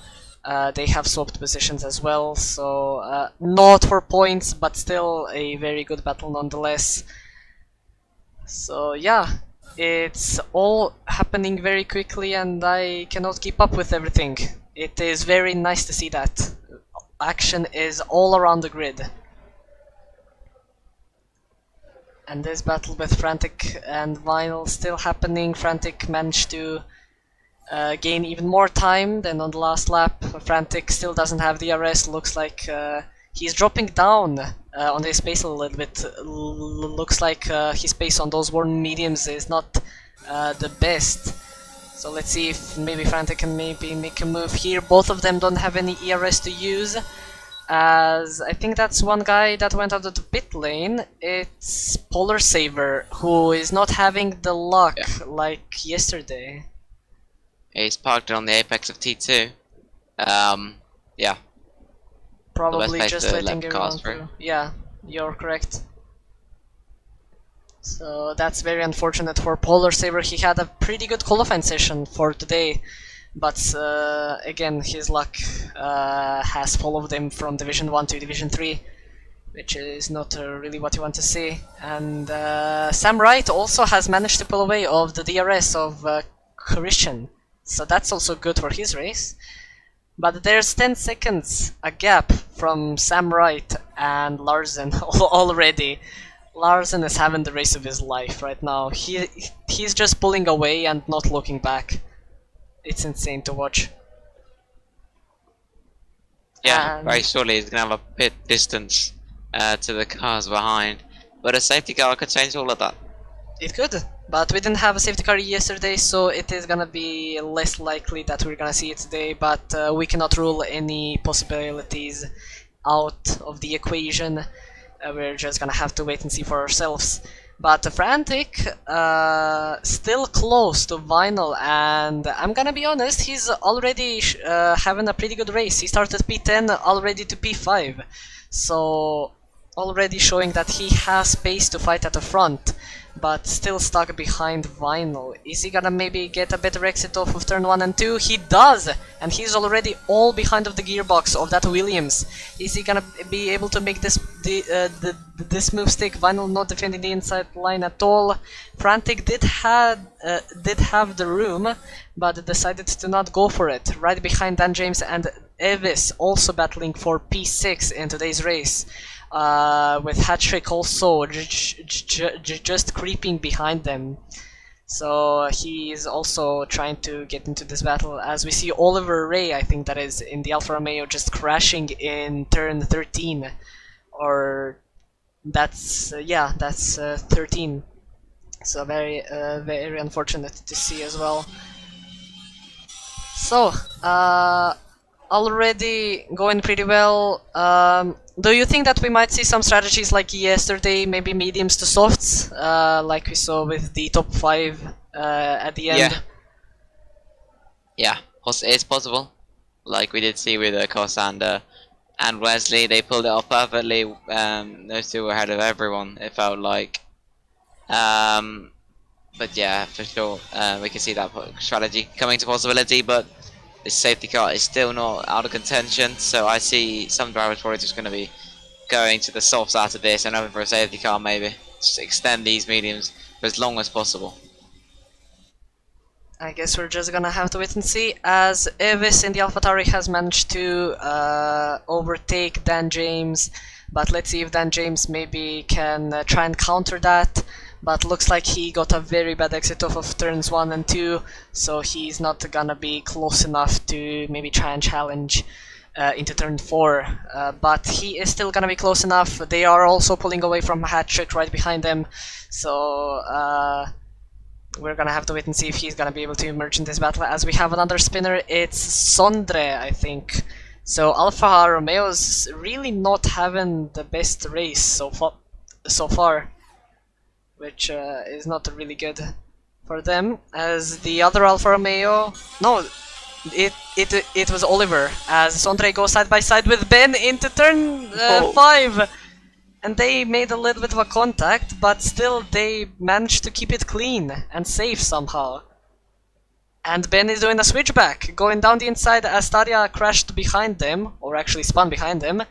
Speaker 1: They have swapped positions as well, so not for points, but still a very good battle nonetheless. So yeah, it's all happening very quickly and I cannot keep up with everything. It is very nice to see that. Action is all around the grid. And this battle with Frantic and Vinyl still happening. Frantic managed to gain even more time than on the last lap. Frantic still doesn't have the DRS. Looks like he's dropping down on his pace a little bit. Looks like his pace on those worn mediums is not the best. So let's see if maybe Frantic can maybe make a move here. Both of them don't have any ERS to use, as I think that's one guy that went out of the pit lane. It's Polar Saver, who is not having the luck like yesterday.
Speaker 2: He's parked on the apex of T2. Yeah.
Speaker 1: Probably
Speaker 2: place
Speaker 1: just
Speaker 2: to
Speaker 1: letting
Speaker 2: let
Speaker 1: everyone
Speaker 2: cars through.
Speaker 1: through. Yeah, you're correct. So that's very unfortunate for Polar Saver. He had a pretty good qualifying session for today, but again, his luck has followed him from Division 1 to Division 3, which is not really what you want to see. And Sam Wright also has managed to pull away of the DRS of Christian, so that's also good for his race. But there's 10 seconds a gap from Sam Wright and Larsen already. Larsen is having the race of his life right now. He's just pulling away and not looking back. It's insane to watch.
Speaker 2: Yeah,
Speaker 1: And
Speaker 2: very surely he's gonna have a bit distance to the cars behind. But a safety car could change all of that.
Speaker 1: it could, but we didn't have a safety car yesterday, so it is gonna be less likely that we're gonna see it today, but we cannot rule any possibilities out of the equation. We're just gonna have to wait and see for ourselves. But Frantic, still close to Vinyl, and I'm gonna be honest, he's already having a pretty good race. He started P10 already to P5, so already showing that he has space to fight at the front, but still stuck behind Vinyl. Is he gonna maybe get a better exit off of turn 1 and 2? He does! And he's already all behind of the gearbox of that Williams. Is he gonna be able to make this this move stick? Vinyl not defending the inside line at all. Frantic did have the room, but decided to not go for it. Right behind Dan James and Evis also battling for P6 in today's race. With Hattrick also just creeping behind them. So he is also trying to get into this battle, as we see Oliver Ray, I think that is, in the Alfa Romeo, just crashing in turn 13. Or that's, yeah, that's 13. So very unfortunate to see as well. So, already going pretty well. Do you think that we might see some strategies like yesterday, maybe mediums to softs, like we saw with the top 5 at the end?
Speaker 2: Yeah, it's possible. Like we did see with Koss and Wesley, they pulled it off perfectly. Those two were ahead of everyone, it felt like. But yeah, for sure, we can see that strategy coming to possibility, but this safety car is still not out of contention, so I see some drivers probably just going to be going to the softs after this and hoping for a safety car maybe. Just extend these mediums for as long as possible.
Speaker 1: I guess we're just gonna have to wait and see, as Evis in the AlphaTauri has managed to overtake Dan James, but let's see if Dan James maybe can try and counter that. but looks like he got a very bad exit off of turns 1 and 2, so he's not gonna be close enough to maybe try and challenge into turn 4, but he is still gonna be close enough. They are also pulling away from Hat-Trick right behind them, so we're gonna have to wait and see if he's gonna be able to emerge in this battle. As we have another spinner, it's Sondre, I think. So Alfa Romeo's really not having the best race so far, which is not really good for them. As the other Alfa Romeo, no, it was Oliver. As Sondre goes side by side with Ben into turn 5. And they made a little bit of a contact, but still they managed to keep it clean and safe somehow. And Ben is doing a switchback, going down the inside as Stadia crashed behind them, or actually spun behind them.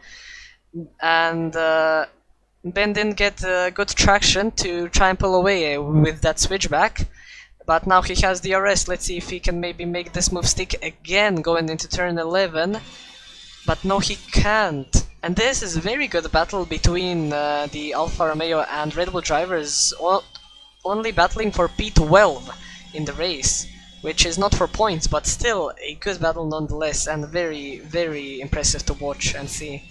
Speaker 1: And Ben didn't get good traction to try and pull away with that switchback. But now he has the DRS. Let's see if he can maybe make this move stick again going into turn 11. But no, he can't. And this is a very good battle between the Alfa Romeo and Red Bull drivers, only battling for P12 in the race, which is not for points, but still a good battle nonetheless, and very, very impressive to watch and see.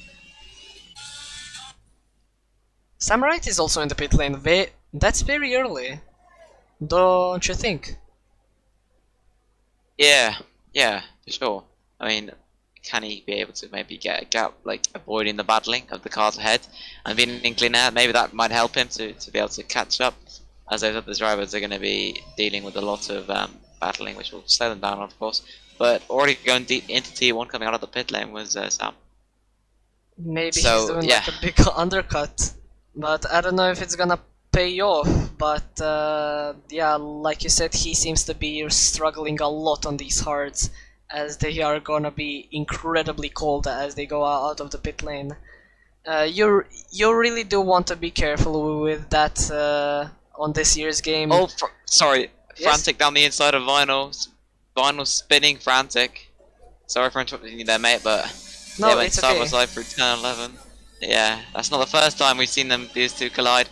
Speaker 1: Samurai is also in the pit lane. That's very early, don't you think?
Speaker 2: Yeah, for sure. I mean, can he be able to maybe get a gap, like avoiding the battling of the cars ahead and being an inkling out? Maybe that might help him to be able to catch up, as those other drivers are going to be dealing with a lot of battling, which will slow them down, of course. But already going deep into T1 coming out of the pit lane was Sam.
Speaker 1: Maybe he's doing like a big undercut, but I don't know if it's gonna pay off. But yeah, like you said, he seems to be struggling a lot on these hards, as they are gonna be incredibly cold as they go out of the pit lane. You really do want to be careful with that on this year's game.
Speaker 2: Oh, sorry,
Speaker 1: Yes?
Speaker 2: Frantic down the inside of Vinyl. Vinyl spinning Frantic. Sorry for interrupting you there, mate, but
Speaker 1: No,
Speaker 2: they went
Speaker 1: it's
Speaker 2: side
Speaker 1: okay.
Speaker 2: by side through turn 11. Yeah, that's not the first time we've seen these two collide.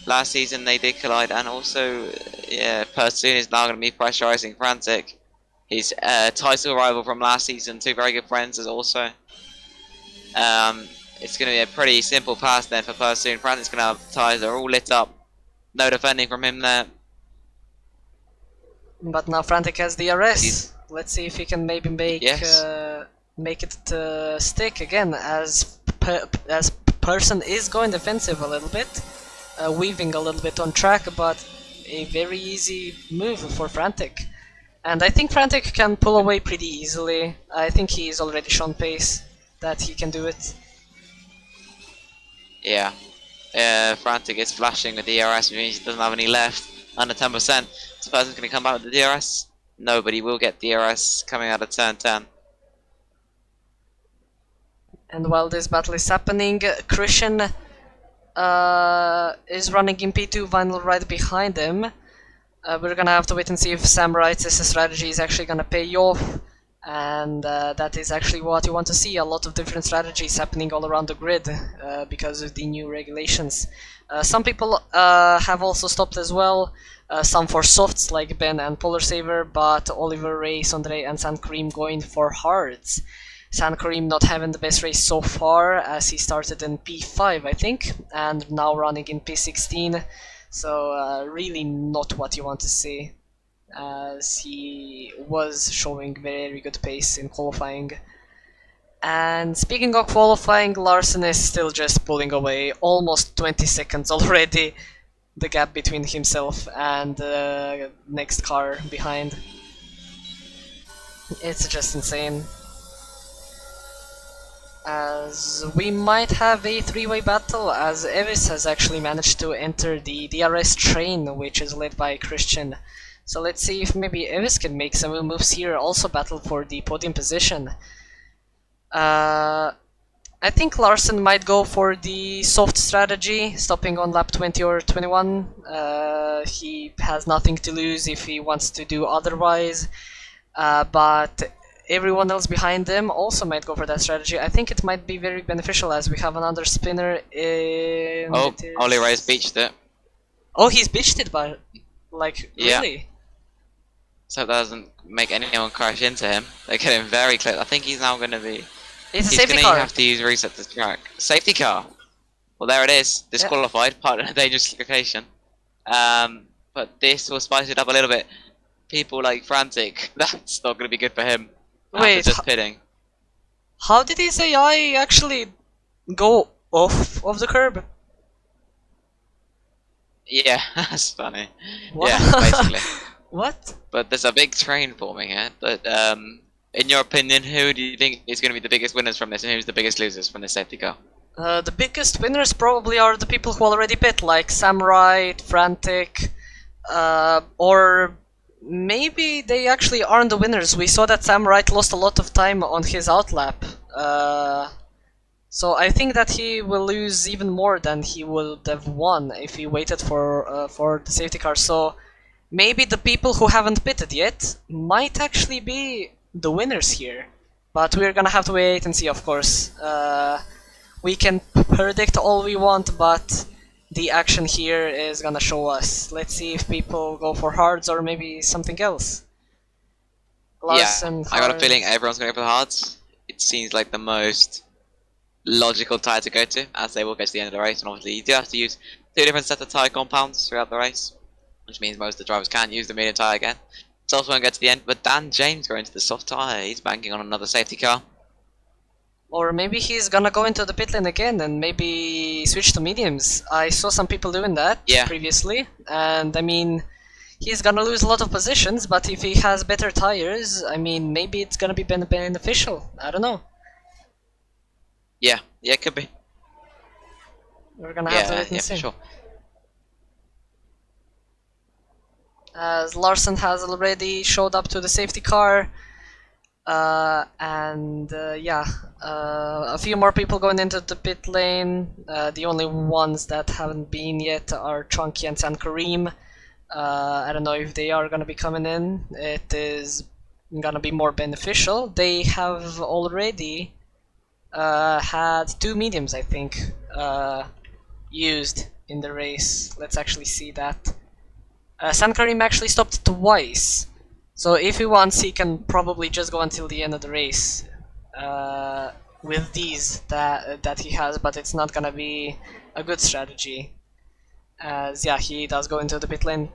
Speaker 2: Last season they did collide, and also, yeah, Pursoon is now going to be pressurizing Frantic. His title rival from last season, two very good friends, is also. It's going to be a pretty simple pass then for Pursoon. Frantic's going to have tires that are all lit up. No defending from him there.
Speaker 1: But now Frantic has the DRS. Let's see if he can maybe make it stick again, as Person is going defensive a little bit, weaving a little bit on track, but a very easy move for Frantic. And I think Frantic can pull away pretty easily. I think he's already shown pace that he can do it.
Speaker 2: Yeah. Frantic is flashing with DRS, which means he doesn't have any left. Under 10%. This person's going to come out with the DRS? No, but he will get DRS coming out of turn 10.
Speaker 1: And while this battle is happening, Christian is running in P2, Vinyl right behind him. We're gonna have to wait and see if Samurai's strategy is actually gonna pay off, and that is actually what you want to see. A lot of different strategies happening all around the grid because of the new regulations. Some people have also stopped as well, some for softs like Ben and Polar Saver, but Oliver, Ray, Sondre and San Kareem going for hards. San Kareem not having the best race so far, as he started in P5 I think, and now running in P16. So really not what you want to see, as he was showing very good pace in qualifying. And speaking of qualifying, Larsen is still just pulling away, almost 20 seconds already, the gap between himself and the next car behind. It's just insane. As we might have a three-way battle, as Evis has actually managed to enter the DRS train, which is led by Christian. So let's see if maybe Evis can make some moves here, also battle for the podium position. I think Larsen might go for the soft strategy, stopping on lap 20 or 21. He has nothing to lose if he wants to do otherwise, but everyone else behind them also might go for that strategy. I think it might be very beneficial, as we have another spinner in...
Speaker 2: Oh, Ollie Ray's beached it.
Speaker 1: Oh, he's bitched it, but like
Speaker 2: Yeah.
Speaker 1: really?
Speaker 2: So that doesn't make anyone crash into him. They're getting very close. I think he's now going to be.
Speaker 1: It's a
Speaker 2: He's
Speaker 1: safety
Speaker 2: going to
Speaker 1: car.
Speaker 2: have to use reset the track. Safety car. Well, there it is. Disqualified. Part of the dangerous location. But this will spice it up a little bit. People like Frantic. That's not going to be good for him. After
Speaker 1: Wait,
Speaker 2: just pitting.
Speaker 1: how did his AI actually go off of the curb?
Speaker 2: Yeah, that's funny.
Speaker 1: What?
Speaker 2: Yeah, basically.
Speaker 1: What?
Speaker 2: But there's a big train forming here. But in your opinion, who do you think is going to be the biggest winners from this, and who's the biggest losers from this safety car?
Speaker 1: The biggest winners probably are the people who already bit, like Samurai, Frantic, or maybe they actually aren't the winners. We saw that Samurai lost a lot of time on his outlap. So I think that he will lose even more than he would have won if he waited for the safety car. So maybe the people who haven't pitted yet might actually be the winners here. But we're gonna have to wait and see, of course. We can predict all we want, but the action here is gonna show us. Let's see if people go for hards or maybe something else. Larson,
Speaker 2: I got a
Speaker 1: hards.
Speaker 2: feeling everyone's going to go for hards. It seems like the most logical tyre to go to, as they will get to the end of the race. And obviously, you do have to use 2 different sets of tyre compounds throughout the race, which means most of the drivers can't use the medium tyre again. It's also going to get to the end, but Dan James going to the soft tyre. He's banking on another safety car.
Speaker 1: Or maybe he's gonna go into the pit lane again and maybe switch to mediums. I saw some people doing that previously, and I mean, he's gonna lose a lot of positions, but if he has better tires, I mean, maybe it's gonna be beneficial. I don't know.
Speaker 2: Yeah, it could be.
Speaker 1: We're gonna have to wait and see.
Speaker 2: For sure.
Speaker 1: As Larson has already showed up to the safety car, a few more people going into the pit lane. The only ones that haven't been yet are Chunky and San Kareem. I don't know if they are gonna be coming in. It is gonna be more beneficial. They have already had 2 mediums, I think, used in the race. Let's actually see that. San Kareem actually stopped twice. So if he wants, he can probably just go until the end of the race with these that he has, but it's not gonna be a good strategy. As yeah, he does go into the pit lane.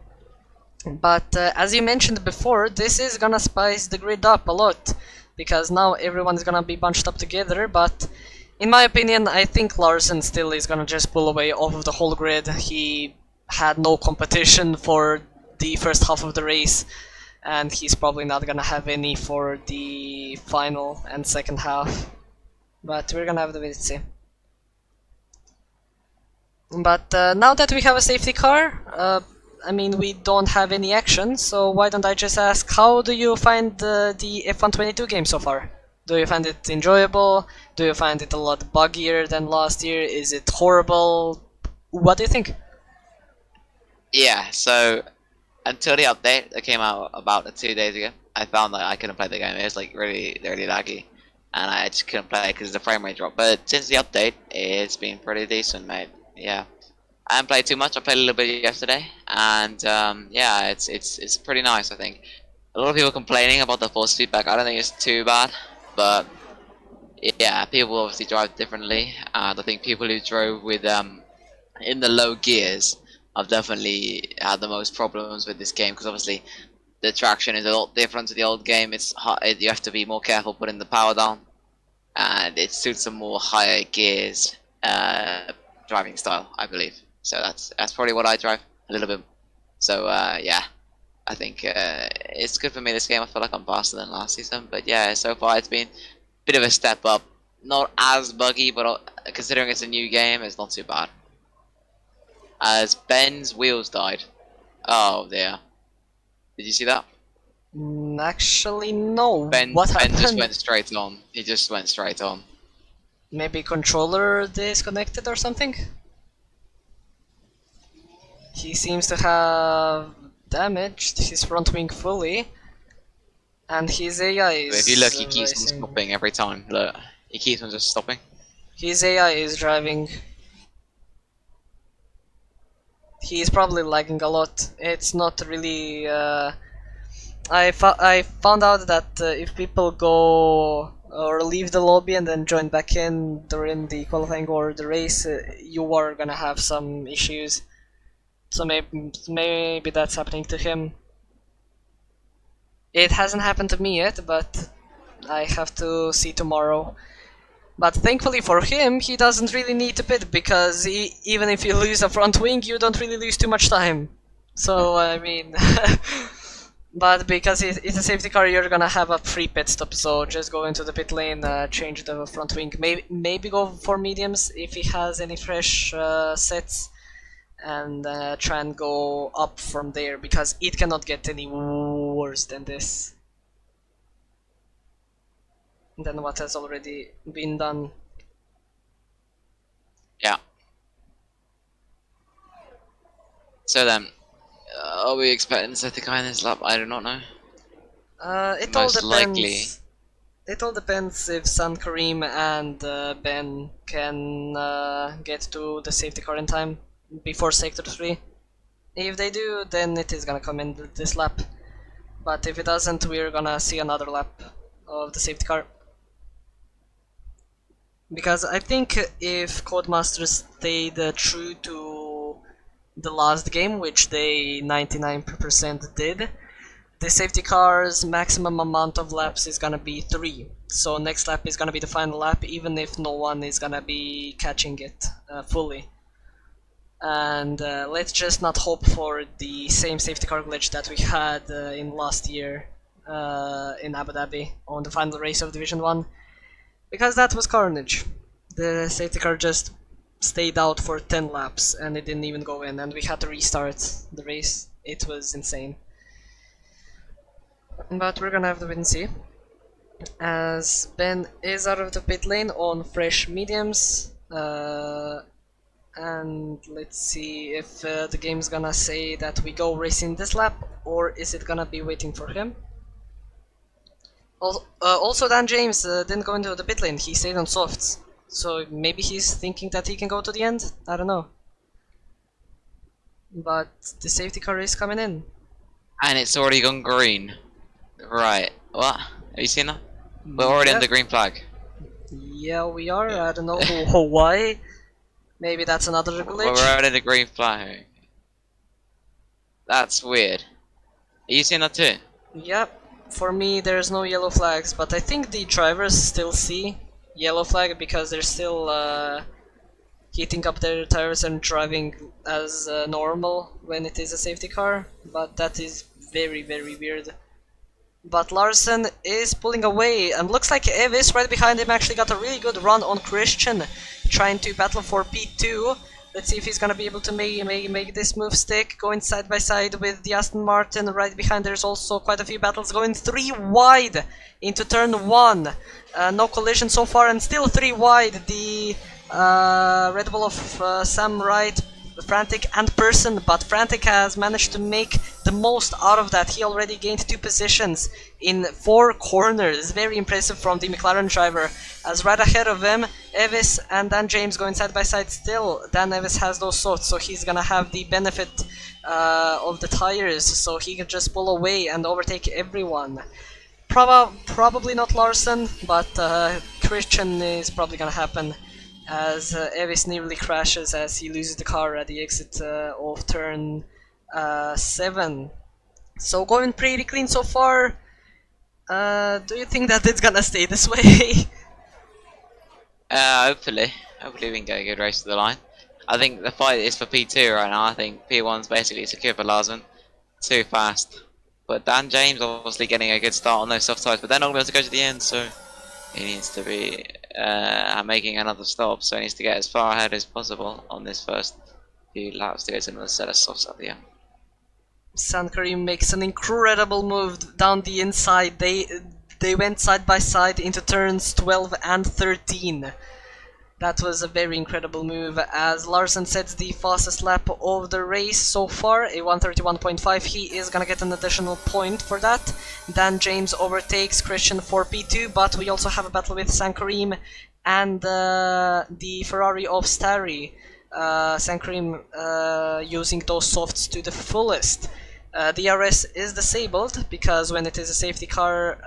Speaker 1: But as you mentioned before, this is gonna spice the grid up a lot, because now everyone's gonna be bunched up together. But in my opinion, I think Larson still is gonna just pull away off of the whole grid. He had no competition for the first half of the race, and he's probably not gonna have any for the final and second half. But we're gonna have to wait and see. But now that we have a safety car, I mean, we don't have any action, so why don't I just ask, how do you find the F122 game so far? Do you find it enjoyable? Do you find it a lot buggier than last year? Is it horrible? What do you think?
Speaker 2: Yeah, so until the update that came out about 2 days ago, I found that I couldn't play the game. It was like really laggy, and I just couldn't play it because the frame rate dropped. But since the update, it's been pretty decent, mate. Yeah, I haven't played too much. I played a little bit yesterday, and yeah, it's pretty nice. I think a lot of people complaining about the force feedback. I don't think it's too bad, but yeah, people obviously drive differently, and I think people who drove with in the low gears have definitely had the most problems with this game, because obviously the traction is a lot different to the old game. It's hard, you have to be more careful putting the power down, and it suits a more higher gears driving style, I believe. So that's probably what I drive a little bit. So yeah, I think it's good for me this game. I feel like I'm faster than last season, but yeah, so far it's been a bit of a step up. Not as buggy, but considering it's a new game, it's not too bad. As Ben's wheels died. Oh dear. Did you see that?
Speaker 1: Actually, no.
Speaker 2: Ben
Speaker 1: What happened?
Speaker 2: just went straight on. He just went straight on.
Speaker 1: Maybe controller disconnected or something? He seems to have damaged his front wing fully, and his AI is...
Speaker 2: But if you look, he keeps on
Speaker 1: rising.
Speaker 2: stopping every time. Look, he keeps on just stopping.
Speaker 1: His AI is driving. He's probably lagging a lot. It's not really. I found out that if people go or leave the lobby and then join back in during the qualifying or the race, you are gonna have some issues. So maybe that's happening to him. It hasn't happened to me yet, but I have to see tomorrow. But thankfully for him, he doesn't really need to pit because even if you lose a front wing, you don't really lose too much time. So I mean, but because it's a safety car, you're gonna have a free pit stop. So just go into the pit lane, change the front wing, maybe go for mediums if he has any fresh sets, and try and go up from there because it cannot get any worse than this. Than what has already been done.
Speaker 2: Yeah. So then, are we expecting safety car in this lap? I do not know.
Speaker 1: It all
Speaker 2: Most
Speaker 1: depends.
Speaker 2: likely.
Speaker 1: It all depends if San Kareem and Ben can get to the safety car in time before sector 3. If they do, then it is gonna come in this lap. But if it doesn't, we're gonna see another lap of the safety car. Because I think if Codemasters stayed true to the last game, which they 99% did, the safety car's maximum amount of laps is gonna be 3. So next lap is gonna be the final lap, even if no one is gonna be catching it fully. And let's just not hope for the same safety car glitch that we had in last year in Abu Dhabi on the final race of Division 1. Because that was carnage. The safety car just stayed out for 10 laps and it didn't even go in, and we had to restart the race. It was insane. But we're gonna have to wait and see. As Ben is out of the pit lane on fresh mediums. And let's see if the game's gonna say that we go racing this lap, or is it gonna be waiting for him? Also, Dan James didn't go into the pit lane, he stayed on softs. So maybe he's thinking that he can go to the end? I don't know. But the safety car is coming in.
Speaker 2: And it's already gone green. Right. What? Have you seen that? We're already in the green flag.
Speaker 1: Yeah, we are. I don't know why. Maybe that's another glitch.
Speaker 2: We're already in the green flag. That's weird. Are you seeing that too?
Speaker 1: Yep. For me, there's no yellow flags, but I think the drivers still see yellow flag because they're still heating up their tires and driving as normal when it is a safety car. But that is very, very weird. But Larson is pulling away, and looks like Evis right behind him actually got a really good run on Christian, trying to battle for P2. Let's see if he's gonna be able to make this move stick, going side by side with the Aston Martin. Right behind there's also quite a few battles, going 3 wide into turn 1. No collision so far, and still 3 wide. The Red Bull of Sam Wright, Frantic and Person, but Frantic has managed to make the most out of that. He already gained 2 positions in 4 corners. Very impressive from the McLaren driver. As right ahead of him, Evis and Dan James going side by side still. Dan Evis has those softs, so he's gonna have the benefit of the tires, so he can just pull away and overtake everyone. Probably not Larson, but Christian is probably gonna happen, as Evis nearly crashes as he loses the car at the exit of turn 7. So going pretty clean so far. Do you think that it's gonna stay this way?
Speaker 2: Hopefully we can get a good race to the line. I think the fight is for P2 right now. I think P1's basically secure for Larson. Too fast. But Dan James obviously getting a good start on those soft tires, but they're not going to be able to go to the end, so he needs to be making another stop, so he needs to get as far ahead as possible on this first few laps to get another set of softs at the end.
Speaker 1: San Kareem makes an incredible move down the inside. They went side by side into turns 12 and 13. That was a very incredible move, as Larson sets the fastest lap of the race so far, a 131.5. He is gonna get an additional point for that. Dan James overtakes Christian for P2, but we also have a battle with San Kareem and the Ferrari of Starry. Sankrim using those softs to the fullest. DRS is disabled because when it is a safety car,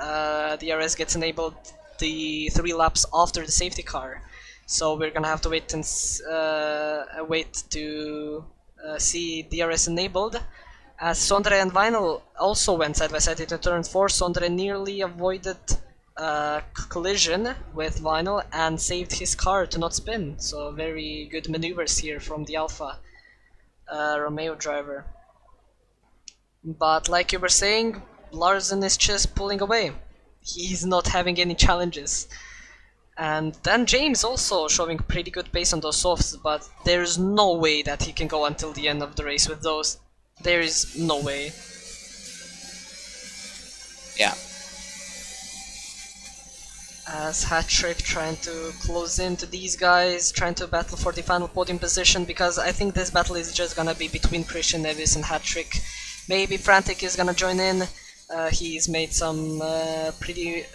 Speaker 1: DRS gets enabled the 3 laps after the safety car. So we're gonna have to wait and wait to see DRS enabled. As Sondre and Vinyl also went side by side into turn 4, Sondre nearly avoided collision with Vinyl and saved his car to not spin. So very good maneuvers here from the Alpha Romeo driver. But like you were saying, Larsen is just pulling away. He's not having any challenges. And then James also showing pretty good pace on those softs, but there's no way that he can go until the end of the race with those. There is no way.
Speaker 2: Yeah.
Speaker 1: As Hat-Trick trying to close into these guys, trying to battle for the final podium position, because I think this battle is just gonna be between Christian Nevis and Hat-Trick. Maybe Frantic is gonna join in. He's made some pretty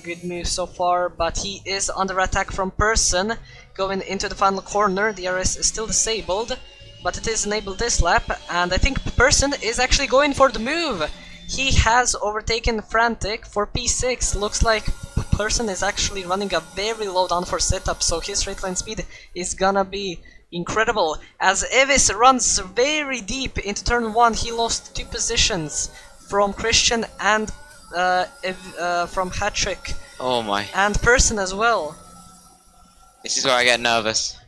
Speaker 1: good moves so far, but he is under attack from Person going into the final corner. The DRS is still disabled, but it is enabled this lap, and I think Person is actually going for the move. He has overtaken Frantic for P6. Looks like Person is actually running a very low downforce setup, so his straight line speed is gonna be incredible. As Evis runs very deep into turn 1, he lost 2 positions from Christian and from Hat-Trick.
Speaker 2: Oh my.
Speaker 1: And Person as well.
Speaker 2: This is where I get nervous.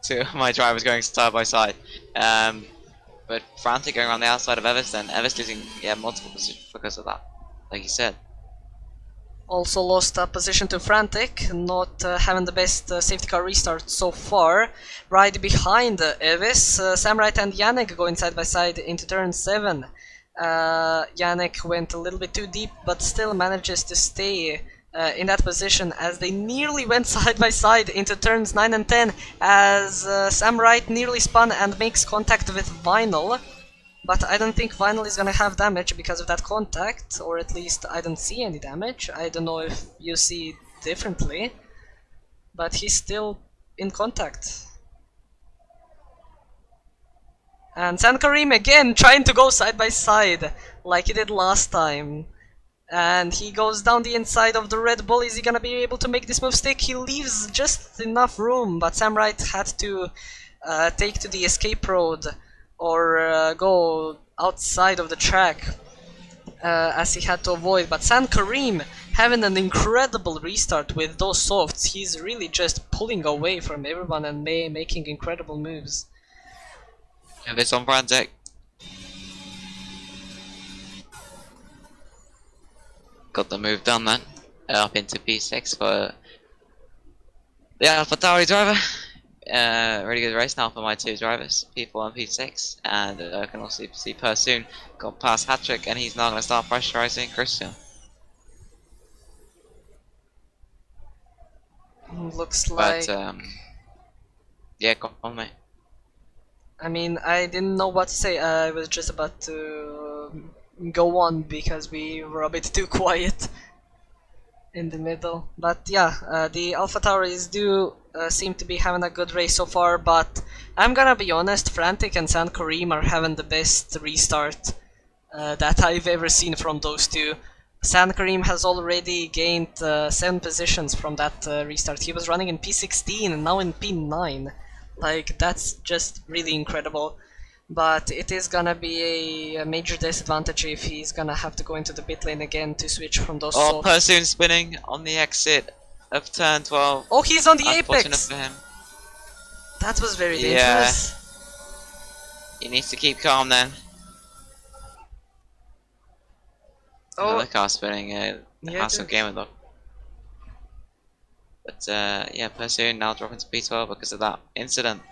Speaker 2: Two of my drivers going side by side. But Frantic going around the outside of Evis, then Evis losing multiple positions because of that, like you said.
Speaker 1: Also lost a position to Frantic, not having the best safety car restart so far. Right behind Evis, Samright and Yannick going side by side into turn 7. Yannick went a little bit too deep, but still manages to stay in that position as they nearly went side by side into turns 9 and 10 as Samright nearly spun and makes contact with Vinyl. But I don't think Vinyl is gonna have damage because of that contact, or at least I don't see any damage. I don't know if you see differently, but he's still in contact. And San Karim again trying to go side by side like he did last time. And he goes down the inside of the Red Bull. Is he gonna be able to make this move stick? He leaves just enough room, but Samright had to take to the escape road or go outside of the track as he had to avoid. But San Karim having an incredible restart with those softs. He's really just pulling away from everyone and making incredible moves.
Speaker 2: Evis on Frantic. Got the move done then. Up into P6 for the AlphaTauri driver. Really good race now for my 2 drivers, P4 and P6. And I can also see Pursoon got past Hat-Trick, and he's now going to start pressurizing Christian.
Speaker 1: Looks like...
Speaker 2: But, yeah, go on, mate.
Speaker 1: I mean, I didn't know what to say. I was just about to go on because we were a bit too quiet in the middle. But yeah, the AlphaTauris do seem to be having a good race so far, but I'm gonna be honest, Frantic and San Karim are having the best restart that I've ever seen from those two. San Karim has already gained 7 positions from that restart. He was running in P16 and now in P9. Like, that's just really incredible. But it is gonna be a major disadvantage if he's gonna have to go into the pit lane again to switch from those
Speaker 2: Oh,
Speaker 1: softs.
Speaker 2: Pursoon spinning on the exit of turn 12.
Speaker 1: Oh, he's on the
Speaker 2: Unfortunate
Speaker 1: apex!
Speaker 2: for him.
Speaker 1: That was very
Speaker 2: Yeah.
Speaker 1: dangerous.
Speaker 2: He needs to keep calm then.
Speaker 1: Oh,
Speaker 2: Another car spinning.
Speaker 1: yeah,
Speaker 2: Has some
Speaker 1: good.
Speaker 2: gamer though. But yeah, Pursoon now dropping to P12 because of that incident.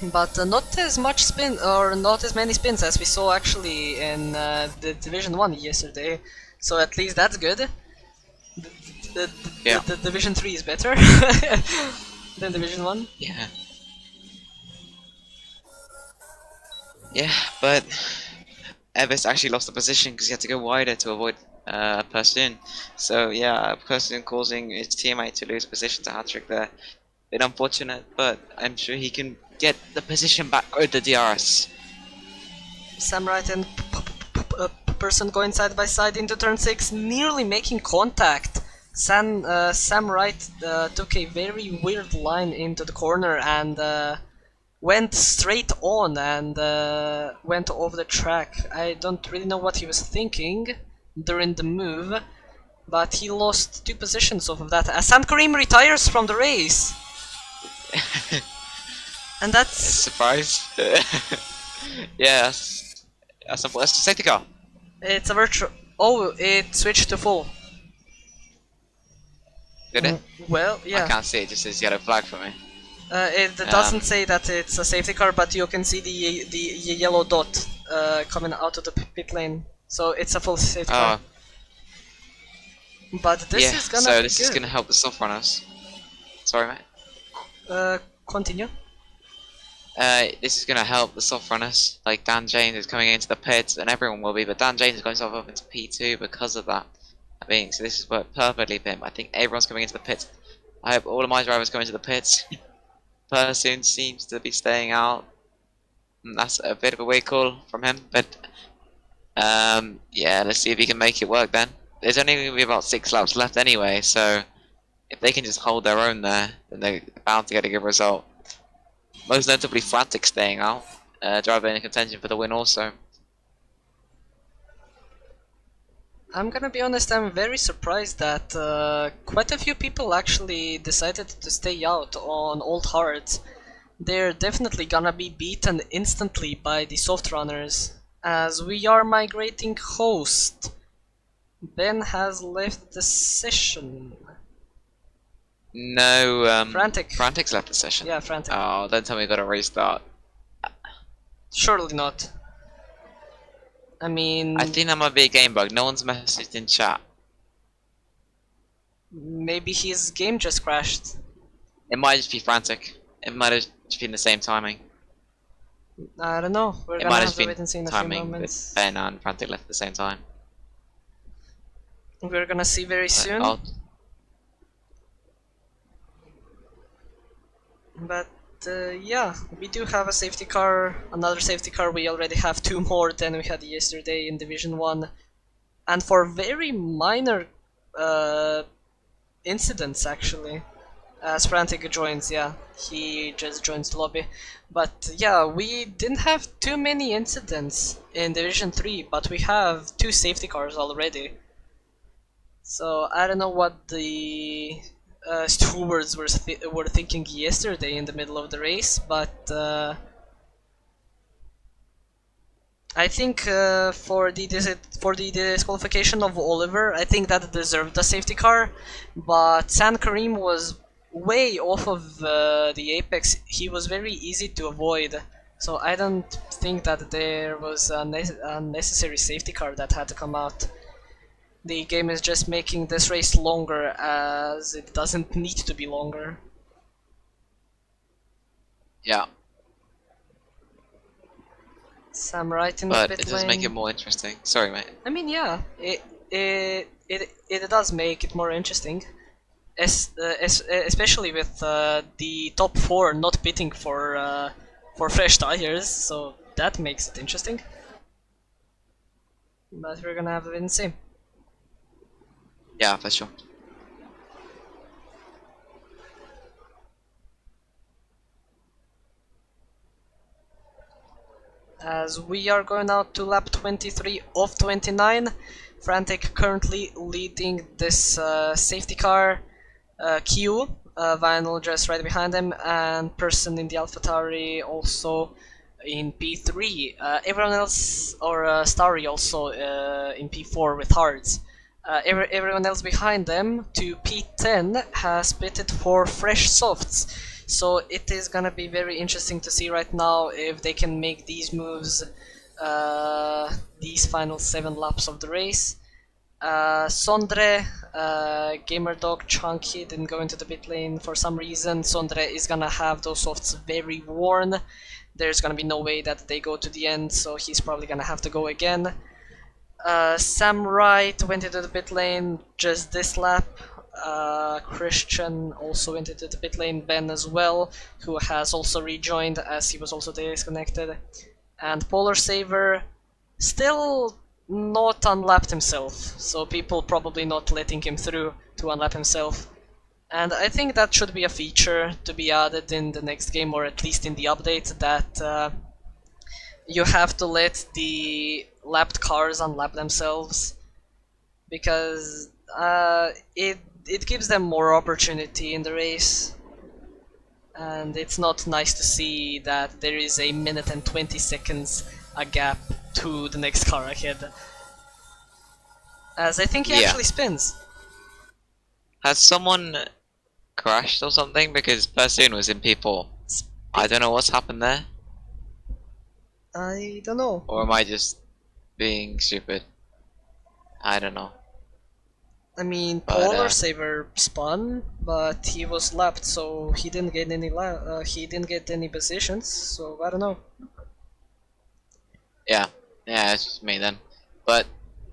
Speaker 1: But not as much spin, or not as many spins as we saw actually in the Division 1 yesterday. So at least that's good.
Speaker 2: Yeah.
Speaker 1: The Division 3 is better than Division 1.
Speaker 2: Yeah. Yeah, but Evis actually lost the position because he had to go wider to avoid Pursoon. So yeah, Pursoon causing his teammate to lose position to Hat-Trick there. bit unfortunate, but I'm sure he can get the position back with the DRS.
Speaker 1: Sam Wright and person going side by side into turn 6, nearly making contact. Sam Wright took a very weird line into the corner and went straight on and went over the track. I don't really know what he was thinking during the move, but he lost 2 positions off of that. Sam Karim retires from the race. And that's...
Speaker 2: Surprise. Yeah, that's a safety car.
Speaker 1: It's a virtual... Oh, it switched to full.
Speaker 2: Did it?
Speaker 1: Well,
Speaker 2: I
Speaker 1: yeah.
Speaker 2: can't see, it just says yellow flag for me.
Speaker 1: It doesn't say that it's a safety car, but you can see the yellow dot coming out of the pit lane. So it's a full safety car. But this is gonna be
Speaker 2: this
Speaker 1: good.
Speaker 2: is gonna help the soft runners. Sorry, mate.
Speaker 1: Continue.
Speaker 2: This is gonna help the soft runners. Like Dan James is coming into the pits, and everyone will be, but Dan James is going up into P2 because of that. I mean, so this has worked perfectly for him. I think everyone's coming into the pits. I hope all of my drivers go into the pits. Person seems to be staying out. And that's a bit of a weird call from him, but yeah, let's see if he can make it work then. There's only going to be about 6 laps left anyway, so if they can just hold their own there, then they're bound to get a good result. Most notably, Frantic staying out, driver in contention for the win also.
Speaker 1: I'm gonna be honest, I'm very surprised that quite a few people actually decided to stay out on old hards. They're definitely gonna be beaten instantly by the soft runners, as we are migrating host. Ben has left the session.
Speaker 2: No,
Speaker 1: Frantic.
Speaker 2: Frantic's left the session.
Speaker 1: Yeah, Frantic.
Speaker 2: Oh, don't tell me we got to restart.
Speaker 1: Surely not. I mean...
Speaker 2: I think that might be a game bug. No one's messaged in chat.
Speaker 1: Maybe his game just crashed.
Speaker 2: It might just be Frantic. It might have just been the same timing.
Speaker 1: I don't know. We're
Speaker 2: It
Speaker 1: gonna
Speaker 2: might
Speaker 1: have
Speaker 2: have
Speaker 1: to
Speaker 2: been
Speaker 1: wait and see in a few
Speaker 2: timing
Speaker 1: moments.
Speaker 2: with Ben and Frantic left at the same time.
Speaker 1: We're gonna see very soon. But yeah, we do have a safety car, another safety car. We already have 2 more than we had yesterday in Division 1. And for very minor incidents actually. As Frantic joins, yeah, he just joins the lobby. But yeah, we didn't have too many incidents in Division 3, but we have 2 safety cars already. So I don't know what the stewards were thinking yesterday in the middle of the race, but I think for the disqualification of Oliver, I think that deserved a safety car, but San Karim was way off of the apex. He was very easy to avoid, so I don't think that there was a necessary safety car that had to come out. The game is just making this race longer, as it doesn't need to be longer.
Speaker 2: Yeah.
Speaker 1: Sam Wright in the
Speaker 2: But
Speaker 1: pit
Speaker 2: it does
Speaker 1: lane.
Speaker 2: make it more interesting. Sorry, mate.
Speaker 1: I mean, yeah, it does make it more interesting, especially with the top 4 not pitting for fresh tires, so that makes it interesting. But we're gonna have to wait and see.
Speaker 2: Yeah, for sure.
Speaker 1: As we are going out to lap 23 of 29, Frantic currently leading this safety car queue. Vinyl just right behind him, and person in the AlphaTauri also in P3. Everyone else, or Starry also in P4 with hards. Everyone else behind them to P10 has pitted for fresh softs. So it is gonna be very interesting to see right now if they can make these moves these final 7 laps of the race. Sondre, Gamerdog, Chunky didn't go into the pit lane for some reason. Sondre is gonna have those softs very worn. There's gonna be no way that they go to the end, so he's probably gonna have to go again. Sam Wright went into the pit lane just this lap. Christian also went into the pit lane, Ben as well, who has also rejoined as he was also disconnected. And Polar Saver still not unlapped himself, so people probably not letting him through to unlap himself. And I think that should be a feature to be added in the next game, or at least in the update, that you have to let the lapped cars unlap themselves, because it gives them more opportunity in the race. And it's not nice to see that there is a minute and 20 seconds a gap to the next car ahead. As I think he
Speaker 2: Yeah.
Speaker 1: actually spins.
Speaker 2: Has someone crashed or something? Because Persoon was in P4. I don't know what's happened there.
Speaker 1: I don't know.
Speaker 2: Or am I just being stupid? I don't know.
Speaker 1: I mean,
Speaker 2: But,
Speaker 1: Polar Saver spun, but he was lapped, so he didn't get any he didn't get any positions. So I don't know.
Speaker 2: Yeah, it's just me then. But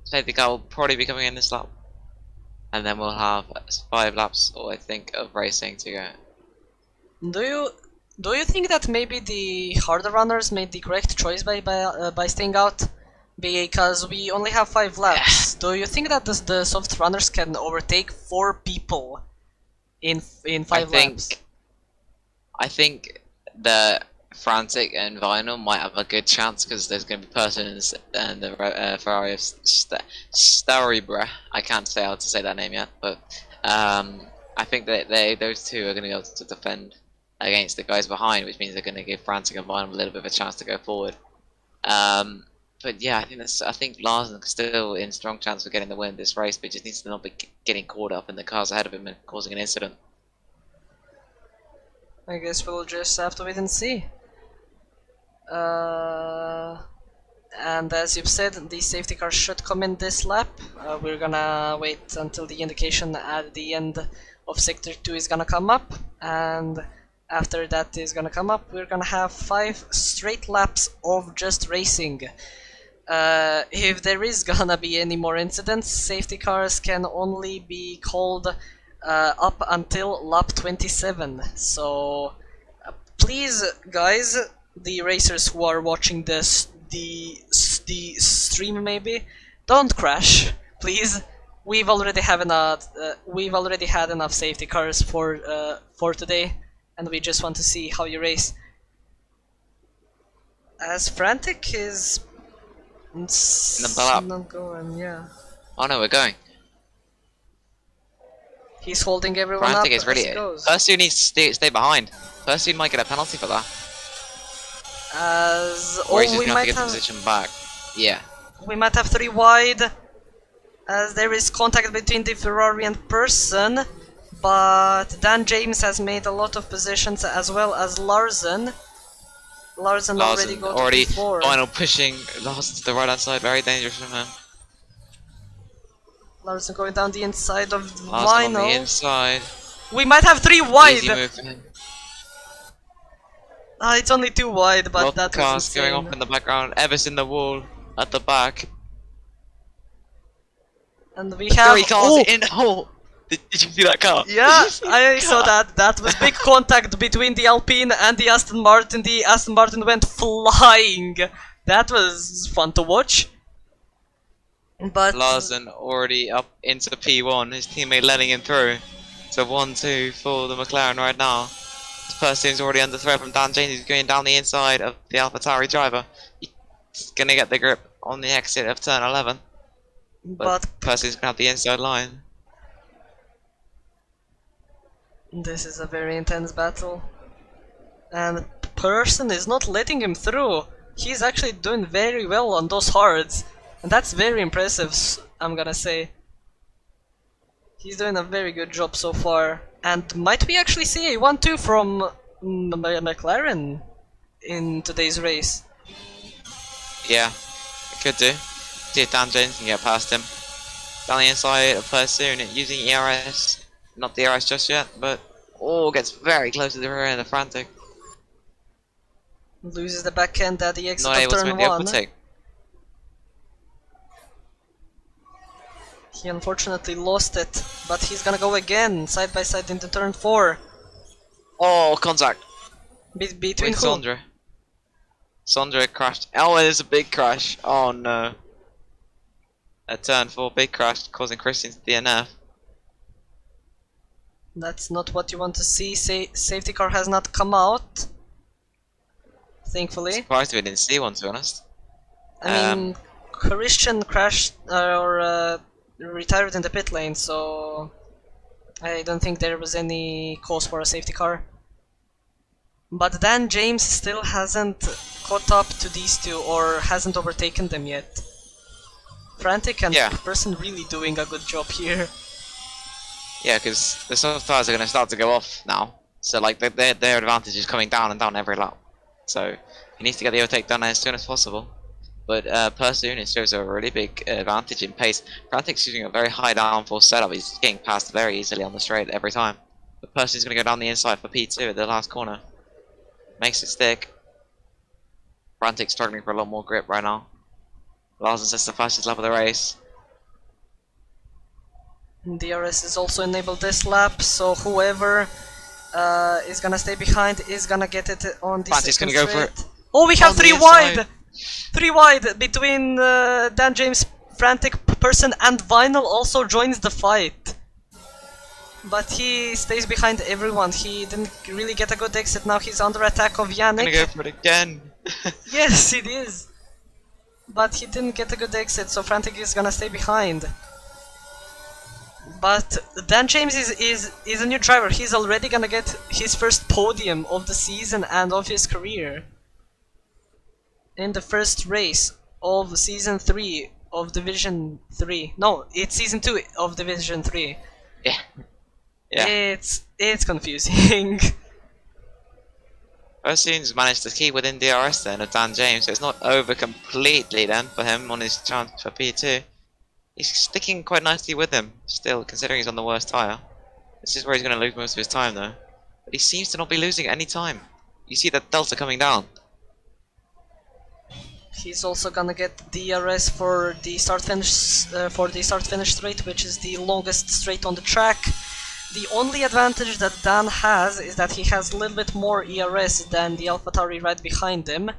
Speaker 2: safety car will probably be coming in this lap. And then we'll have 5 laps, or I think, of racing to go.
Speaker 1: Do you think that maybe the harder runners made the correct choice by staying out? Because we only have 5 laps. Do you think that the soft runners can overtake 4 people in 5 laps?
Speaker 2: I think the Frantic and Vinyl might have a good chance because there's going to be persons and the Ferrari of Staribra. I can't say how to say that name yet, but I think that those two are going to be able to defend against the guys behind, which means they're going to give Frantic and Vinyl a little bit of a chance to go forward. But yeah, I think Larsen's still in strong chance of getting the win this race, but just needs to not be getting caught up in the cars ahead of him and causing an incident.
Speaker 1: I guess we'll just have to wait and see. And as you've said, the safety car should come in this lap. We're gonna wait until the indication at the end of Sector 2 is gonna come up, and after that is gonna come up, we're gonna have 5 straight laps of just racing. If there is gonna be any more incidents, safety cars can only be called up until lap 27. So please, guys, the racers who are watching this the stream, maybe don't crash, please. We've already had enough safety cars for today, and we just want to see how you race. As Frantic is not going, yeah.
Speaker 2: Oh no, we're going.
Speaker 1: He's holding everyone
Speaker 2: Frantic
Speaker 1: up
Speaker 2: is really.
Speaker 1: as he goes.
Speaker 2: Persoon needs to stay behind. Persoon might get a penalty for that.
Speaker 1: As
Speaker 2: Or he's just
Speaker 1: we
Speaker 2: gonna have to
Speaker 1: might
Speaker 2: get the
Speaker 1: have
Speaker 2: position back. Yeah.
Speaker 1: we might have 3 wide, as there is contact between the Ferrari and Person, but Dan James has made a lot of positions as well as Larsen. Larsen already got
Speaker 2: already
Speaker 1: before.
Speaker 2: final pushing Larsen to the right hand side, very dangerous from him.
Speaker 1: Larsen going down the inside of
Speaker 2: Larsen on the
Speaker 1: Vinyl.
Speaker 2: inside.
Speaker 1: We might have 3 wide!
Speaker 2: Easy move for him.
Speaker 1: It's only 2 wide, but
Speaker 2: Lot
Speaker 1: that
Speaker 2: cars
Speaker 1: was insane.
Speaker 2: going off in the background. Everson the wall at the back.
Speaker 1: And we have
Speaker 2: 3 cars in. Oh! Did you see that car?
Speaker 1: Yeah, I saw that. That was big contact between the Alpine and the Aston Martin. The Aston Martin went flying. That was fun to watch. But
Speaker 2: Larsen already up into P1. His teammate letting him through. So 1-2 for the McLaren right now. This person's already under threat from Dan James. He's going down the inside of the AlphaTauri driver. He's gonna get the grip on the exit of turn 11. But Percy's gonna have the inside line.
Speaker 1: this is a very intense battle. And Person is not letting him through. He's actually doing very well on those hards. And that's very impressive, I'm gonna say. He's doing a very good job so far. And might we actually see a 1-2 from McLaren in today's race?
Speaker 2: Yeah, it could do. See if Dan James can get past him. Down the inside of Persoon using ERS. Not the ERS just yet, but gets very close to the rear end of Frantic.
Speaker 1: Loses the back end at the exit
Speaker 2: Not
Speaker 1: of
Speaker 2: able to
Speaker 1: turn
Speaker 2: make the
Speaker 1: 1.
Speaker 2: overtake.
Speaker 1: He unfortunately lost it, but he's gonna go again, side by side into turn 4.
Speaker 2: Oh, contact.
Speaker 1: Between
Speaker 2: With
Speaker 1: who?
Speaker 2: Sondra. Sondra crashed. Oh, it is a big crash. Oh no. A turn 4 big crash causing Christian to DNF.
Speaker 1: That's not what you want to see. Safety car has not come out. Thankfully.
Speaker 2: Surprised we didn't see one, to be honest.
Speaker 1: I mean, Christian crashed or retired in the pit lane, so I don't think there was any cause for a safety car. But Dan James still hasn't caught up to these two or hasn't overtaken them yet. Frantic and Person really doing a good job here.
Speaker 2: Yeah, because the soft tires are going to start to go off now. So like their advantage is coming down and down every lap. So he needs to get the overtake done as soon as possible. But Pursoon shows a really big advantage in pace. Frantic's using a very high downforce setup. He's getting past very easily on the straight every time. But Pursoon's going to go down the inside for P2 at the last corner. Makes it stick. Frantic's struggling for a lot more grip right now. Larsen sets the fastest lap of the race.
Speaker 1: DRS is also enabled this lap, so whoever is gonna stay behind is gonna get it on the
Speaker 2: Frantic's gonna go for it.
Speaker 1: Oh, we have
Speaker 2: On
Speaker 1: 3
Speaker 2: the
Speaker 1: wide!
Speaker 2: inside.
Speaker 1: 3 wide between Dan James, Frantic, Person and Vinyl also joins the fight. But he stays behind everyone. He didn't really get a good exit. Now he's under attack of Yannick.
Speaker 2: Gonna go for it again.
Speaker 1: Yes, it is. But he didn't get a good exit, so Frantic is gonna stay behind. But Dan James is a new driver. He's already gonna get his first podium of the season and of his career. In the first race of Season 3 of Division 3. No, it's Season 2 of Division 3.
Speaker 2: Yeah. Yeah.
Speaker 1: It's confusing.
Speaker 2: Pursoon's managed to keep within DRS then of Dan James, so it's not over completely then for him on his chance for P2. He's sticking quite nicely with him, still, considering he's on the worst tyre. This is where he's going to lose most of his time though. But he seems to not be losing any time. You see that delta coming down.
Speaker 1: He's also gonna get DRS for the start-finish straight, which is the longest straight on the track. The only advantage that Dan has is that he has a little bit more ERS than the AlphaTauri right behind him.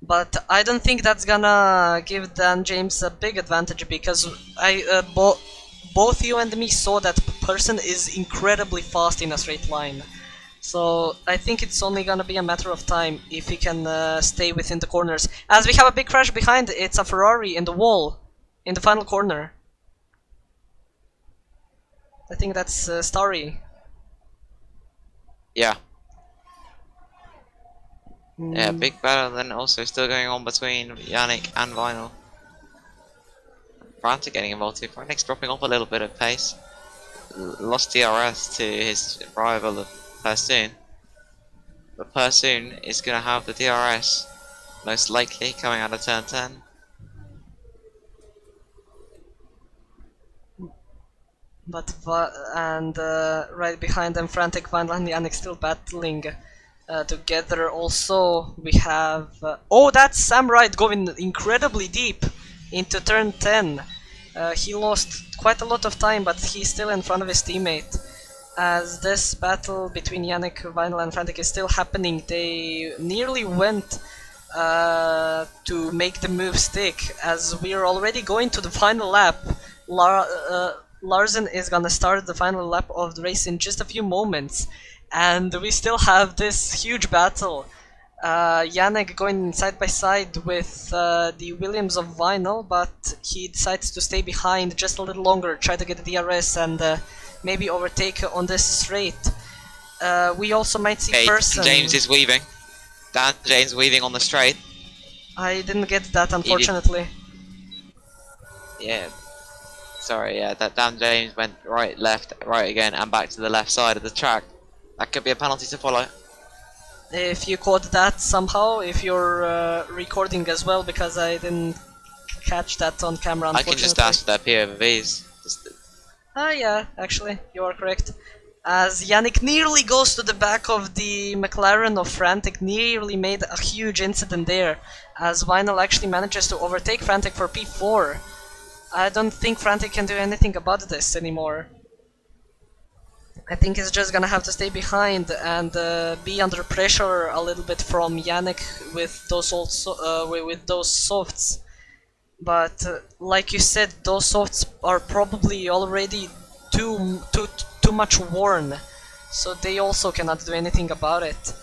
Speaker 1: But I don't think that's gonna give Dan James a big advantage, because both you and me saw that Person is incredibly fast in a straight line. So I think it's only gonna be a matter of time if he can stay within the corners. As we have a big crash behind, it's a Ferrari in the wall, in the final corner. I think that's Starry.
Speaker 2: Yeah. Yeah, big battle then also still going on between Yannick and Vinyl. Frantic getting involved too. Frantic's dropping off a little bit of pace. Lost DRS to his rival Pursoon. But Pursoon is going to have the DRS, most likely, coming out of turn 10.
Speaker 1: But right behind them, Frantic, Vinyl and Yannick still battling together. Also, we have... oh, that's Sam Wright going incredibly deep into turn 10. He lost quite a lot of time, but he's still in front of his teammate. As this battle between Yannick, Vinyl and Frantic is still happening, they nearly went to make the move stick, as we are already going to the final lap. Larsen is gonna start the final lap of the race in just a few moments, and we still have this huge battle. Yannick going side by side with the Williams of Vinyl, but he decides to stay behind just a little longer, try to get the DRS and maybe overtake on this straight. We also might see Person.
Speaker 2: James is weaving. Dan James weaving on the straight.
Speaker 1: I didn't get that, unfortunately.
Speaker 2: Yeah. Sorry, yeah, that Dan James went right, left, right again, and back to the left side of the track. That could be a penalty to follow.
Speaker 1: If you caught that somehow, if you're recording as well, because I didn't catch that on camera, unfortunately.
Speaker 2: I can just ask for their POVs.
Speaker 1: Yeah, actually, you are correct. As Yannick nearly goes to the back of the McLaren of Frantic, nearly made a huge incident there, as Vinyl actually manages to overtake Frantic for P4. I don't think Frantic can do anything about this anymore. I think he's just gonna have to stay behind and be under pressure a little bit from Yannick with those with those softs. But like you said, those softs are probably already too much worn, so they also cannot do anything about it.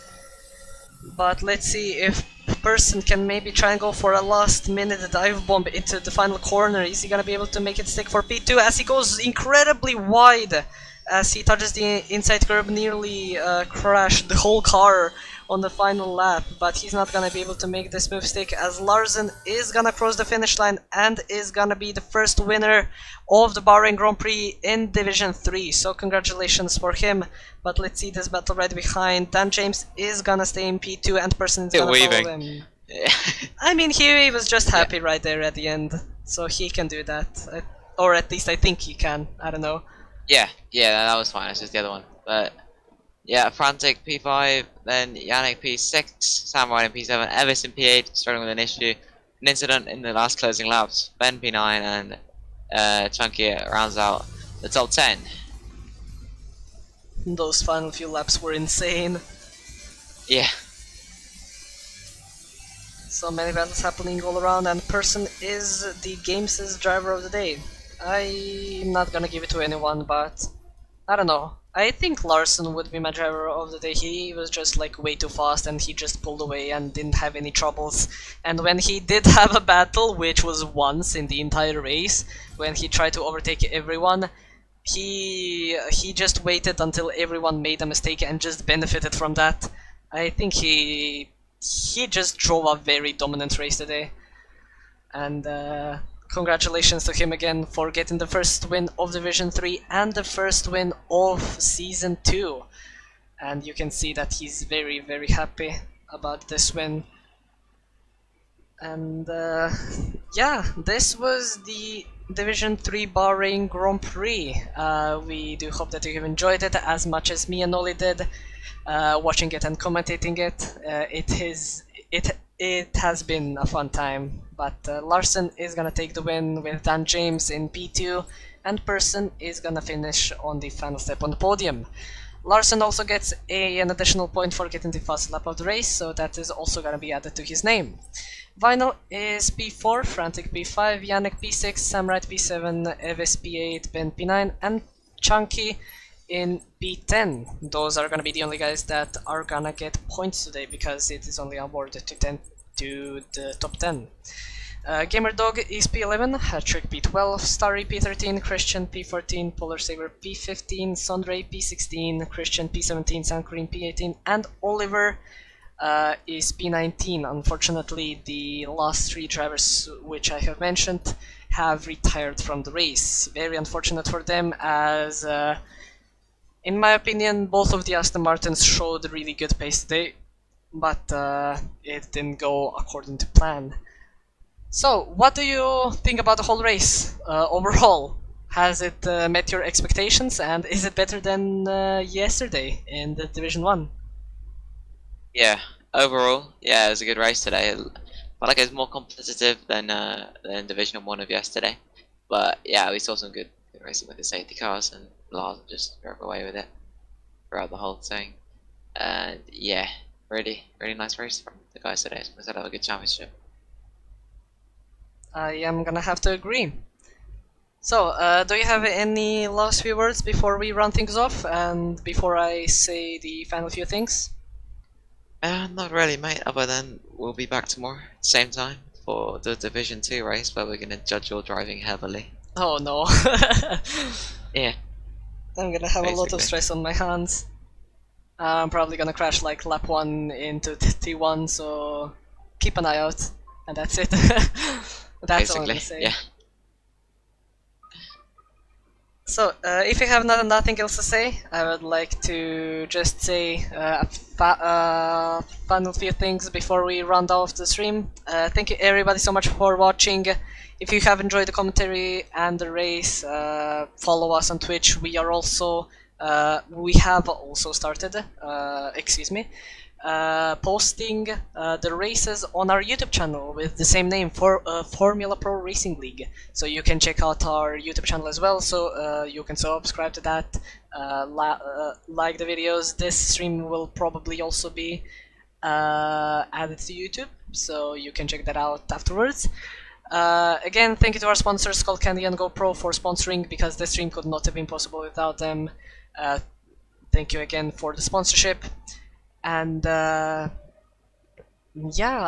Speaker 1: But let's see if Person can maybe try and go for a last minute dive bomb into the final corner. Is he gonna be able to make it stick for P2 as he goes incredibly wide as he touches the inside curb, nearly crashed the whole car on the final lap, but he's not gonna be able to make this move stick as Larsen is gonna cross the finish line and is gonna be the first winner of the Bahrain Grand Prix in Division 3, so congratulations for him. But let's see this battle right behind. Dan James is gonna stay in P2 and Person is gonna follow him. I mean, he was just happy right there at the end, so he can do that. Or at least I think he can, I don't know.
Speaker 2: Yeah, that was fine. It's just the other one. But yeah, Frantic P5, then Yannick P6, Samurai in P7, Evis in P8, struggling with an issue. An incident in the last closing laps. Ben P9 and Chunky rounds out the top 10.
Speaker 1: Those final few laps were insane.
Speaker 2: Yeah.
Speaker 1: So many battles happening all around, and Person is the games' driver of the day. I'm not gonna give it to anyone, but I don't know. I think Larsen would be my driver of the day. He was just like way too fast and he just pulled away and didn't have any troubles. And when he did have a battle, which was once in the entire race, when he tried to overtake everyone, he just waited until everyone made a mistake and just benefited from that. I think he just drove a very dominant race today. And congratulations to him again for getting the first win of Division 3 and the first win of Season 2. And you can see that he's very, very happy about this win. And yeah, this was the Division 3 Bahrain Grand Prix. We do hope that you have enjoyed it as much as me and Oli did, watching it and commentating it. It has been a fun time, but Larsen is gonna take the win with Dan James in P2, and Person is gonna finish on the final step on the podium. Larsen also gets an additional point for getting the fast lap of the race, so that is also gonna be added to his name. Vinyl is P4, Frantic P5, Yannick P6, Samurai P7, Evis P8, Ben P9, and Chunky in P10. Those are gonna be the only guys that are gonna get points today because it is only awarded to the top 10. Gamerdog is P11, Hattrick P12, Starry P13, Christian P14, Polar Saber P15, Sondre P16, Christian P17, Suncream P18, and Oliver is P19. Unfortunately, the last three drivers which I have mentioned have retired from the race. Very unfortunate for them, as in my opinion, both of the Aston Martins showed really good pace today, but it didn't go according to plan. So, what do you think about the whole race overall? Has it met your expectations, and is it better than yesterday in the Division 1?
Speaker 2: Yeah, overall, yeah, it was a good race today. I felt like it was more competitive than Division 1 of yesterday. But yeah, we saw some good racing with the safety cars, and Lars just drove away with it throughout the whole thing. And yeah, really nice race from the guys today. We had a good championship.
Speaker 1: I am gonna have to agree. So, do you have any last few words before we round things off, and before I say the final few things?
Speaker 2: Not really, mate, other than we'll be back tomorrow, same time, for the Division 2 race, where we're gonna judge your driving heavily.
Speaker 1: Oh no.
Speaker 2: Yeah.
Speaker 1: I'm gonna have a lot of stress on my hands. I'm probably gonna crash like lap 1 into T1, so keep an eye out, and that's it. That's all I'm gonna say.
Speaker 2: Yeah.
Speaker 1: So, if you have nothing else to say, I would like to just say final few things before we round off the stream. Thank you everybody so much for watching. If you have enjoyed the commentary and the race, follow us on Twitch. We have also started, posting the races on our YouTube channel with the same name for Formula Pro Racing League. So you can check out our YouTube channel as well. So you can subscribe to that, like the videos. This stream will probably also be added to YouTube, so you can check that out afterwards. Again, thank you to our sponsors, Skull Candy and GoPro, for sponsoring, because this stream could not have been possible without them. Thank you again for the sponsorship. And yeah,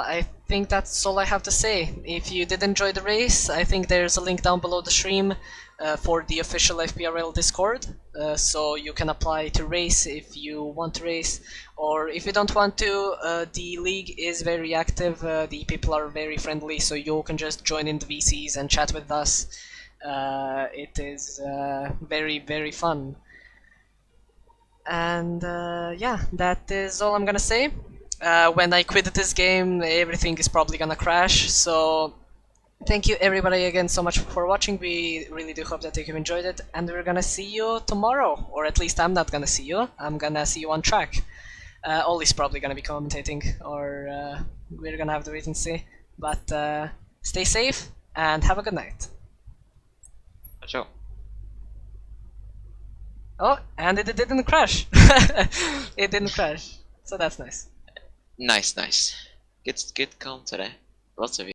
Speaker 1: I think that's all I have to say. If you did enjoy the race, I think there's a link down below the stream for the official FPRL Discord, so you can apply to race if you want to race, or if you don't want to, the league is very active, the people are very friendly, so you can just join in the VCs and chat with us. It is very, very fun. And yeah, that is all I'm gonna say. When I quit this game, everything is probably gonna crash, so thank you everybody again so much for watching. We really do hope that you have enjoyed it, and we're gonna see you tomorrow, or at least I'm not gonna see you, I'm gonna see you on track. Ollie's probably gonna be commentating, or we're gonna have to wait and see, but stay safe and have a good night.
Speaker 2: Sure.
Speaker 1: Oh, and it didn't crash. It didn't crash, so that's nice.
Speaker 2: Nice. Good comp today. Lots of you.